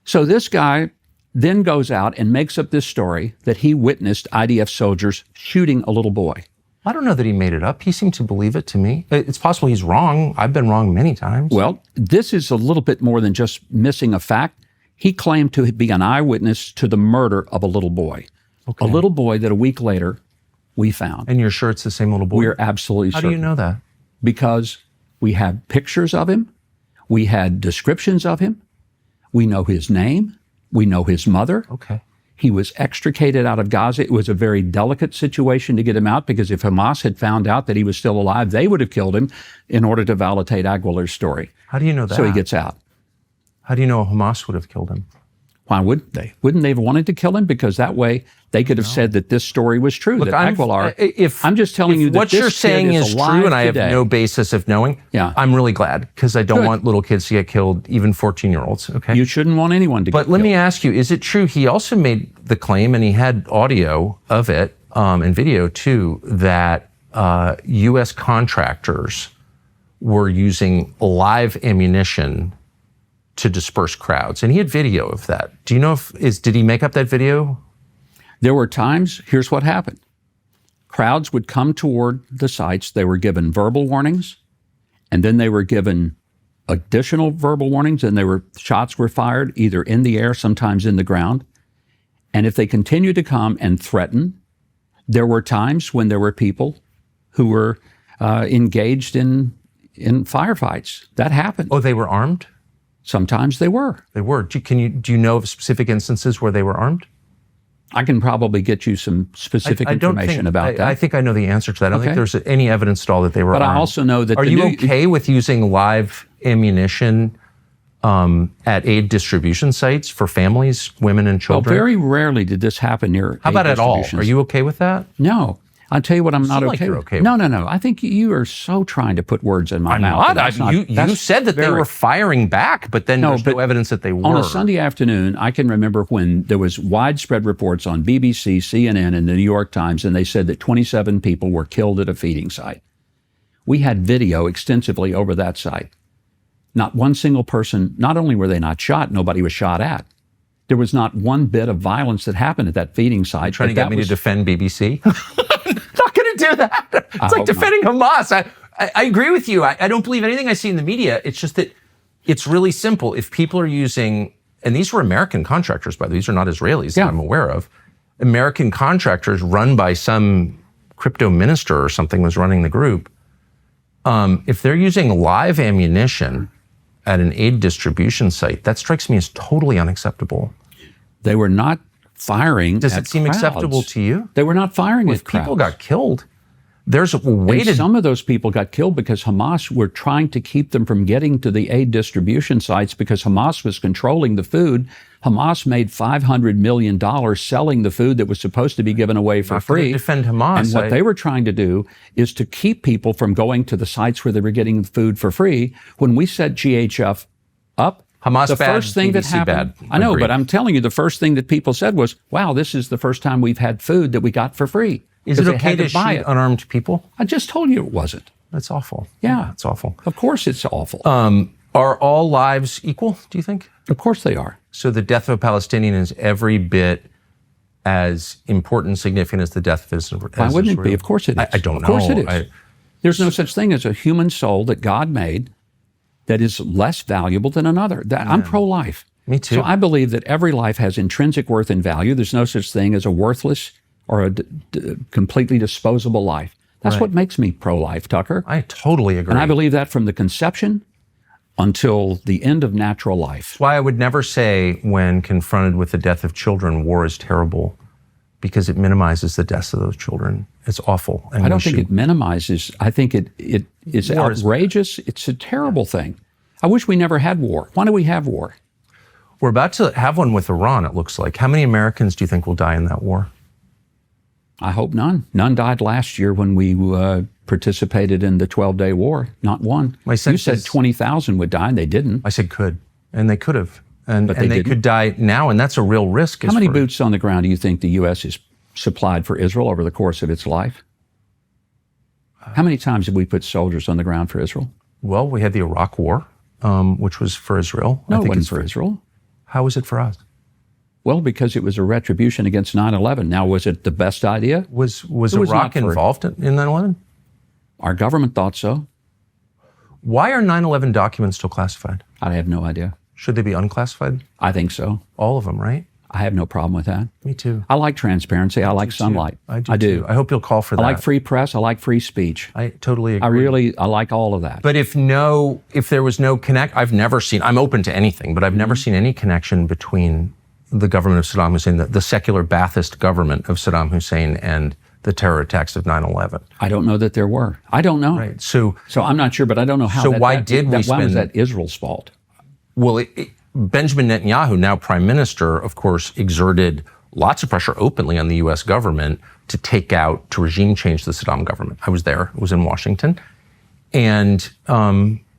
So this guy then goes out and makes up this story that he witnessed IDF soldiers shooting a little boy. I don't know that he made it up. He seemed to believe it to me. It's possible he's wrong. I've been wrong many times. Well, this is a little bit more than just missing a fact. He claimed to be an eyewitness to the murder of a little boy. A little boy that a week later we found. And you're sure it's the same little boy? We're absolutely How certain. do you know that? Because we have pictures of him. We had descriptions of him. We know his name. We know his mother. Okay. He was extricated out of Gaza. It was a very delicate situation to get him out because if Hamas had found out that he was still alive, they would have killed him in order to validate Aguilar's story. How do you know that? So he gets out. How do you know Hamas would have killed him? Why wouldn't they? Wouldn't they have wanted to kill him? Because that way they could have said that this story was true. That Aguilar. I'm just telling you that what this you're kid saying is true, alive and I have today. no basis of knowing. Yeah. I'm really glad because I don't Good. want little kids to get killed, even 14-year-olds. Okay. You shouldn't want anyone to But get let killed. me ask you: is it true? He also made the claim, and he had audio of it and video too, that U.S. contractors were using live ammunition to disperse crowds, and he had video of that. Do you know did he make up that video? There were times, here's what happened. Crowds would come toward the sites. They were given verbal warnings, and then they were given additional verbal warnings, and shots were fired either in the air, sometimes in the ground. And if they continued to come and threaten, there were times when there were people who were engaged in firefights. That happened. Oh, they were armed. Sometimes they were. They were. Do you know of specific instances where they were armed? I can probably get you some specific information about that. I think I know the answer to that. I don't think Okay. there's any evidence at all that they were But armed. I also know that Are the you new- okay with using live ammunition at aid distribution sites for families, women, and Well, children? very rarely did this happen near. How about aid at all? distribution. Are you okay with that? No. I'll tell you what I'm not seem like okay you're with. okay No. I think you are so trying to put words in my mouth. Not. That's You that's said that they very- were firing back, but then there's no evidence that they were. On a Sunday afternoon, I can remember when there was widespread reports on BBC, CNN, and the New York Times, and they said that 27 people were killed at a feeding site. We had video extensively over that site. Not one single person, not only were they not shot, nobody was shot at. There was not one bit of violence that happened at that feeding site. trying to but get me that to defend BBC? Not going to do that. It's like hope defending Hamas. I agree with you. I don't believe anything I see in the media. It's just that it's really simple. If people are using, and these were American contractors, by the way, these are not Israelis that I'm aware of. American contractors run by some crypto minister or something was running the group. If they're using live ammunition at an aid distribution site, that strikes me as totally unacceptable. They were not firing. Does at it seem crowds. acceptable to you? They were not firing at crowds. People got killed. There's a way And to. some of those people got killed because Hamas were trying to keep them from getting to the aid distribution sites because Hamas was controlling the food. Hamas made $500 million selling the food that was supposed to be given away for Not gonna free. defend Hamas. And what they were trying to do is to keep people from going to the sites where they were getting food for free. When we set GHF up, Hamas The bad, first thing that BBC happened, bad. I know, Agreed. but I'm telling you, the first thing that people said was, wow, this is the first time we've had food that we got for free. Is it 'Cause they okay had to buy shoot it. unarmed people? I just told you it wasn't. That's awful. Yeah. It's awful. Of course it's awful. Are all lives equal, do you think? Of course they are. So the death of a Palestinian is every bit as important and significant as the death of Israel? Why wouldn't it be? Of course it is. I don't know. Of course it is. I- There's no such thing as a human soul that God made that is less valuable than another. I'm pro-life. Me too. So I believe that every life has intrinsic worth and value. There's no such thing as a worthless or a completely disposable life. That's Right. what makes me pro-life, Tucker. I totally agree. And I believe that from the conception until the end of natural life. That's why I would never say when confronted with the death of children, war is terrible, because it minimizes the deaths of those children. It's awful. And I don't we think should- it minimizes. I think it is War is- outrageous. It's a terrible thing. I wish we never had war. Why do we have war? We're about to have one with Iran, it looks like. How many Americans do you think will die in that war? I hope none. None died last year when we participated in the 12-day war. Not one. My You sense said is- 20,000 would die, and they didn't. I said could, and they could have. And, But and they they could die now, and that's a real risk. How many boots on the ground do you think the U.S. has supplied for Israel over the course of its life? How many times have we put soldiers on the ground for Israel? Well, we had the Iraq War, which was for Israel. No, I it think wasn't it's for Israel. How was it for us? Well, because it was a retribution against 9/11. Now, was it the best idea? Was It was Iraq not for- involved in 9/11? Our government thought so. Why are 9/11 documents still classified? I have no idea. Should they be unclassified? I think so. All of them, right? I have no problem with that. Me too. I like transparency. I like sunlight. I do. Too. I hope you'll call for I that. like free press. I like free speech. I totally agree. I like all of that. But if there was no connect, I'm open to anything, but I've never seen any connection between the government of Saddam Hussein, the secular Ba'athist government of Saddam Hussein, and the terror attacks of 9/11. I don't know that there were. I don't know. Right. So I'm not sure, but I don't know how. So that, why that, did we that, Why was spend- that Israel's fault? Well, Benjamin Netanyahu, now prime minister, of course, exerted lots of pressure openly on the U.S. government to regime change the Saddam government. I was there. It was in Washington, and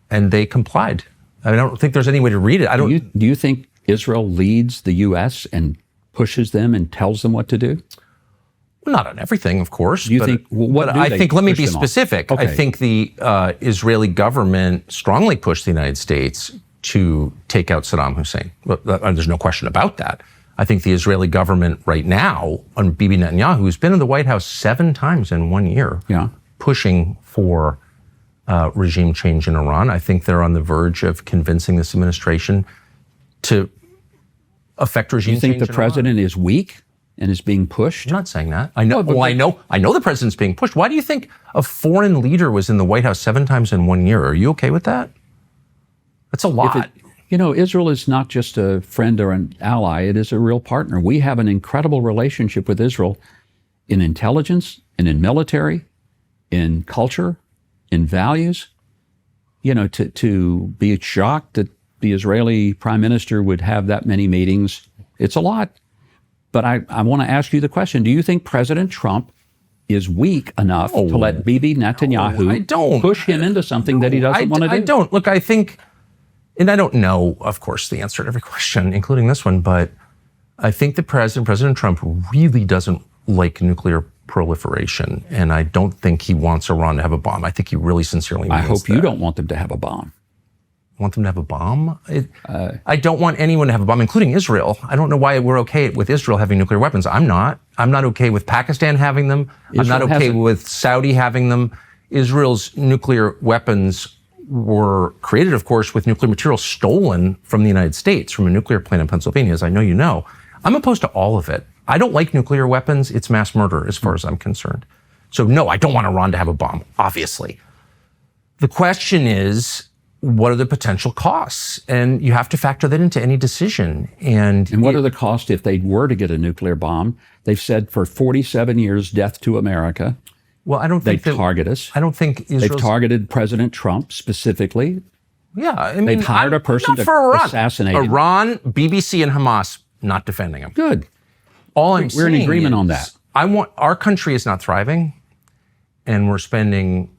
they complied. I don't think there's any way to read it. Do you think Israel leads the U.S. and pushes them and tells them what to do? Well, not on everything, of course. You think- well, what but do I they think, let me push be them on? specific. I Okay. think the Israeli government strongly pushed the United States to take out Saddam Hussein. There's no question about that. I think the Israeli government right now, on Bibi Netanyahu, who's been in the White House 7 times in 1 year, Yeah. pushing for regime change in Iran. I think they're on the verge of convincing this administration to affect regime You think change the in Iran. president is weak and is being pushed? I'm not saying that. I know. No, but- Well, I know the president's being pushed. Why do you think a foreign leader was in the White House 7 times in 1 year? Are you okay with that? That's a lot. Israel is not just a friend or an ally, it is a real partner. We have an incredible relationship with Israel in intelligence and in military, in culture, in values. To be shocked that the Israeli prime minister would have that many meetings, it's a lot. But I want to ask you the question, do you think President Trump is weak enough to let Bibi Netanyahu I don't. push him into something that he doesn't want to do? I don't. Look, I think, and I don't know, of course, the answer to every question, including this one, but I think the President Trump really doesn't like nuclear proliferation, and I don't think he wants Iran to have a bomb. I think he really sincerely means I hope that. you don't want them to have a bomb. Want them to have a bomb? I don't want anyone to have a bomb, including Israel. I don't know why we're okay with Israel having nuclear weapons. I'm not. I'm not okay with Pakistan having them. I'm not Israel okay hasn't. with Saudi having them. Israel's nuclear weapons were created, of course, with nuclear material stolen from the United States, from a nuclear plant in Pennsylvania, as I know you know. I'm opposed to all of it. I don't like nuclear weapons. It's mass murder, as far as I'm concerned. So no, I don't want Iran to have a bomb, obviously. The question is, what are the potential costs? And you have to factor that into any decision. And And what are the costs if they were to get a nuclear bomb? They've said for 47 years, death to America. well, I don't They think that, target us. I don't think They've Israel's, targeted President Trump specifically. yeah, I mean, they've hired a person not to for Iran. assassinate him. Iran, BBC, and Hamas not defending him. Good. All I'm We're in saying agreement on is, that. Our country is not thriving, and we're spending,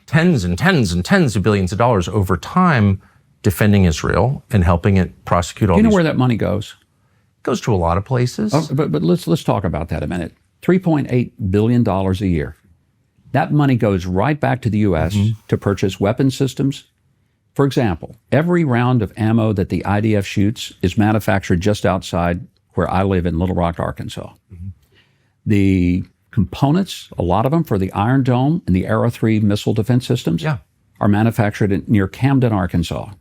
tens and tens and tens of billions of dollars over time defending Israel and helping it prosecute all Do you know these. where that money goes? Goes to a lot of places. But let's talk about that a minute. $3.8 billion a year. That money goes right back to the U.S. to purchase weapon systems. For example, every round of ammo that the IDF shoots is manufactured just outside where I live in Little Rock, Arkansas. The components, a lot of them for the Iron Dome and the Arrow 3 missile defense systems are manufactured near Camden, Arkansas.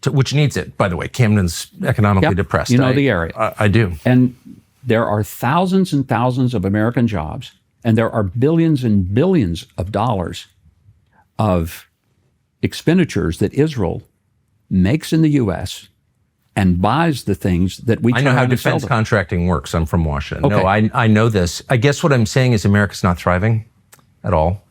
Which needs it, by the way. Camden's economically depressed. You know the area. I do. And there are thousands and thousands of American jobs, and there are billions and billions of dollars of expenditures that Israel makes in the U.S. and buys the things that we I turn know how around and sell defense them. contracting works. I'm from Washington. Okay. No, I know this. I guess what I'm saying is America's not thriving at all.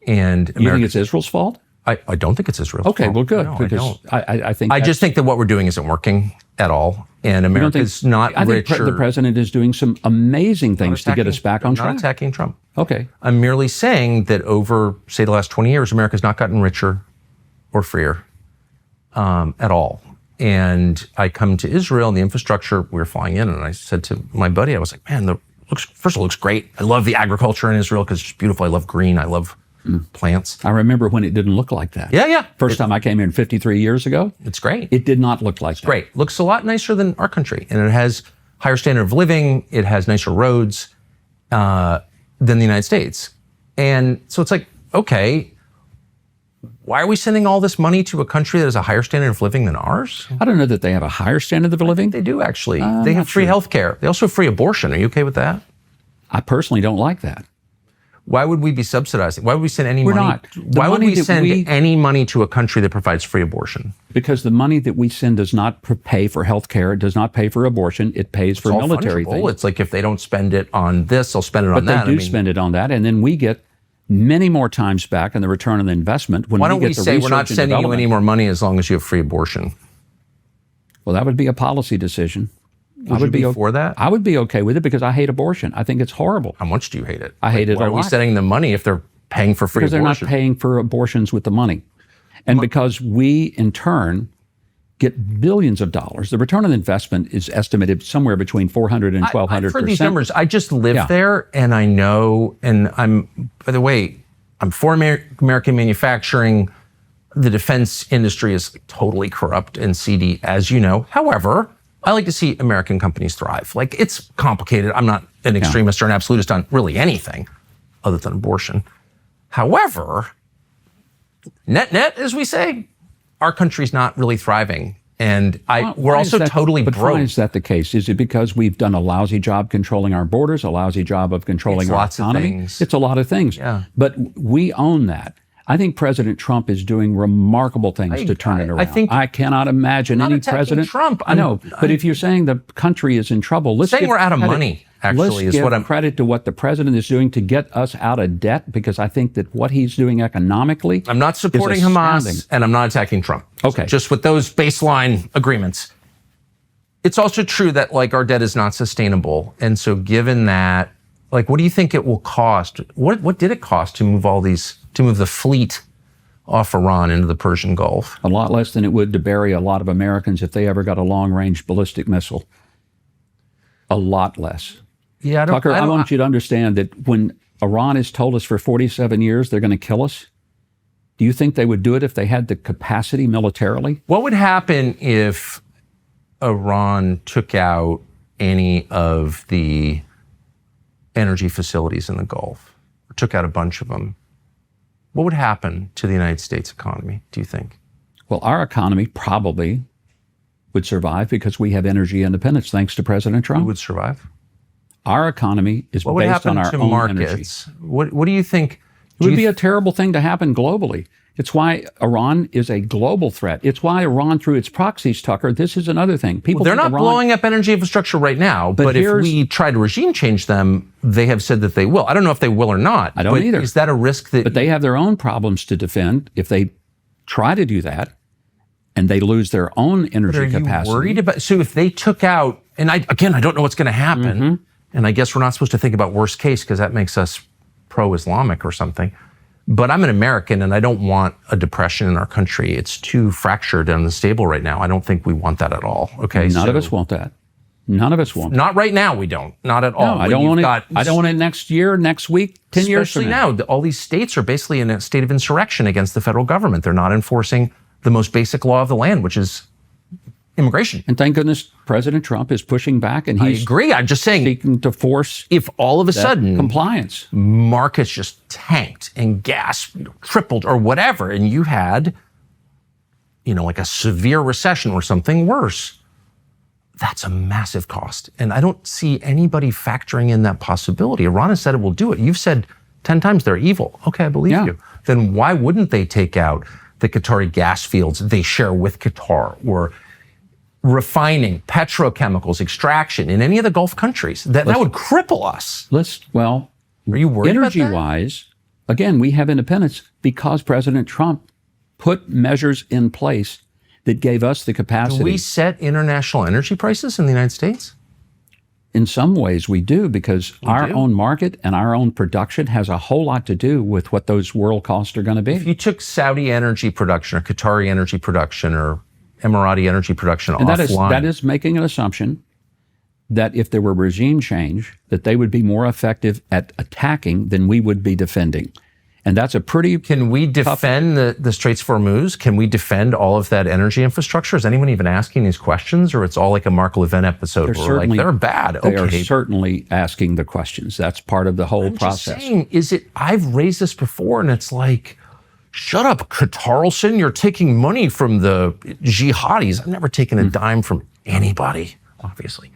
And You think it's Israel's fault? I don't think it's Israel's Okay, fault. well, good. No, I because don't. I think I just think that what we're doing isn't working at all. And I don't America's not I think richer. the president is doing some amazing things to get us back on Not track. attacking Trump. Okay. I'm merely saying that over, say, the last 20 years, America's not gotten richer or freer at all. And I come to Israel and the infrastructure, we were flying in, and I said to my buddy, I was like, man, first of all, it looks great. I love the agriculture in Israel because it's beautiful. I love green. I love plants. I remember when it didn't look like that. Yeah. First time I came in 53 years ago, It's great. it did not look like that. Great. Looks a lot nicer than our country. And it has higher standard of living. It has nicer roads than the United States. And so it's like, okay, why are we sending all this money to a country that has a higher standard of living than ours? I don't know that they have a higher standard of living. They do, actually. They have free health care. They also have free abortion. Are you okay with that? I personally don't like that. Why would we be subsidizing? Why would we send any We're money? not. The Why would money we that send we- any money to a country that provides free abortion? Because the money that we send does not pay for health care, it does not pay for abortion, it pays for It's all military fungible. things. It's like if they don't spend it on this, they'll spend it on But that. they do spend it on that, and then we get many more times back in the return on the investment when Why we don't get we the say we're not research and sending you development. any more money as long as you have free abortion? Well, that would be a policy decision. Would you be for that? I would be okay with it because I hate abortion. I think it's horrible. How much do you hate it? I hate it Why a are we lot. sending them money if they're paying for free Because they're not abortion? paying for abortions with the money. And because we, in turn, get billions of dollars. The return on investment is estimated somewhere between 400 and 1,200%. I've heard these numbers. I just live Yeah. there, and I know. And I'm, by the way, I'm for American manufacturing. The defense industry is totally corrupt and seedy, as you know. However, I like to see American companies thrive. Like, it's complicated. I'm not an extremist or an absolutist on really anything other than abortion. However, net, as we say, our country's not really thriving. And we're Why is also that- totally but broke. why is that the case? Is it because we've done a lousy job controlling our borders, a lousy job of controlling It's our lots of economy? things. It's a lot of things. Yeah. But we own that. I think President Trump is doing remarkable things to turn it around. I think- I cannot imagine I'm not any attacking president. Trump. I know, but if you're saying the country is in trouble, let's Saying give we're out of credit- money, actually, let's is give what I'm- credit to what the president is doing to get us out of debt, because I think that what he's doing economically, I'm not supporting is Hamas, astounding. and I'm not attacking Trump. Okay. Just with those baseline agreements. It's also true that, like, our debt is not sustainable. And so given that, like, what do you think it will cost? What did it cost to move the fleet off Iran into the Persian Gulf? A lot less than it would to bury a lot of Americans if they ever got a long-range ballistic missile. A lot less. Yeah, Tucker, I want you to understand that when Iran has told us for 47 years they're going to kill us, do you think they would do it if they had the capacity militarily? What would happen if Iran took out any of the energy facilities in the Gulf, or took out a bunch of them? What would happen to the United States economy, do you think? Well, our economy probably would survive because we have energy independence thanks to President Who Trump. would survive? Our economy is What would based happen on our to own energy. markets? What do you think? It would be a terrible thing to happen globally. It's why Iran is a global threat. It's why Iran, through its proxies, Tucker, this is another thing. People They're think not Iran, blowing up energy infrastructure right now, but if here's- we try to regime change them, they have said that they will. I don't know if they will or not. I don't but either. Is that a risk that But they have their own problems to defend if they try to do that and they lose their own energy Are you capacity. worried about? So if they took out, and I don't know what's going to happen, Mm-hmm. and I guess we're not supposed to think about worst case because that makes us pro-Islamic or something. But I'm an American and I don't want a depression in our country. It's too fractured and unstable right now. I don't think we want that at all. Okay. None of us want that. None of us want that. Not right now. We don't. Not at all. No, I don't want it. I don't want it next year, next week, 10 years from now. Especially now, all these states are basically in a state of insurrection against the federal government. They're not enforcing the most basic law of the land, which is immigration. And thank goodness President Trump is pushing back, and I he's agree. I'm just saying, seeking to force if all of a sudden compliance. markets just tanked and gas tripled or whatever, and you had, like a severe recession or something worse, that's a massive cost. And I don't see anybody factoring in that possibility. Iran has said it will do it. You've said 10 times they're evil. Okay, I believe you. Then why wouldn't they take out the Qatari gas fields they share with Qatar, or refining, petrochemicals, extraction in any of the Gulf countries? That would cripple us. Are you worried about that? Energy-wise, again, we have independence because President Trump put measures in place that gave us the capacity. Do we set international energy prices in the United States? In some ways we do, because our own market and our own production has a whole lot to do with what those world costs are going to be. If you took Saudi energy production or Qatari energy production or Emirati energy production offline. That is making an assumption that if there were regime change, that they would be more effective at attacking than we would be defending. And that's a pretty Can we defend the Straits of Hormuz? Can we defend all of that energy infrastructure? Is anyone even asking these questions, or it's all like a Mark Levin episode where they're bad? They are certainly asking the questions. That's part of the whole process. Just saying, I've raised this before, and it's like, shut up, Carlson. You're taking money from the jihadis. I've never taken a dime from anybody, obviously.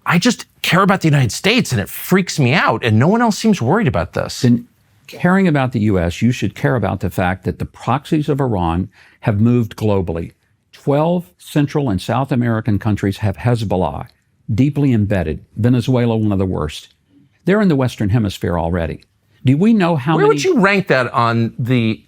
I just care about the United States, and it freaks me out, and no one else seems worried about this. Then caring about the U.S., you should care about the fact that the proxies of Iran have moved globally. 12 Central and South American countries have Hezbollah deeply embedded. Venezuela, one of the worst. They're in the Western Hemisphere already. Do we know how many? Where would you rank that on the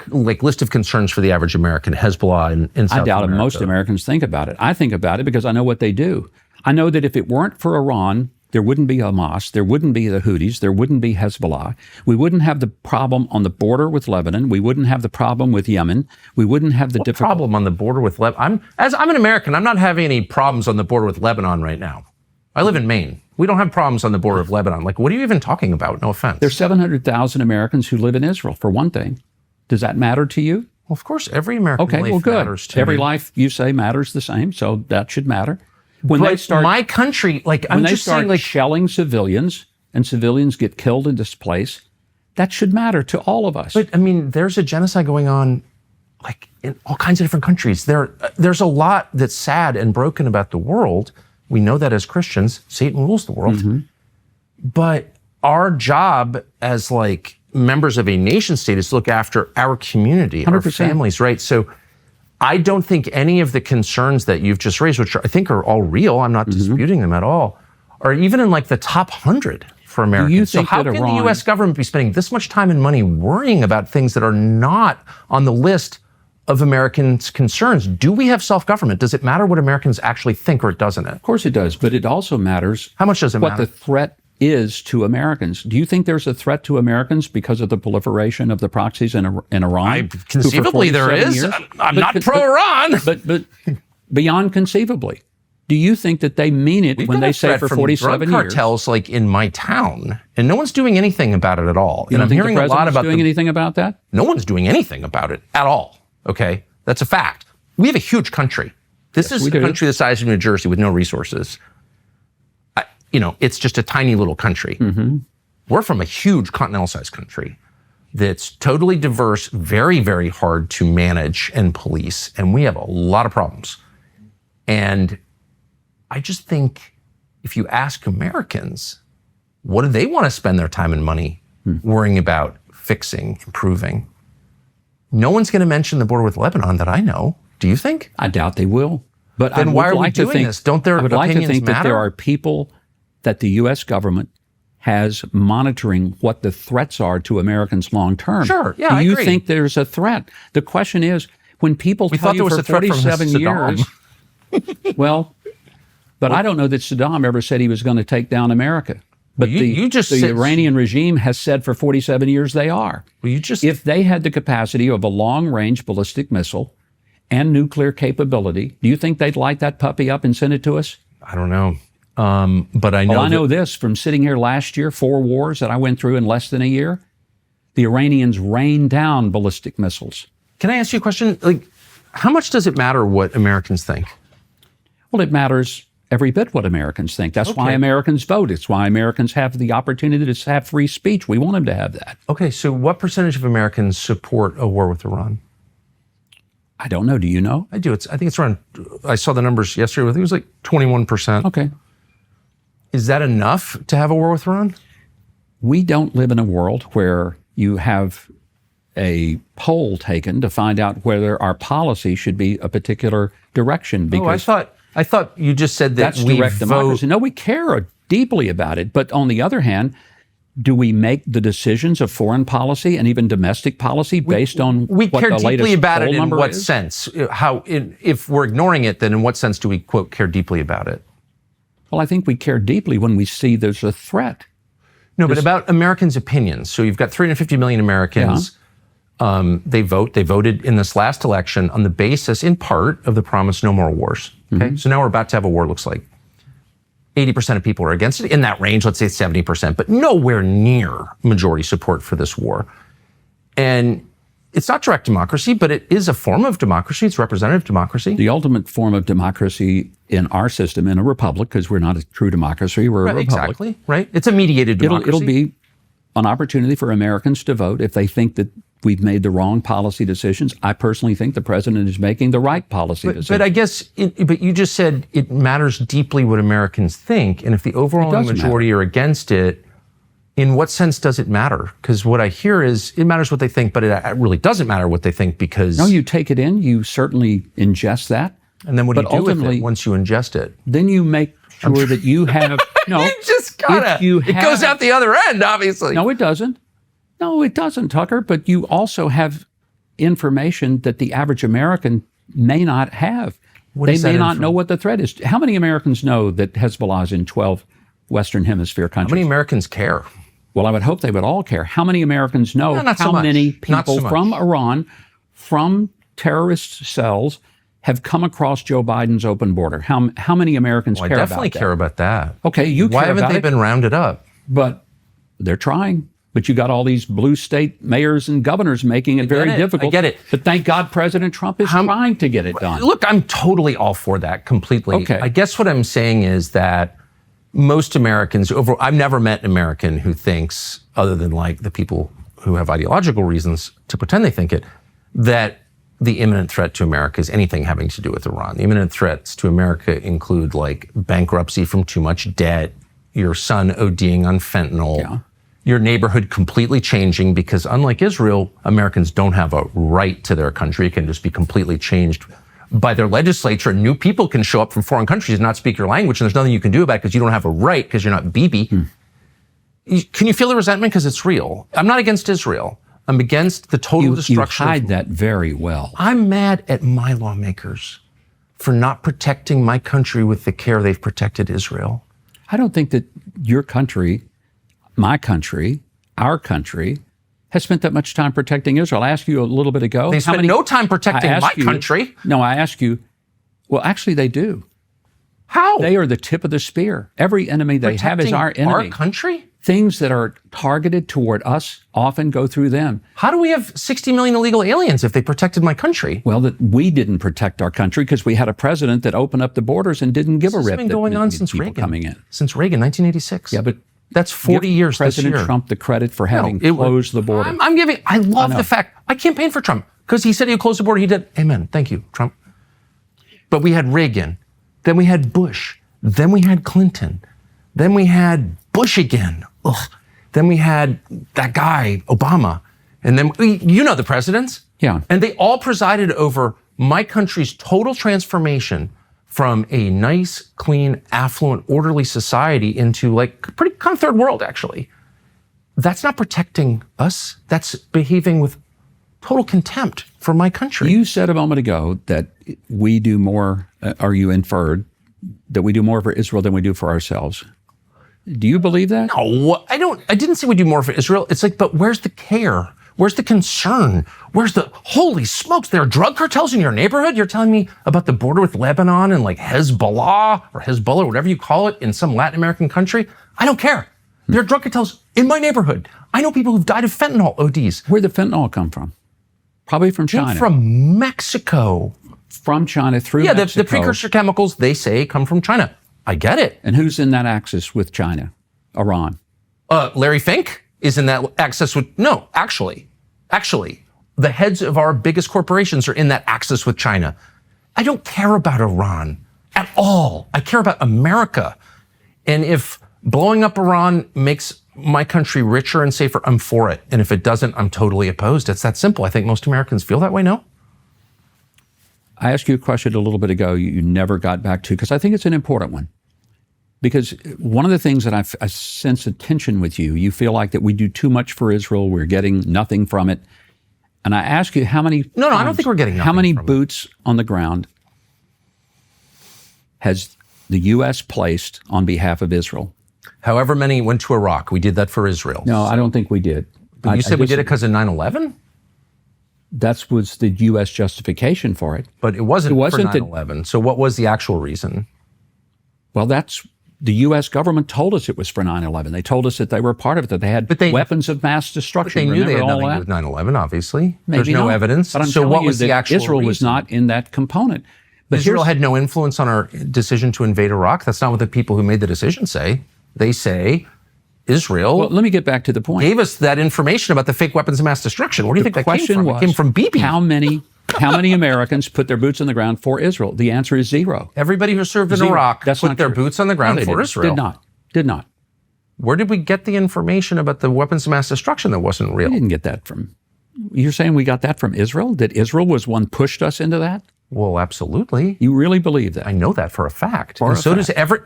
list of concerns for the average American, Hezbollah in South America? I doubt most Americans think about it. I think about it because I know what they do. I know that if it weren't for Iran, there wouldn't be Hamas, there wouldn't be the Houthis, there wouldn't be Hezbollah. We wouldn't have the problem on the border with Lebanon. We wouldn't have the problem with Yemen. We wouldn't have the problem on the border with Lebanon. I'm an American. I'm not having any problems on the border with Lebanon right now. I live in Maine. We don't have problems on the border of Lebanon. Like, what are you even talking about? No offense. There's 700,000 Americans who live in Israel, for one thing. Does that matter to you? Well, of course, every American life matters to me. Every life, you say, matters the same, so that should matter. When they start, my country, I'm just saying, shelling civilians and civilians get killed and displaced, that should matter to all of us. But I mean, there's a genocide going on, in all kinds of different countries. There's a lot that's sad and broken about the world. We know that as Christians, Satan rules the world. Mm-hmm. But our job as members of a nation state is to look after our community, 100%. Our families, right? So I don't think any of the concerns that you've just raised, which I think are all real, I'm not disputing them at all, are even in the top 100 for Americans. So how can the U.S. government be spending this much time and money worrying about things that are not on the list of Americans' concerns? Do we have self-government? Does it matter what Americans actually think, or doesn't it? Of course it does, but it also matters. How much does it matter? What the threat is to Americans. Do you think there's a threat to Americans because of the proliferation of the proxies in Iran? Conceivably there is. I'm not pro-Iran. But beyond conceivably, do you think that they mean it when they say for 47 drug cartels in my town, and no one's doing anything about it at all? And I'm hearing a lot about doing anything about that? No one's doing anything about it at all. Okay, that's a fact. We have a huge country. This is a country the size of New Jersey with no resources. It's just a tiny little country. Mm-hmm. We're from a huge continental-sized country that's totally diverse, very, very hard to manage and police, and we have a lot of problems. And I just think if you ask Americans, what do they want to spend their time and money worrying about, fixing, improving? No one's going to mention the border with Lebanon that I know. Do you think? I doubt they will. But then why are we doing this? Don't their opinions matter? I would like to think that there are people that the U.S. government has monitoring what the threats are to Americans long term. Sure, yeah, Do you I agree. think there's a threat? The question is, when people tell you for 47 years, well, but I don't know that Saddam ever said he was going to take down America. But You just the said- Iranian regime has said for 47 years they are. Well, you just If they had the capacity of a long-range ballistic missile and nuclear capability, do you think they'd light that puppy up and send it to us? I don't know. But I know. Well, I that- know this from sitting here last year, 4 wars that I went through in less than a year. The Iranians rained down ballistic missiles. Can I ask you a question? Like, how much does it matter what Americans think? Well, it matters every bit what Americans think. That's why Okay. Americans vote. It's why Americans have the opportunity to have free speech. We want them to have that. Okay, so what percentage of Americans support a war with Iran? I don't know. Do you know? I do. I think it's around. I saw the numbers yesterday. I think it was like 21%. Okay. Is that enough to have a war with Iran? We don't live in a world where you have a poll taken to find out whether our policy should be a particular direction. Because I thought you just said that that's we direct vote. democracy. No, we care deeply about it. But on the other hand, do we make the decisions of foreign policy and even domestic policy based on We what care the latest deeply about poll it in number what is? sense? If we're ignoring it, then in what sense do we, quote, care deeply about it? Well, I think we care deeply when we see there's a threat. No, but about Americans' opinions. So you've got 350 million Americans. They vote. They voted in this last election on the basis, in part, of the promise no more wars. Okay, so now we're about to have a war. It looks like 80% of people are against it. In that range, let's say 70%, but nowhere near majority support for this war. And it's not direct democracy, but it is a form of democracy. It's representative democracy. The ultimate form of democracy in our system, in a republic, because we're not a true democracy, we're a republic. Exactly, right? It's a mediated democracy. It'll be an opportunity for Americans to vote if they think that we've made the wrong policy decisions. I personally think the president is making the right policy decisions. But I guess, but you just said it matters deeply what Americans think. And if the overwhelming does majority are against it, in what sense does it matter? Because what I hear is it matters what they think, but it really doesn't matter what they think because... No, you take it in, you certainly ingest that. And then what do but you do with ultimately- it once you ingest it? Then you make sure that you have... No, You just gotta... if you it goes have- out the other end, obviously. No, it doesn't. No, it doesn't, Tucker. But you also have information that the average American may not have. What They is may that not know what the threat is. How many Americans know that Hezbollah is in 12 Western Hemisphere countries? How many Americans care? Well, I would hope they would all care. How many Americans know No, not so how much. many Not so people much. from Iran, from terrorist cells, have come across Joe Biden's open border? How many Americans Well, I care definitely about that? care about that. Okay, you Why care haven't about they it, been rounded up? but they're trying. But you got all these blue state mayors and governors making it very it. I difficult. get it. But thank God President Trump is trying to get it done. Look, I'm totally all for that completely. Okay. I guess what I'm saying is that most Americans, I've never met an American who thinks, other than like the people who have ideological reasons to pretend they think it, that the imminent threat to America is anything having to do with Iran. The imminent threats to America include like bankruptcy from too much debt, your son ODing on fentanyl, Yeah. your neighborhood completely changing because unlike Israel, Americans don't have a right to their country. It can just be completely changed by their legislature. New people can show up from foreign countries and not speak your language, and there's nothing you can do about it because you don't have a right because you're not Bibi. Can you feel the resentment? Because it's real. I'm not against Israel. I'm against the total You destruction. hide that very well. I'm mad at my lawmakers for not protecting my country with the care they've protected Israel. I don't think that your country, my country, our country, has spent that much time protecting Israel. I asked you a little bit ago. They spent no time protecting I my asked you- country. No, I ask you, well, actually they do. How? They are the tip of the spear. Every enemy they have is our Protecting enemy. Our country? Things that are targeted toward us often go through them. How do we have 60 million illegal aliens if they protected my country? Well, that we didn't protect our country because we had a president that opened up the borders and didn't give a This has rip. been that going on needed since people Reagan. coming in. Since Reagan, 1986. Yeah, but that's 40 give years President this year. Trump the credit for having it- closed the border. I love the fact, I campaigned for Trump because he said he would close the border. He did. Amen. Thank you, Trump. But we had Reagan. Then we had Bush. Then we had Clinton. Then we had Bush again. Ugh. Then we had that guy, Obama. And then, you know the presidents. Yeah. And they all presided over my country's total transformation from a nice, clean, affluent, orderly society into like pretty kind of third world, actually. That's not protecting us. That's behaving with total contempt for my country. You said a moment ago that we do more, or you inferred that we do more for Israel than we do for ourselves. Do you believe that? No, I don't. I didn't say we do more for Israel. It's like, but where's the care? Where's the concern? Where's the, holy smokes, there are drug cartels in your neighborhood? You're telling me about the border with Lebanon and like Hezbollah or Hezbollah, whatever you call it, in some Latin American country? I don't care. There are drug cartels in my neighborhood. I know people who've died of fentanyl ODs. Where'd the fentanyl come from? Probably from Came China. from Mexico. From China through Yeah, Mexico. the precursor chemicals, they say, come from China. I get it. And who's in that axis with China? Iran. Larry Fink is in that axis with, no, actually, the heads of our biggest corporations are in that axis with China. I don't care about Iran at all. I care about America. And if blowing up Iran makes my country richer and safer, I'm for it. And if it doesn't, I'm totally opposed. It's that simple. I think most Americans feel that way, no? I asked you a question a little bit ago you never got back to, because I think it's an important one. Because one of the things that I sense a tension with you, you feel like that we do too much for Israel, we're getting nothing from it. And I ask you how many... No, I don't think we're getting nothing How many from it. boots on the ground has the U.S. placed on behalf of Israel? However many went to Iraq. We did that for Israel. No, I don't think we did. But you said we did it because of 9/11? That was the U.S. justification for it. But it wasn't for wasn't that- 9/11. So what was the actual reason? Well, that's... The U.S. government told us it was for 9/11. They told us that they were part of it, that they had weapons of mass destruction. They knew they had Remember all nothing to that? do with 9/11, obviously. Maybe There's no not. evidence. But I'm so telling what you was the that actual Israel was reason? not in that component. But Israel here's- had no influence on our decision to invade Iraq. That's not what the people who made the decision say. They say Israel Well, let me get back to the point. gave us that information about the fake weapons of mass destruction. Where do you think that came question from? was, It came from Bibi. How many Americans put their boots on the ground for Israel? The answer is zero. Everybody who served in Zero. Iraq That's put not their true. boots on the No, ground they for didn't. Israel. Did not. Where did we get the information about the weapons of mass destruction that wasn't real? We didn't get that from... You're saying we got that from Israel? That Israel was one pushed us into that? Well, absolutely. You really believe that? I know that for a fact. For And a so does fact. every...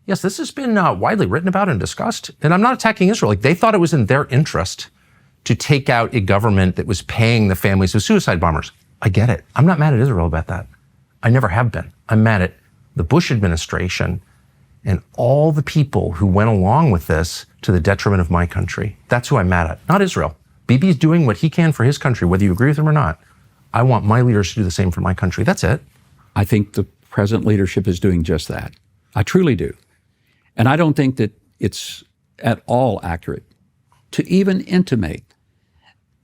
Yes, this has been widely written about and discussed. And I'm not attacking Israel. Like, they thought it was in their interest to take out a government that was paying the families of suicide bombers. I get it. I'm not mad at Israel about that. I never have been. I'm mad at the Bush administration and all the people who went along with this to the detriment of my country. That's who I'm mad at, not Israel. Bibi's doing what he can for his country, whether you agree with him or not. I want my leaders to do the same for my country. That's it. I think the present leadership is doing just that. I truly do. And I don't think that it's at all accurate to even intimate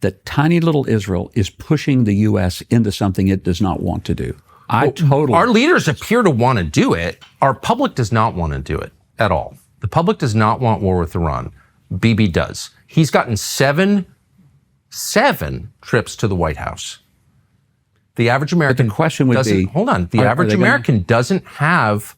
that tiny little Israel is pushing the U.S. into something it does not want to do. Our leaders appear to want to do it. Our public does not want to do it at all. The public does not want war with Iran. Bibi does. He's gotten seven trips to the White House. The average American question would doesn't, be, hold on, the are average they gonna- American doesn't have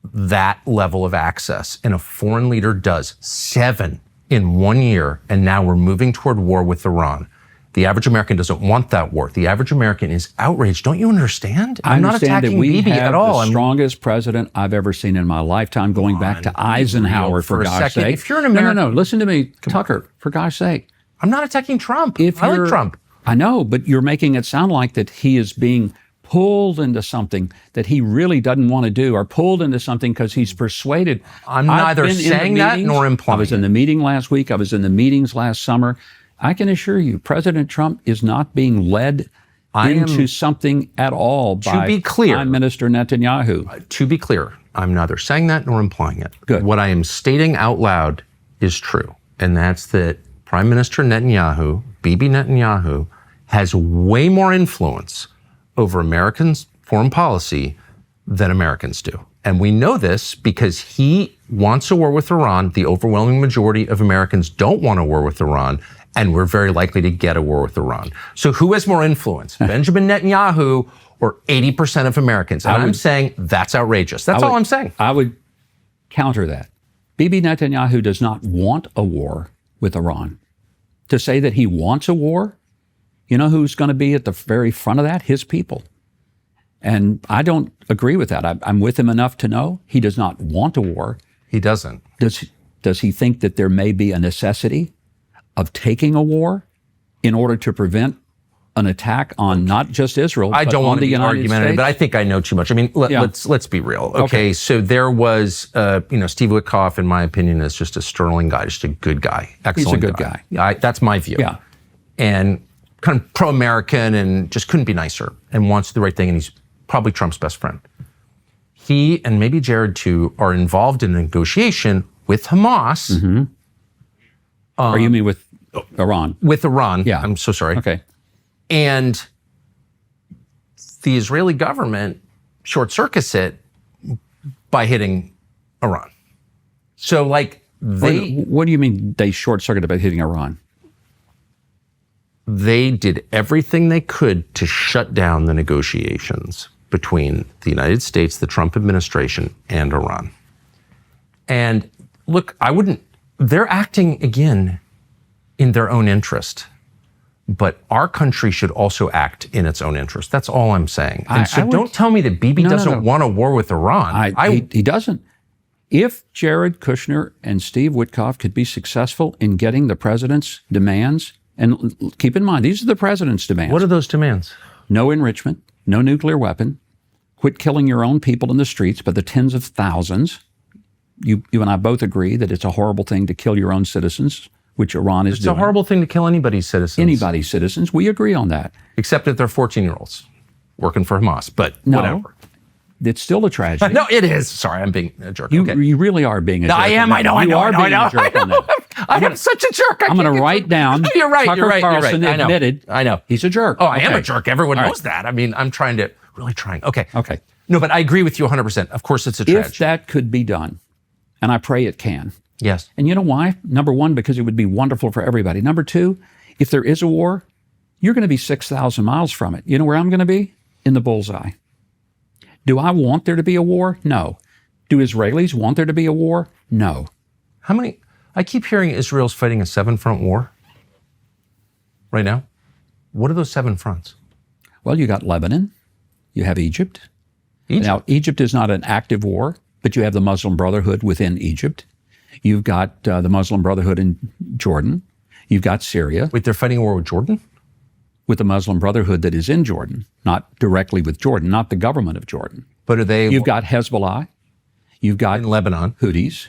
that level of access, and a foreign leader does. 7 in 1 year, and now we're moving toward war with Iran. The average American doesn't want that war. The average American is outraged. Don't you understand? I I'm not understand that attacking we Bibi have at all. the I'm strongest president I've ever seen in my lifetime, going back to Eisenhower, real for for a God's second. sake. If you're an American- No, listen to me, Tucker, for God's sake. not attacking Trump. If I you're- like Trump. I know, but you're making it sound like that he is being pulled into something that he really doesn't want to do, or pulled into something because he's persuaded. I'm I've neither been in the saying that meetings. nor I implying was in it. the meeting last week. I was in the meetings last summer. I can assure you, President Trump is not being led into something at all by be clear- Prime Minister Netanyahu. To be clear, I'm neither saying that nor implying it. Good. What I am stating out loud is true, and that's that Prime Minister Netanyahu, Bibi Netanyahu, has way more influence over Americans' foreign policy than Americans do. And we know this because he wants a war with Iran. The overwhelming majority of Americans don't want a war with Iran, and we're very likely to get a war with Iran. So who has more influence, Benjamin Netanyahu or 80% of Americans? And I'm saying that's outrageous. That's all I'm saying. I would counter that. Bibi Netanyahu does not want a war with Iran. To say that he wants a war, you know who's going to be at the very front of that? His people. And I don't agree with that. I'm with him enough to know he does not want a war. He doesn't. Does he think that there may be a necessity of taking a war in order to prevent an attack on not just Israel, I but don't on want to the be United argumentative, States? but I think I know too much. I mean, let's be real. Okay. So there was, Steve Witkoff, in my opinion, is just a sterling guy, just a good guy. Excellent He's a good guy. That's my view. Yeah. And kind of pro-American and just couldn't be nicer and wants to do the right thing. And he's probably Trump's best friend. He and maybe Jared too are involved in a negotiation with Hamas. Mm-hmm. Or you mean with Iran? With Iran. Yeah. I'm so sorry. Okay. And the Israeli government short circuits it by hitting Iran. So like What do you mean they short-circuited by hitting Iran? they did everything they could to shut down the negotiations between the United States, the Trump administration, and Iran. And look, they're acting again in their own interest. But our country should also act in its own interest. That's all I'm saying. And so don't tell me that Bibi doesn't want a war with Iran. He doesn't. If Jared Kushner and Steve Witkoff could be successful in getting the president's demands, and keep in mind, these are the president's demands. What are those demands? No enrichment, no nuclear weapon, quit killing your own people in the streets by the tens of thousands. You and I both agree that it's a horrible thing to kill your own citizens, which Iran is doing. It's a horrible thing to kill anybody's citizens. Anybody's citizens. We agree on that. Except that they're 14-year-olds working for Hamas, but No, whatever. It's still a tragedy. No, it is. Sorry, I'm being a jerk. You, Okay. you really are being a jerk. I am. on I that. know. I You know. are I know. being I know. a jerk on that. I am such a jerk. I'm going to write down. You're right. Tucker You're right. Carlson I know. admitted. I know. He's a jerk. Oh, I am Okay. a jerk. Everyone All knows right. that. I mean, I'm really trying. Okay. Okay. No, but I agree with you 100%. Of course, it's a tragedy. If that could be done, and I pray it can. Yes. And you know why? Number one, because it would be wonderful for everybody. Number two, if there is a war, you're going to be 6,000 miles from it. You know where I'm going to be? In the bullseye. Do I want there to be a war? No. Do Israelis want there to be a war? No. How many? I keep hearing Israel's fighting a 7-front war right now. What are those 7 fronts? Well, you got Lebanon. You have Egypt. Now, Egypt is not an active war, but you have the Muslim Brotherhood within Egypt. You've got the Muslim Brotherhood in Jordan. You've got Syria Wait, they're fighting a war with Jordan? with the Muslim Brotherhood that is in Jordan, not directly with Jordan, not the government of Jordan. But are they You've got Hezbollah. You've got in Lebanon, Houthis.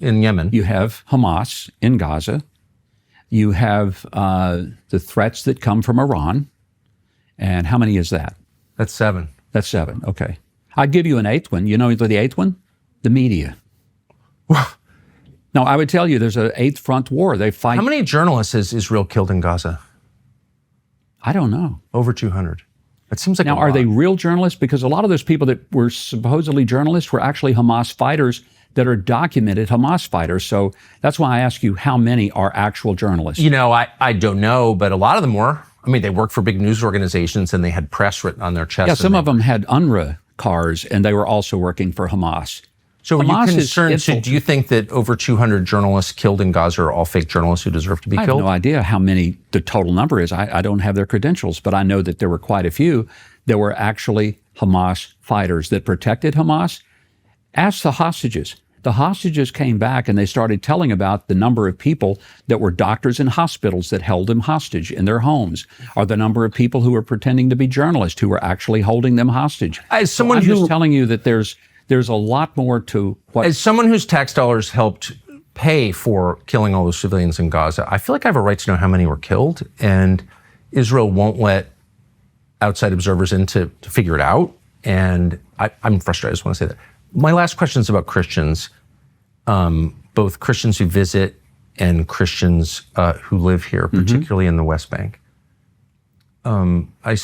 in Yemen? You have Hamas in Gaza. You have the threats that come from Iran. And how many is that? That's 7. That's 7. Okay. I'd give you an 8th one. You know the 8th one? The media. No, I would tell you there's an 8th front war. They fight. How many journalists has Israel killed in Gaza? I don't know. Over 200. That seems like Now, a are lot. they real journalists? Because a lot of those people that were supposedly journalists were actually Hamas fighters that are documented Hamas fighters. So that's why I ask you, how many are actual journalists? You know, I don't know, but a lot of them were. I mean, they worked for big news organizations and they had press written on their chest. Yeah, some of them had UNRWA cars, and they were also working for Hamas. So are Hamas you is concerned? So do you think that over 200 journalists killed in Gaza are all fake journalists who deserve to be I have killed? no idea how many the total number is. I don't have their credentials, but I know that there were quite a few that were actually Hamas fighters that protected Hamas. Ask the hostages. The hostages came back and they started telling about the number of people that were doctors in hospitals that held them hostage in their homes, or the number of people who were pretending to be journalists who were actually holding them hostage. As someone I'm who just telling you that there's a lot more to what. As someone whose tax dollars helped pay for killing all those civilians in Gaza, I feel like I have a right to know how many were killed, and Israel won't let outside observers in to figure it out. And I'm frustrated. I just want to say that. My last question is about Christians, both Christians who visit and Christians who live here, particularly in the West Bank. I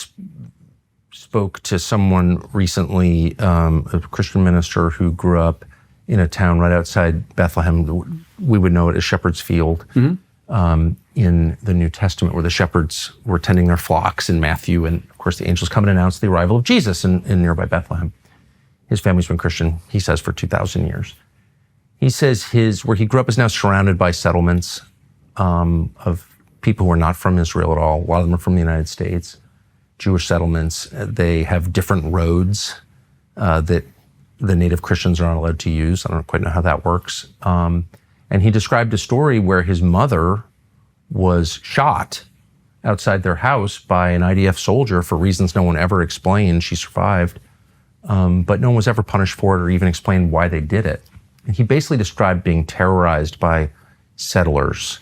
spoke to someone recently, a Christian minister who grew up in a town right outside Bethlehem. We would know it as Shepherd's Field in the New Testament, where the shepherds were tending their flocks in Matthew. And of course, the angels come and announce the arrival of Jesus in nearby Bethlehem. His family's been Christian, he says, for 2,000 years. He says where he grew up is now surrounded by settlements of people who are not from Israel at all. A lot of them are from the United States, Jewish settlements. They have different roads that the native Christians are not allowed to use. I don't quite know how that works. And he described a story where his mother was shot outside their house by an IDF soldier for reasons no one ever explained. She survived, but no one was ever punished for it or even explained why they did it. And he basically described being terrorized by settlers.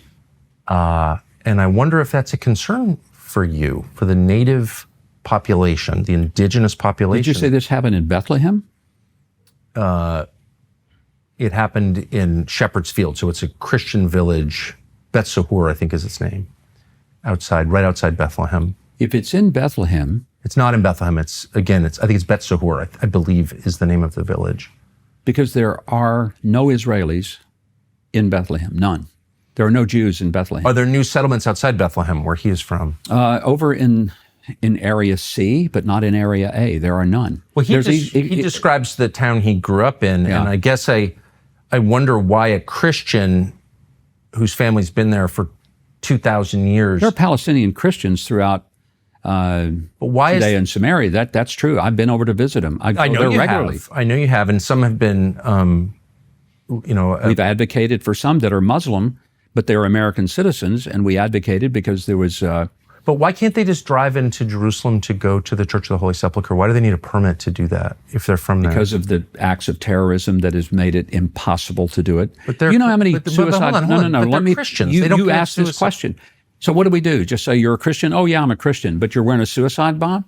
And I wonder if that's a concern for you, for the native population, the indigenous population. Did you say this happened in Bethlehem? It happened in Shepherd's Field, so it's a Christian village. Beth Sahur, I think, is its name. Right outside Bethlehem. If it's in Bethlehem, it's not in Bethlehem. I think it's Beth Sahur. I believe is the name of the village. Because there are no Israelis in Bethlehem, none. There are no Jews in Bethlehem. Are there new settlements outside Bethlehem, where he is from? Over in Area C, but not in Area A. There are none. Well, he describes the town he grew up in, and I guess I wonder why a Christian whose family's been there for 2,000 years. There are Palestinian Christians throughout Judea and Samaria. That's true. I've been over to visit them. I go there regularly. I know you have, and some have been. We've advocated for some that are Muslim, but they're American citizens, and we advocated because there was. But why can't they just drive into Jerusalem to go to the Church of the Holy Sepulchre? Why do they need a permit to do that if they're from there? Because of the acts of terrorism that has made it impossible to do it. But you know how many suicides? Hold on. No. Let me. Christians. You asked this question. So what do we do? Just say you're a Christian? Oh yeah, I'm a Christian, but you're wearing a suicide bomb?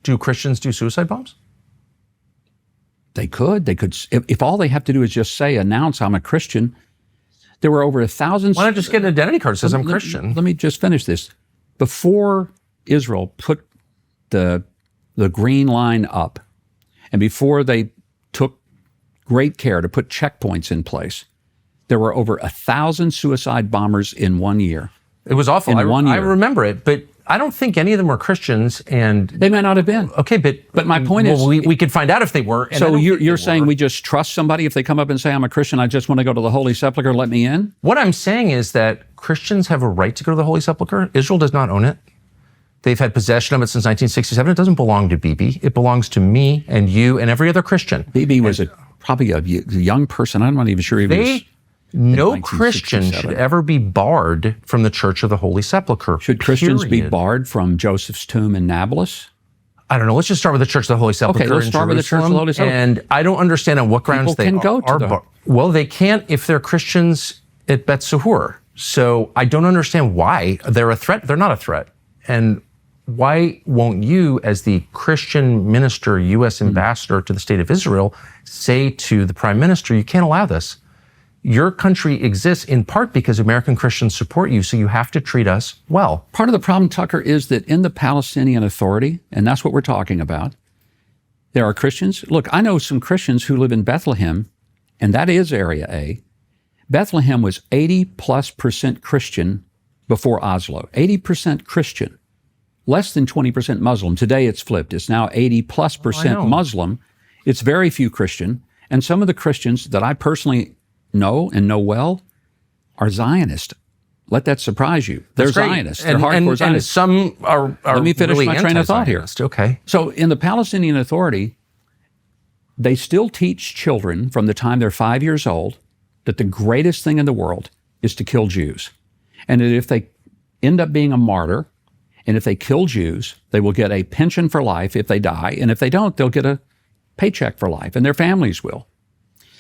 Do Christians do suicide bombs? They could. If all they have to do is just announce I'm a Christian. There were over 1,000. Why not just get an identity card that says I'm Christian? Let me just finish this. Before Israel put the green line up, and before they took great care to put checkpoints in place, there were over 1,000 suicide bombers in 1 year. It was awful. In 1 year. I remember it, but I don't think any of them were Christians, and they might not have been. Okay, but my point is, we could find out if they were. So you're saying we just trust somebody if they come up and say I'm a Christian, I just want to go to the Holy Sepulchre, let me in? What I'm saying is that Christians have a right to go to the Holy Sepulchre. Israel does not own it. They've had possession of it since 1967. It doesn't belong to Bibi. It belongs to me and you and every other Christian. Bibi was probably a young person. I'm not even sure he was. No Christian should ever be barred from the Church of the Holy Sepulchre. Should Christians be barred from Joseph's tomb in Nablus? I don't know. Let's just start with the Church of the Holy Sepulchre. Okay, let's start with the Church of the Holy Sepulchre. And I don't understand on what grounds they are. Well, they can't if they're Christians at Beth Sahur. So I don't understand why they're a threat. They're not a threat. And why won't you, as the Christian minister, U.S. ambassador to the state of Israel, say to the prime minister, you can't allow this? Your country exists in part because American Christians support you, so you have to treat us well. Part of the problem, Tucker, is that in the Palestinian Authority, and that's what we're talking about, there are Christians. Look, I know some Christians who live in Bethlehem, and that is Area A. Bethlehem was 80+% Christian before Oslo. 80% Christian. Less than 20% Muslim. Today it's flipped. It's now 80+% Muslim. It's very few Christian. And some of the Christians that I personally know and know well are Zionist. Let that surprise you. They're Zionists. They're hardcore Zionists. And some are Let me finish really my train of thought here. Okay. So in the Palestinian Authority, they still teach children from the time they're 5 years old that the greatest thing in the world is to kill Jews. And that if they end up being a martyr, and if they kill Jews, they will get a pension for life if they die. And if they don't, they'll get a paycheck for life, and their families will.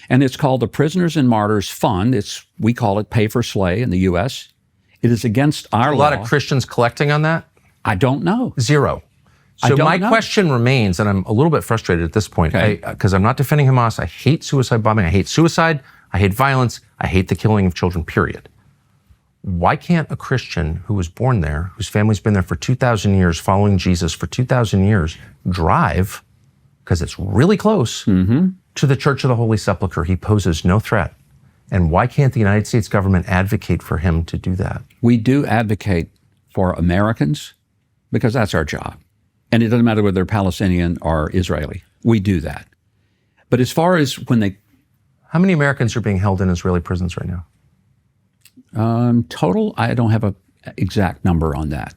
And it's called the Prisoners and Martyrs Fund. We call it Pay for Slay in the U.S. It is against our law. A lot of Christians collecting on that? I don't know. Zero. So my question remains, and I'm a little bit frustrated at this point, because I'm not defending Hamas. I hate suicide bombing. I hate suicide. I hate violence. I hate the killing of children, period. Why can't a Christian who was born there, whose family's been there for 2,000 years, following Jesus for 2,000 years, drive, because it's really close, to the Church of the Holy Sepulchre? He poses no threat. And why can't the United States government advocate for him to do that? We do advocate for Americans because that's our job. And it doesn't matter whether they're Palestinian or Israeli. We do that. But as far as when they... How many Americans are being held in Israeli prisons right now? Total, I don't have an exact number on that.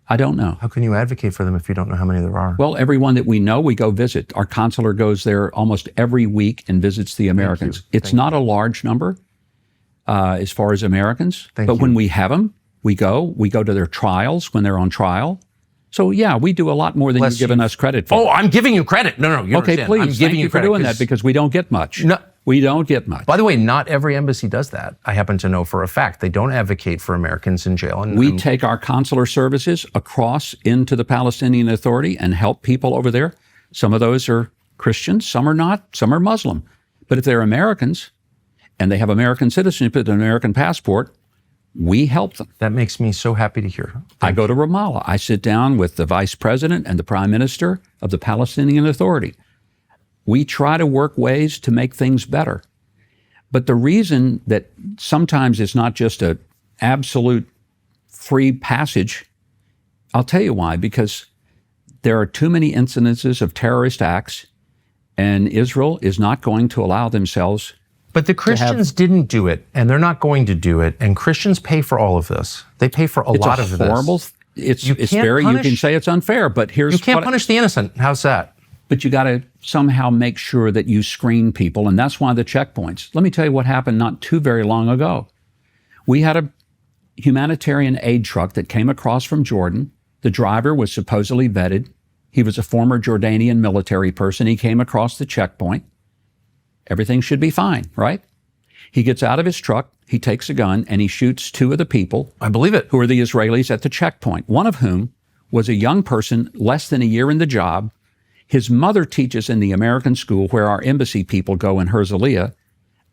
I don't know. How can you advocate for them if you don't know how many there are? Well, everyone that we know, we go visit. Our consular goes there almost every week and visits the Americans. It's not a large number as far as Americans, but when we have them, We go to their trials when they're on trial. So yeah, we do a lot more than you've given us credit for. Oh, I'm giving you credit. No, you okay, understand. please. I'm giving Thank you you for credit doing that because we don't get much. No. We don't get much. By the way, not every embassy does that. I happen to know for a fact they don't advocate for Americans in jail. And we take our consular services across into the Palestinian Authority and help people over there. Some of those are Christians, some are not, some are Muslim. But if they're Americans and they have American citizenship and an American passport, we help them. That makes me so happy to hear. I go to Ramallah. I sit down with the vice president and the prime minister of the Palestinian Authority. We try to work ways to make things better. But the reason that sometimes it's not just an absolute free passage, I'll tell you why, because there are too many incidences of terrorist acts, and Israel is not going to allow themselves. But the Christians didn't do it, and they're not going to do it, and Christians pay for all of this. They pay for a lot of horrible, this. It's very, you can say it's unfair, but here's You can't punish the innocent. How's that? But you got to somehow make sure that you screen people, and that's why the checkpoints. Let me tell you what happened not too very long ago. We had a humanitarian aid truck that came across from Jordan. The driver was supposedly vetted. He was a former Jordanian military person. He came across the checkpoint. Everything should be fine, right? He gets out of his truck, he takes a gun, and he shoots two of the people. I believe it. Who are the Israelis at the checkpoint, one of whom was a young person less than a year in the job. His mother teaches in the American school where our embassy people go in Herzliya.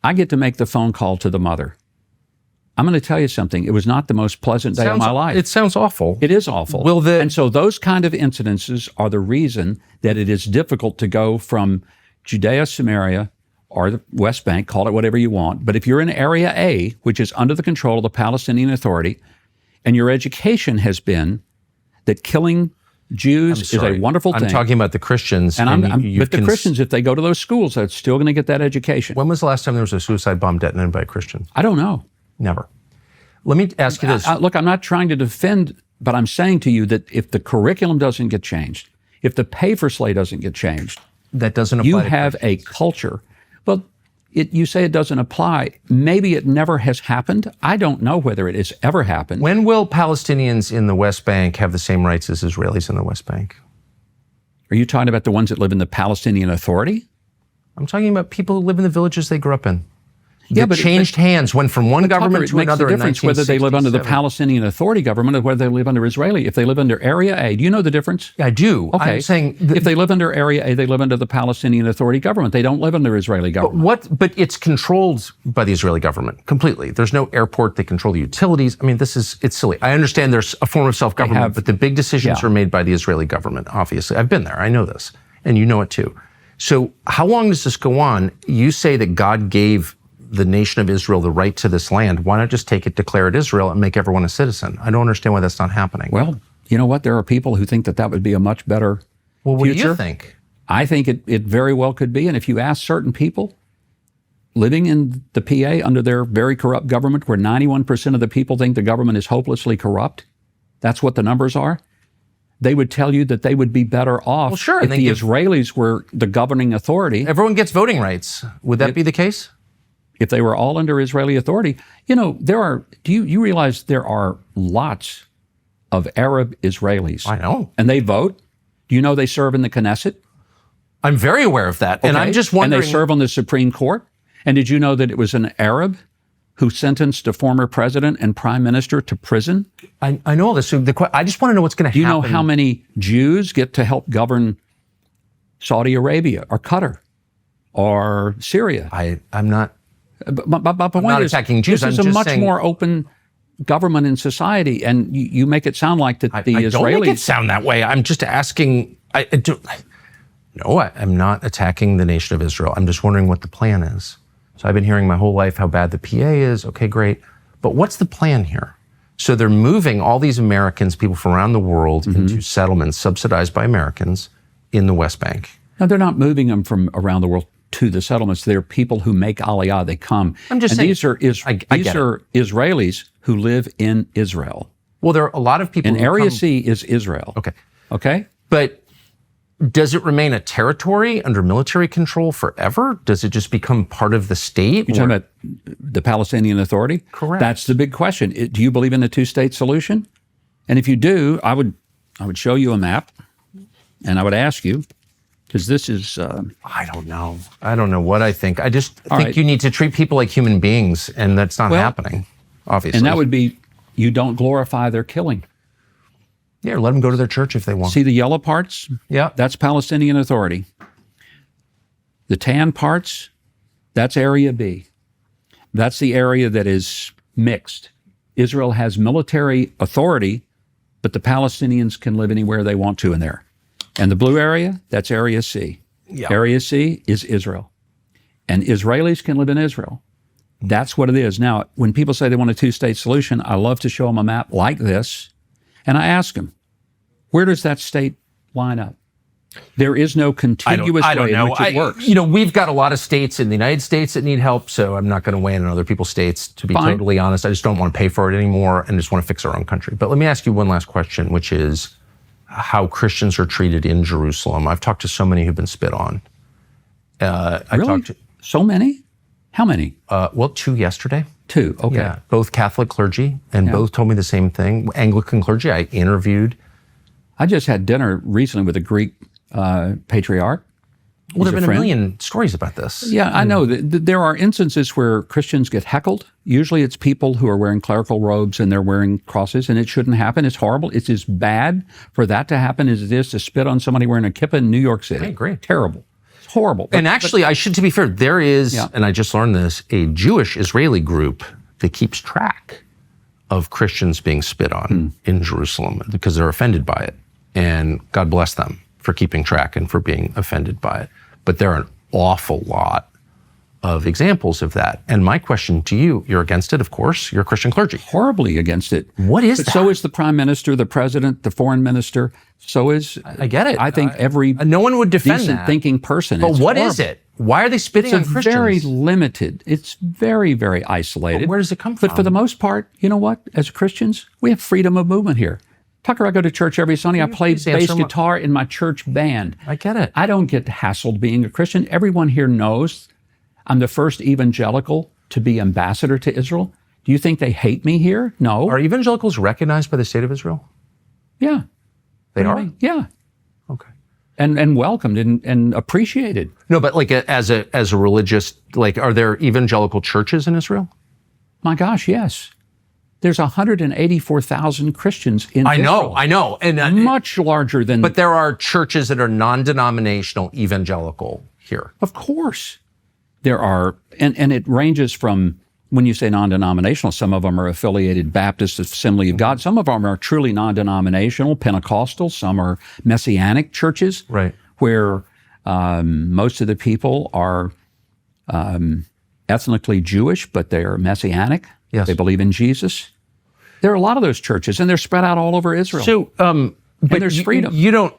I get to make the phone call to the mother. I'm going to tell you something. It was not the most pleasant day of my life. It sounds awful. It is awful. And so those kind of incidences are the reason that it is difficult to go from Judea, Samaria, or the West Bank, call it whatever you want. But if you're in Area A, which is under the control of the Palestinian Authority, and your education has been that killing Jews is a wonderful thing. I'm talking about the Christians. But the Christians, if they go to those schools, they're still going to get that education. When was the last time there was a suicide bomb detonated by a Christian? I don't know. Never. Let me ask you this. Look, I'm not trying to defend, but I'm saying to you that if the curriculum doesn't get changed, if the pay for slay doesn't get changed, that doesn't apply. You have a culture. Well, you say it doesn't apply. Maybe it never has happened. I don't know whether it has ever happened. When will Palestinians in the West Bank have the same rights as Israelis in the West Bank? Are you talking about the ones that live in the Palestinian Authority? I'm talking about people who live in the villages they grew up in. Yeah, but changed hands, went from one government to another. It makes a difference whether they live under the Palestinian Authority government or whether they live under Israeli. If they live under Area A, do you know the difference? I do. Okay. I'm saying if they live under Area A, they live under the Palestinian Authority government. They don't live under Israeli government. But it's controlled by the Israeli government completely. There's no airport. They control the utilities. I mean, it's silly. I understand there's a form of self-government, but the big decisions are made by the Israeli government, obviously. I've been there. I know this. And you know it too. So how long does this go on? You say that God gave the nation of Israel the right to this land. Why not just take it, declare it Israel, and make everyone a citizen? I don't understand why that's not happening. Well, you know what? There are people who think that would be a much better what future. Do you think? I think it very well could be. And if you ask certain people living in the PA under their very corrupt government, where 91% of the people think the government is hopelessly corrupt, that's what the numbers are, they would tell you that they would be better off if the Israelis were the governing authority. Everyone gets voting rights. Would that be the case? If they were all under Israeli authority, do you realize there are lots of Arab Israelis? I know. And they vote. Do you know they serve in the Knesset? I'm very aware of that. Okay. And I'm just wondering. And they serve on the Supreme Court. And did you know that it was an Arab who sentenced a former president and prime minister to prison? I know all this. So I just want to know what's going to happen. Do you know how many Jews get to help govern Saudi Arabia or Qatar or Syria? I'm not. But my point I'm not attacking Jews. This is a much more open government and society, and you make it sound like that the Israelis. I don't make it sound that way. I'm just asking. No, I'm not attacking the nation of Israel. I'm just wondering what the plan is. So I've been hearing my whole life how bad the PA is. Okay, great. But what's the plan here? So they're moving all these Americans, people from around the world, into settlements subsidized by Americans in the West Bank. No, they're not moving them from around the world to the settlements. They're people who make Aliyah. They come. I'm just saying. These are Israelis who live in Israel. Well, there are a lot of people. And Area C is Israel. Okay. Okay. But does it remain a territory under military control forever? Does it just become part of the state? You're talking about the Palestinian Authority? Correct. That's the big question. Do you believe in the two-state solution? And if you do, I would show you a map, and I would ask you, because this is... I don't know. I don't know what I think. I just think right. you need to treat people like human beings, and that's not happening, obviously. And that would be, you don't glorify their killing. Yeah, let them go to their church if they want. See the yellow parts? Yeah. That's Palestinian Authority. The tan parts, that's Area B. That's the area that is mixed. Israel has military authority, but the Palestinians can live anywhere they want to in there. And the blue area, that's Area C. Yeah. Area C is Israel. And Israelis can live in Israel. That's what it is. Now, when people say they want a two-state solution, I love to show them a map like this. And I ask them, where does that state line up? There is no contiguous way in which it works. We've got a lot of states in the United States that need help, so I'm not going to weigh in on other people's states, to be totally honest. I just don't want to pay for it anymore and just want to fix our own country. But let me ask you one last question, which is how Christians are treated in Jerusalem. I've talked to so many who've been spit on. Really? So many? How many? 2 yesterday. 2, okay. Yeah, both Catholic clergy, and both told me the same thing. Anglican clergy, I interviewed. I just had dinner recently with a Greek patriarch. Well, there have been a million stories about this. Yeah, I know. There are instances where Christians get heckled. Usually it's people who are wearing clerical robes and they're wearing crosses, and it shouldn't happen. It's horrible. It's as bad for that to happen as it is to spit on somebody wearing a kippah in New York City. I agree. Terrible. It's horrible. And actually, to be fair, there is, and I just learned this, a Jewish Israeli group that keeps track of Christians being spit on in Jerusalem because they're offended by it. And God bless them for keeping track and for being offended by it. But there are an awful lot of examples of that. And my question to you, you're against it, of course. You're a Christian clergy. Horribly against it. What is but that? So is the prime minister, the president, the foreign minister. So is... I get it. I think every no one would defend decent that. thinking person. But what horrible. is it? Why are they spitting on Christians? It's very limited. It's very, very isolated. But where does it come from? But for the most part, you know what? As Christians, we have freedom of movement here. Tucker, I go to church every Sunday. I play bass guitar in my church band. I get it. I don't get hassled being a Christian. Everyone here knows I'm the first evangelical to be ambassador to Israel. Do you think they hate me here? No. Are evangelicals recognized by the state of Israel? Yeah. They are? Yeah. Okay. And welcomed and appreciated. No, but like as a religious, like, are there evangelical churches in Israel? My gosh, yes. There's 184,000 Christians in Israel. I know. And much larger than... But there are churches that are non-denominational evangelical here. Of course. There are, and it ranges from, when you say non-denominational, some of them are affiliated Baptist Assembly of God. Some of them are truly non-denominational, Pentecostal. Some are Messianic churches. Right. Where most of the people are ethnically Jewish, but they are Messianic. Yes. They believe in Jesus. There are a lot of those churches, and they're spread out all over Israel. So, but there's freedom. You don't.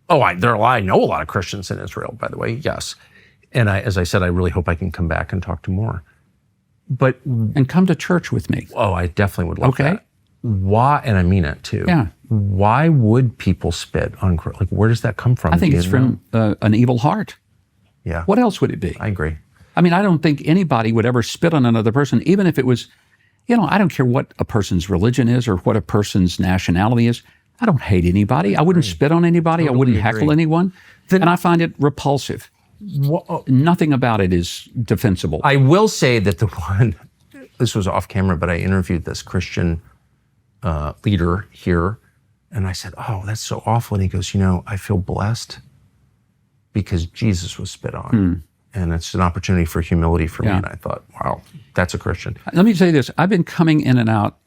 Oh, I know a lot of Christians in Israel, by the way. Yes, and as I said, I really hope I can come back and talk to more. But and come to church with me. Oh, I definitely would love that. Why? And I mean it too. Yeah. Why would people spit on? Like, where does that come from? I think it's from an evil heart. Yeah. What else would it be? I agree. I mean, I don't think anybody would ever spit on another person, even if it was, I don't care what a person's religion is or what a person's nationality is. I don't hate anybody. I wouldn't spit on anybody. I wouldn't heckle anyone. And I find it repulsive. Nothing about it is defensible. I will say that this was off camera, but I interviewed this Christian leader here, and I said, "Oh, that's so awful." And he goes, "I feel blessed because Jesus was spit on. And it's an opportunity for humility for me." And I thought, wow, that's a Christian. Let me tell you this. I've been coming in and out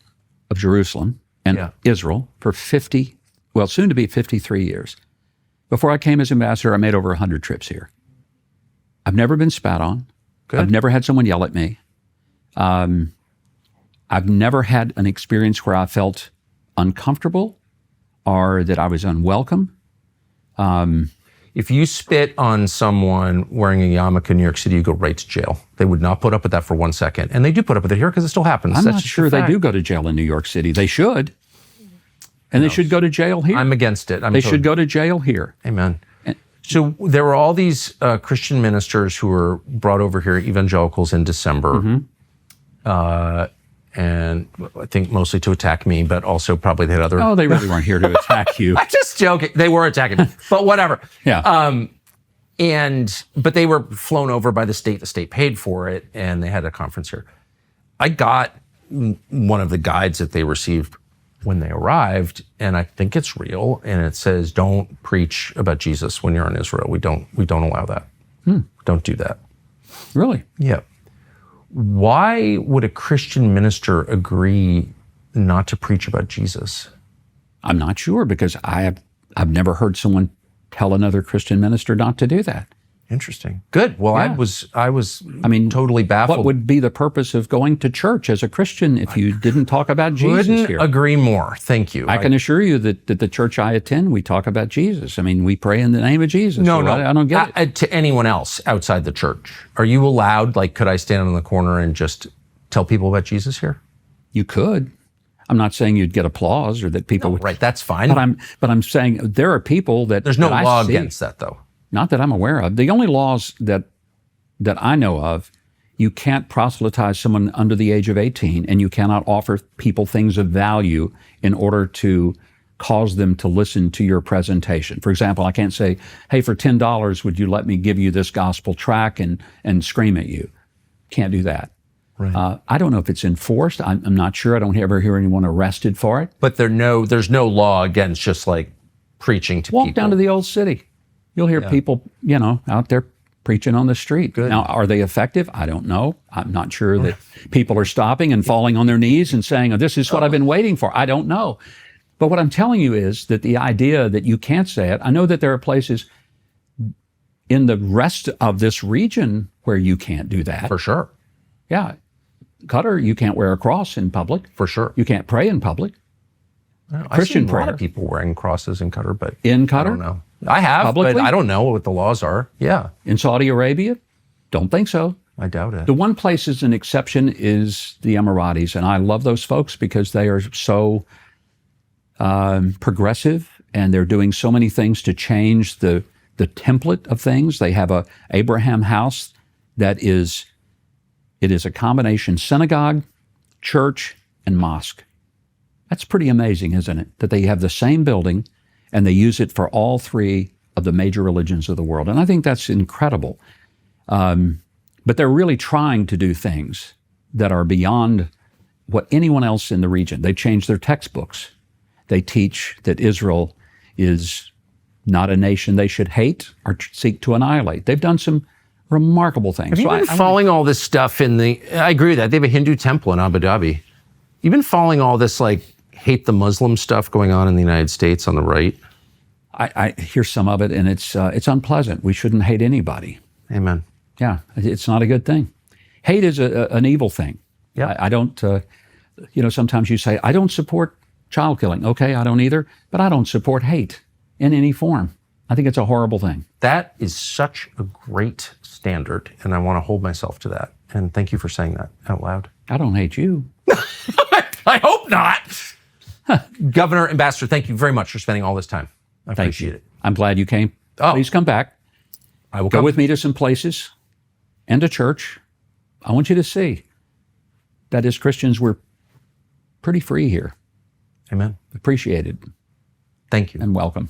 of Jerusalem and Israel for soon to be 53 years. Before I came as ambassador, I made over 100 trips here. I've never been spat on. Good. I've never had someone yell at me. I've never had an experience where I felt uncomfortable or that I was unwelcome. If you spit on someone wearing a yarmulke in New York City, you go right to jail. They would not put up with that for 1 second. And they do put up with it here because it still happens. I'm not sure they do go to jail in New York City. They should. And they should go to jail here. I'm against it. They should go to jail here. Amen. So there were all these Christian ministers who were brought over here, evangelicals, in December, and I think mostly to attack me, but also probably they had other. Oh, they really weren't here to attack you. I'm just joking. They were attacking me, but whatever. Yeah. But they were flown over by the state. The state paid for it, and they had a conference here. I got one of the guides that they received when they arrived, and I think it's real. And it says, "Don't preach about Jesus when you're in Israel. We don't allow that. Don't do that." Really? Yeah. Why would a Christian minister agree not to preach about Jesus? I'm not sure, because I've never heard someone tell another Christian minister not to do that. Interesting. Good. Well, Yeah. I mean, totally baffled. What would be the purpose of going to church as a Christian if you didn't talk about Jesus Couldn't here? agree more. Thank you. I can assure you that the church I attend, we talk about Jesus. I mean, we pray in the name of Jesus. No, So no. I don't get it. To anyone else outside the church, are you allowed? Like, could I stand in the corner and just tell people about Jesus here? You could. I'm not saying you'd get applause or that people would. Right. That's fine. But I'm saying there are people that There's no that I law see, against that, though. not that I'm aware of. The only laws that I know of, you can't proselytize someone under the age of 18, and you cannot offer people things of value in order to cause them to listen to your presentation. For example, I can't say, "Hey, for $10, would you let me give you this gospel tract and scream at you?" Can't do that. Right. I don't know if it's enforced. I'm not sure. I don't ever hear anyone arrested for it. But there's no law against just like preaching to Walk people. down to the old city. You'll hear people, out there preaching on the street. Good. Now, are they effective? I don't know. I'm not sure that people are stopping and falling on their knees and saying, "Oh, this is what I've been waiting for." I don't know. But what I'm telling you is that the idea that you can't say it, I know that there are places in the rest of this region where you can't do that. For sure. Yeah. Qatar, you can't wear a cross in public. For sure. You can't pray in public. I've seen a lot prayer. of people wearing crosses in Qatar, but In I Qatar? don't know. I have, Publicly? but I don't know what the laws are. Yeah. In Saudi Arabia? Don't think so. I doubt it. The one place is an exception is the Emiratis, and I love those folks because they are so progressive, and they're doing so many things to change the template of things. They have a Abraham house that is a combination synagogue, church, and mosque. That's pretty amazing, isn't it? That they have the same building and they use it for all three of the major religions of the world. And I think that's incredible. But they're really trying to do things that are beyond what anyone else in the region. They changed their textbooks. They teach that Israel is not a nation they should hate or seek to annihilate. They've done some remarkable things. Have you So been following all this stuff I agree with that. They have a Hindu temple in Abu Dhabi. You've been following all this like hate the Muslim stuff going on in the United States on the right? I hear some of it, and it's unpleasant. We shouldn't hate anybody. Amen. Yeah, it's not a good thing. Hate is an evil thing. Yeah. I don't, sometimes you say, "I don't support child killing." Okay, I don't either, but I don't support hate in any form. I think it's a horrible thing. That is such a great standard, and I want to hold myself to that. And thank you for saying that out loud. I don't hate you. I hope not. Governor, Ambassador, thank you very much for spending all this time. I Thank appreciate you. it. I'm glad you came. Oh. Please come back. I will Go come with me to some places and to church. I want you to see that as Christians, we're pretty free here, Amen. appreciated Thank you. and welcome.